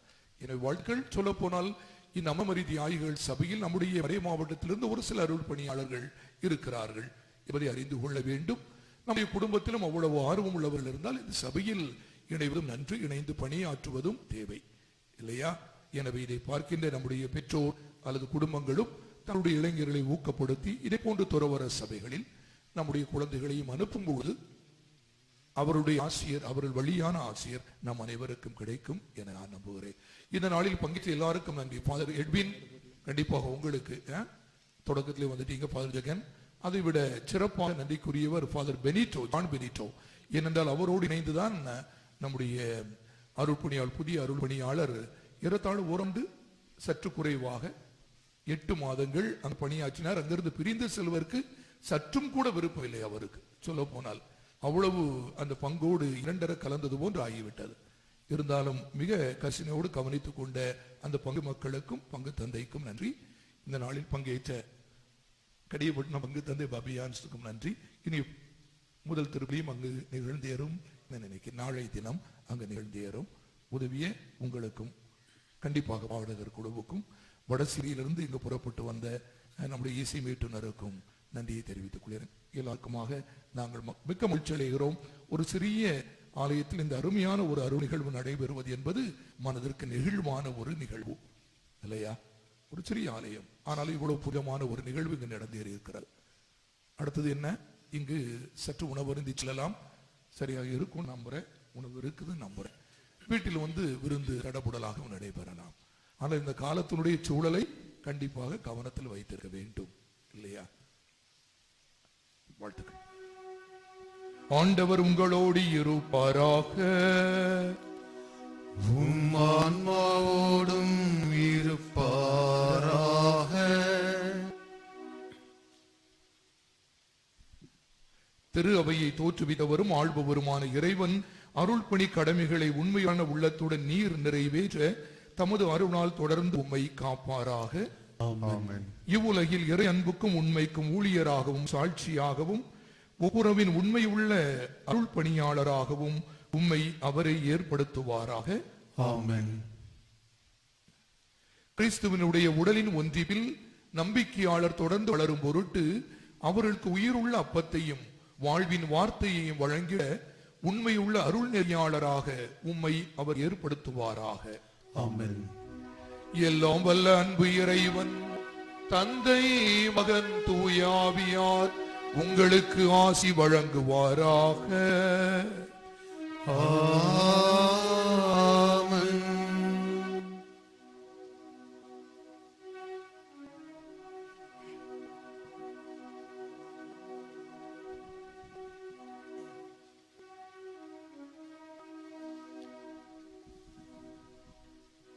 எனவே வாழ்க்கைகள் சொல்ல போனால் இந்த அமமரி தியாகிகள் சபையில் நம்முடைய மறை மாவட்டத்திலிருந்து ஒரு சில அருள் பணியாளர்கள் இருக்கிறார்கள் என்பதை அறிந்து கொள்ள வேண்டும். நம்முடைய குடும்பத்திலும் அவ்வளவு ஆர்வம் உள்ளவர்கள் இருந்தால் இந்த சபையில் இணைவதும் நன்று, இணைந்து பணியாற்றுவதும் தேவை இல்லையா? எனவே இதை பார்க்கின்ற நம்முடைய பெற்றோர் அல்லது குடும்பங்களும் தன்னுடைய இளைஞர்களை ஊக்கப்படுத்தி இதை போன்ற துறவற சபைகளில் நம்முடைய குழந்தைகளையும் அனுப்பும் போது அவருடைய ஆசிரியர், அவர்கள் வழியான ஆசிரியர் நம் அனைவருக்கும் கிடைக்கும் என நான் நம்புகிறேன். இந்த நாளில் பங்கேற்ற எல்லாருக்கும் நன்றி. ஃபாதர் எட்வின், கண்டிப்பாக உங்களுக்கு தொடக்கத்திலே வந்துட்டீங்க. ஃபாதர் ஜெகன், அதை விட சிறப்பாக நன்றிக்குரியவர் ஃபாதர் பெனிட்டோ, ஜான் பெனிட்டோ. ஏனென்றால் அவரோடு இணைந்துதான் நம்முடைய அருள்பணியாளர், புதிய அருள்பணியாளர் ஏறத்தாழ ஓராண்டு சற்று குறைவாக 8 மாதங்கள் அங்கு பணியாற்றினார். அங்கிருந்து பிரிந்து செல்வதற்கு சற்றும் கூட விருப்பம் இல்லை அவருக்கு. சொல்ல போனால் அவ்வளவு அந்த பங்கோடு 2 கலந்தது போன்று ஆகிவிட்டது. இருந்தாலும் மிக கசினோடு கவனித்துக் கொண்ட அந்த பங்கு மக்களுக்கும் பங்கு தந்தைக்கும் நன்றி. இந்த நாளில் பங்கேற்ற கடியப்பட்டினம் பங்கு தந்தை பாபியான்ஸுக்கும் நன்றி. இனி முதல் திருப்பியும் அங்கு நிகழ்ந்தேறும் நினைக்கிறேன். நாளை தினம் அங்கு நிகழ்ந்தேறும் உதவிய உங்களுக்கும் கண்டிப்பாக பாடகர் குழுவுக்கும் வடசிரியிலிருந்து இங்கு புறப்பட்டு வந்த நம்முடைய இசை மீட்டுனருக்கும் நன்றியை தெரிவித்துக் கொள்கிறேன். எல்லாருக்குமாக நாங்கள் மிக்க மகிழ்ச்சி அடைகிறோம். ஒரு சிறிய ஆலயத்தில் இந்த அருமையான ஒரு அருள் நிகழ்வு நடைபெறுவது என்பது மனதிற்கு நெகிழ்வான ஒரு நிகழ்வு இல்லையா? ஒரு சிறிய ஆலயம், ஆனாலும் இவ்வளவு புனிதமான ஒரு நிகழ்வு இங்கு நடந்தேறி இருக்கிறது. அடுத்தது என்ன? இங்கு சற்று உணவருந்தி செல்லலாம். சரியாக இருக்கும் நம்புறேன். உணவு இருக்குது நம்புறேன். வீட்டில் விருந்து தடபுடலாக நடைபெறலாம். ஆனால் இந்த காலத்தினுடைய சூழலை கண்டிப்பாக கவனத்தில் வைத்திருக்க வேண்டும் இல்லையா? வாழ்த்துக்கள். ஆண்டவர் உங்களோடு இருப்பாராக. உம் ஆன்மாவோடும் இருப்பாராக. திரு அவையை தோற்றுவித்தவரும் ஆள்பவருமான இறைவன் அருள் பணி கடமைகளை உண்மையான உள்ளத்துடன் நீர் நிறைவேற்ற தமது அருளால் தொடர்ந்து உம்மை காப்பாராக. இவ்வுலகில் இறை அன்புக்கும் உண்மைக்கும் ஊழியராகவும் சாட்சியாகவும் ஒப்புரவின் உண்மை உள்ள அருள் பணியாளராகவும் உம்மை அவரை ஏற்படுத்துவாராக. ஆமென். கிறிஸ்துவனுடைய உடலின் ஒன்றிப்பில் நம்பிக்கையாளர் தொடர்ந்து வளரும் பொருட்டு அவர்களுக்கு உயிருள்ள அப்பத்தையும் வாழ்வின் வார்த்தையையும் வழங்கிட உண்மையுள்ள அருள் நெறியாளராக உம்மை அவர் ஏற்படுத்துவாராக. ஆமென். எல்லாம் வல்ல அன்பு இறைவன் தந்தை மகன் தூயாவியார் உங்களுக்கு ஆசி வழங்குவாராக. ஆமென்.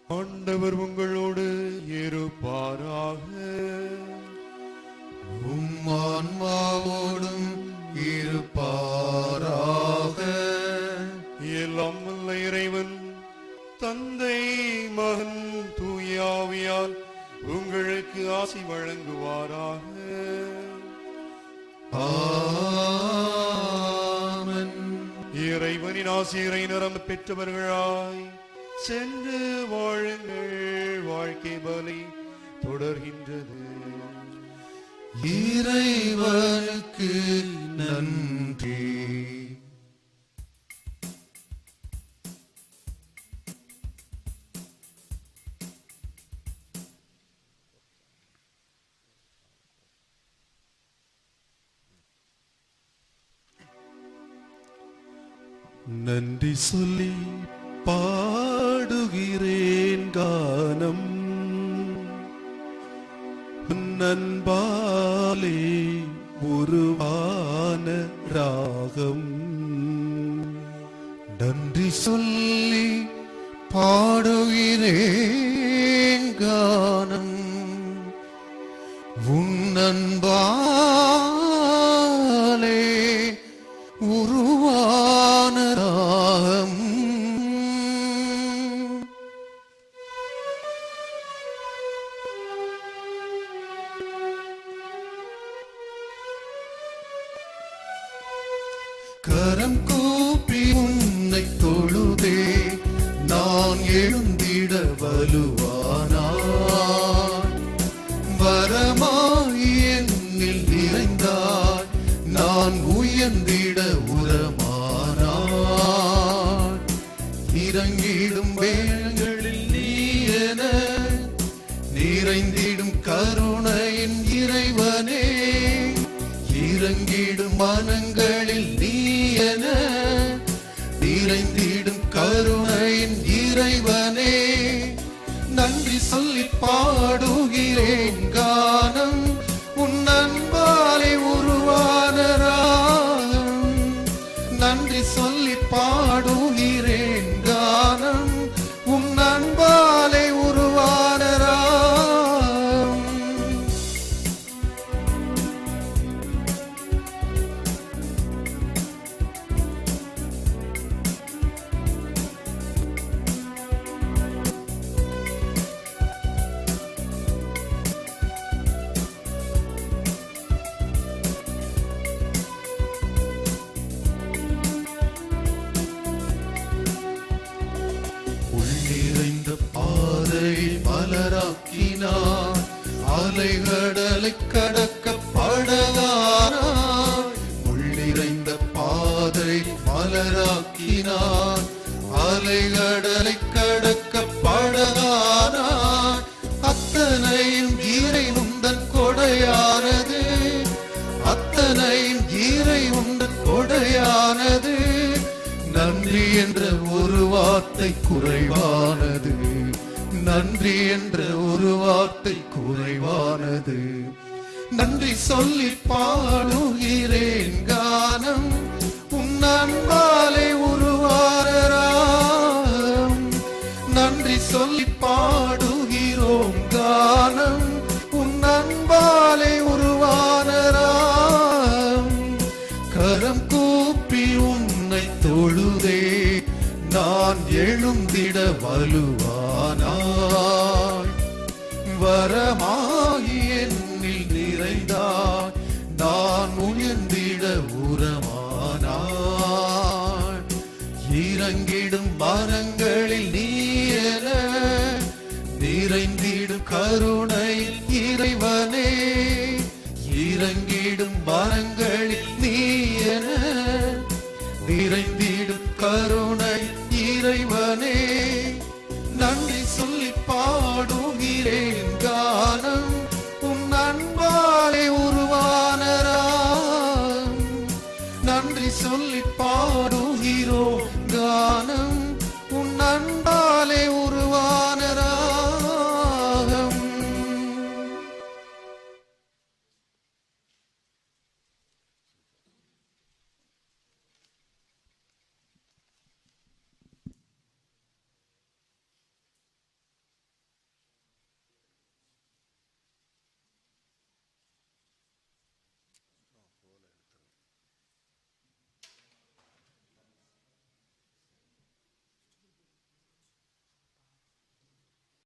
ஆண்டவர் உங்களோடு இருப்பாராக. உம் ஆன்மாவோடும் இருப்பாராக. எல்லாம் வல்ல இறைவன் தந்தை மகன் தூய ஆவியால் உங்களுக்கு ஆசி வழங்குவாராக. ஆமென். இறைவனின் ஆசிரை நிரம்ப பெற்றவர்களாய் சென்று வாழுங்கள். வாழ்க்கை பலி தொடர்கின்றது. இறைவனுக்கு நன்றி. நன்றி சொல்லி பாடுகிறேன் கானம் நண்பாலே உருவான ராகம். நன்றி சொல்லி பாடுகிறேன் கானம் உன் அன்பாலே உருவான ராகம். கரம் கூப்பி உன்னை தொழுதே நான் எழுந்திட வலுவானாய். வரமாய் என்னில் நிறைந்தாய் நான் உயர்ந்திட உரமானாய். இறங்கிடும் வேளைகளில் நீ என நிறைந்திடும் கருணையின் இறைவனே. இறங்கிடும் மனங்களில் நீ என நிறைந்திடும் கருணையின் இறைவனே. நன்றி சொல்லி பாடுகிறேன் கானம் உன் அன்பாலே உருவான ராகம். நன்றி சொல்லி பாடுகிறேன் கானம் உன் அன்பாலே உருவான ராகம். உள்ளிறைந்த பாதை மலராக்கினார் அலைகடலை கடக்க படகானார். உள்ளிறைந்த பாதை மலராக்கினார் அலைகடலை கடக்க படகானார். அத்தனையும் ஈரை உந்தன் கொடையானது. அத்தனையும் ஈரை உந்தன் கொடையானது. நன்றி என்ற ஒரு வார்த்தை குறைவானது. நன்றி என்ற ஒரு வார்த்தை குறைவானது. நன்றி சொல்லி பாடுகிறேன் கானம் உன் அன்பாலே உருவான ராகம். நன்றி சொல்லி பாடுகிறோம் கானம் உன் அன்பாலே உருவான ராகம். கரம் கூப்பி உன்னை தொழுதே நான் எழுந்திட வலுவானாய். வரமாகி என்னில் நிறைந்தாய் நான் உயர்ந்திட உரமானாய். இறங்கிடும் மரங்களில் நீ என நிறைந்திடும் கருணையில் இறைவனே. இறங்கிடும் மரங்களில் நீ என நிறைந்திடும் கருணை இறைவனே. நன்றி சொல்லி பாடுகிறேன் கானம் உன் அன்பாலே உருவான ராகம். நன்றி சொல்லி பாடுகிறோம் கானம் உன் அன்பாலே உருவாய்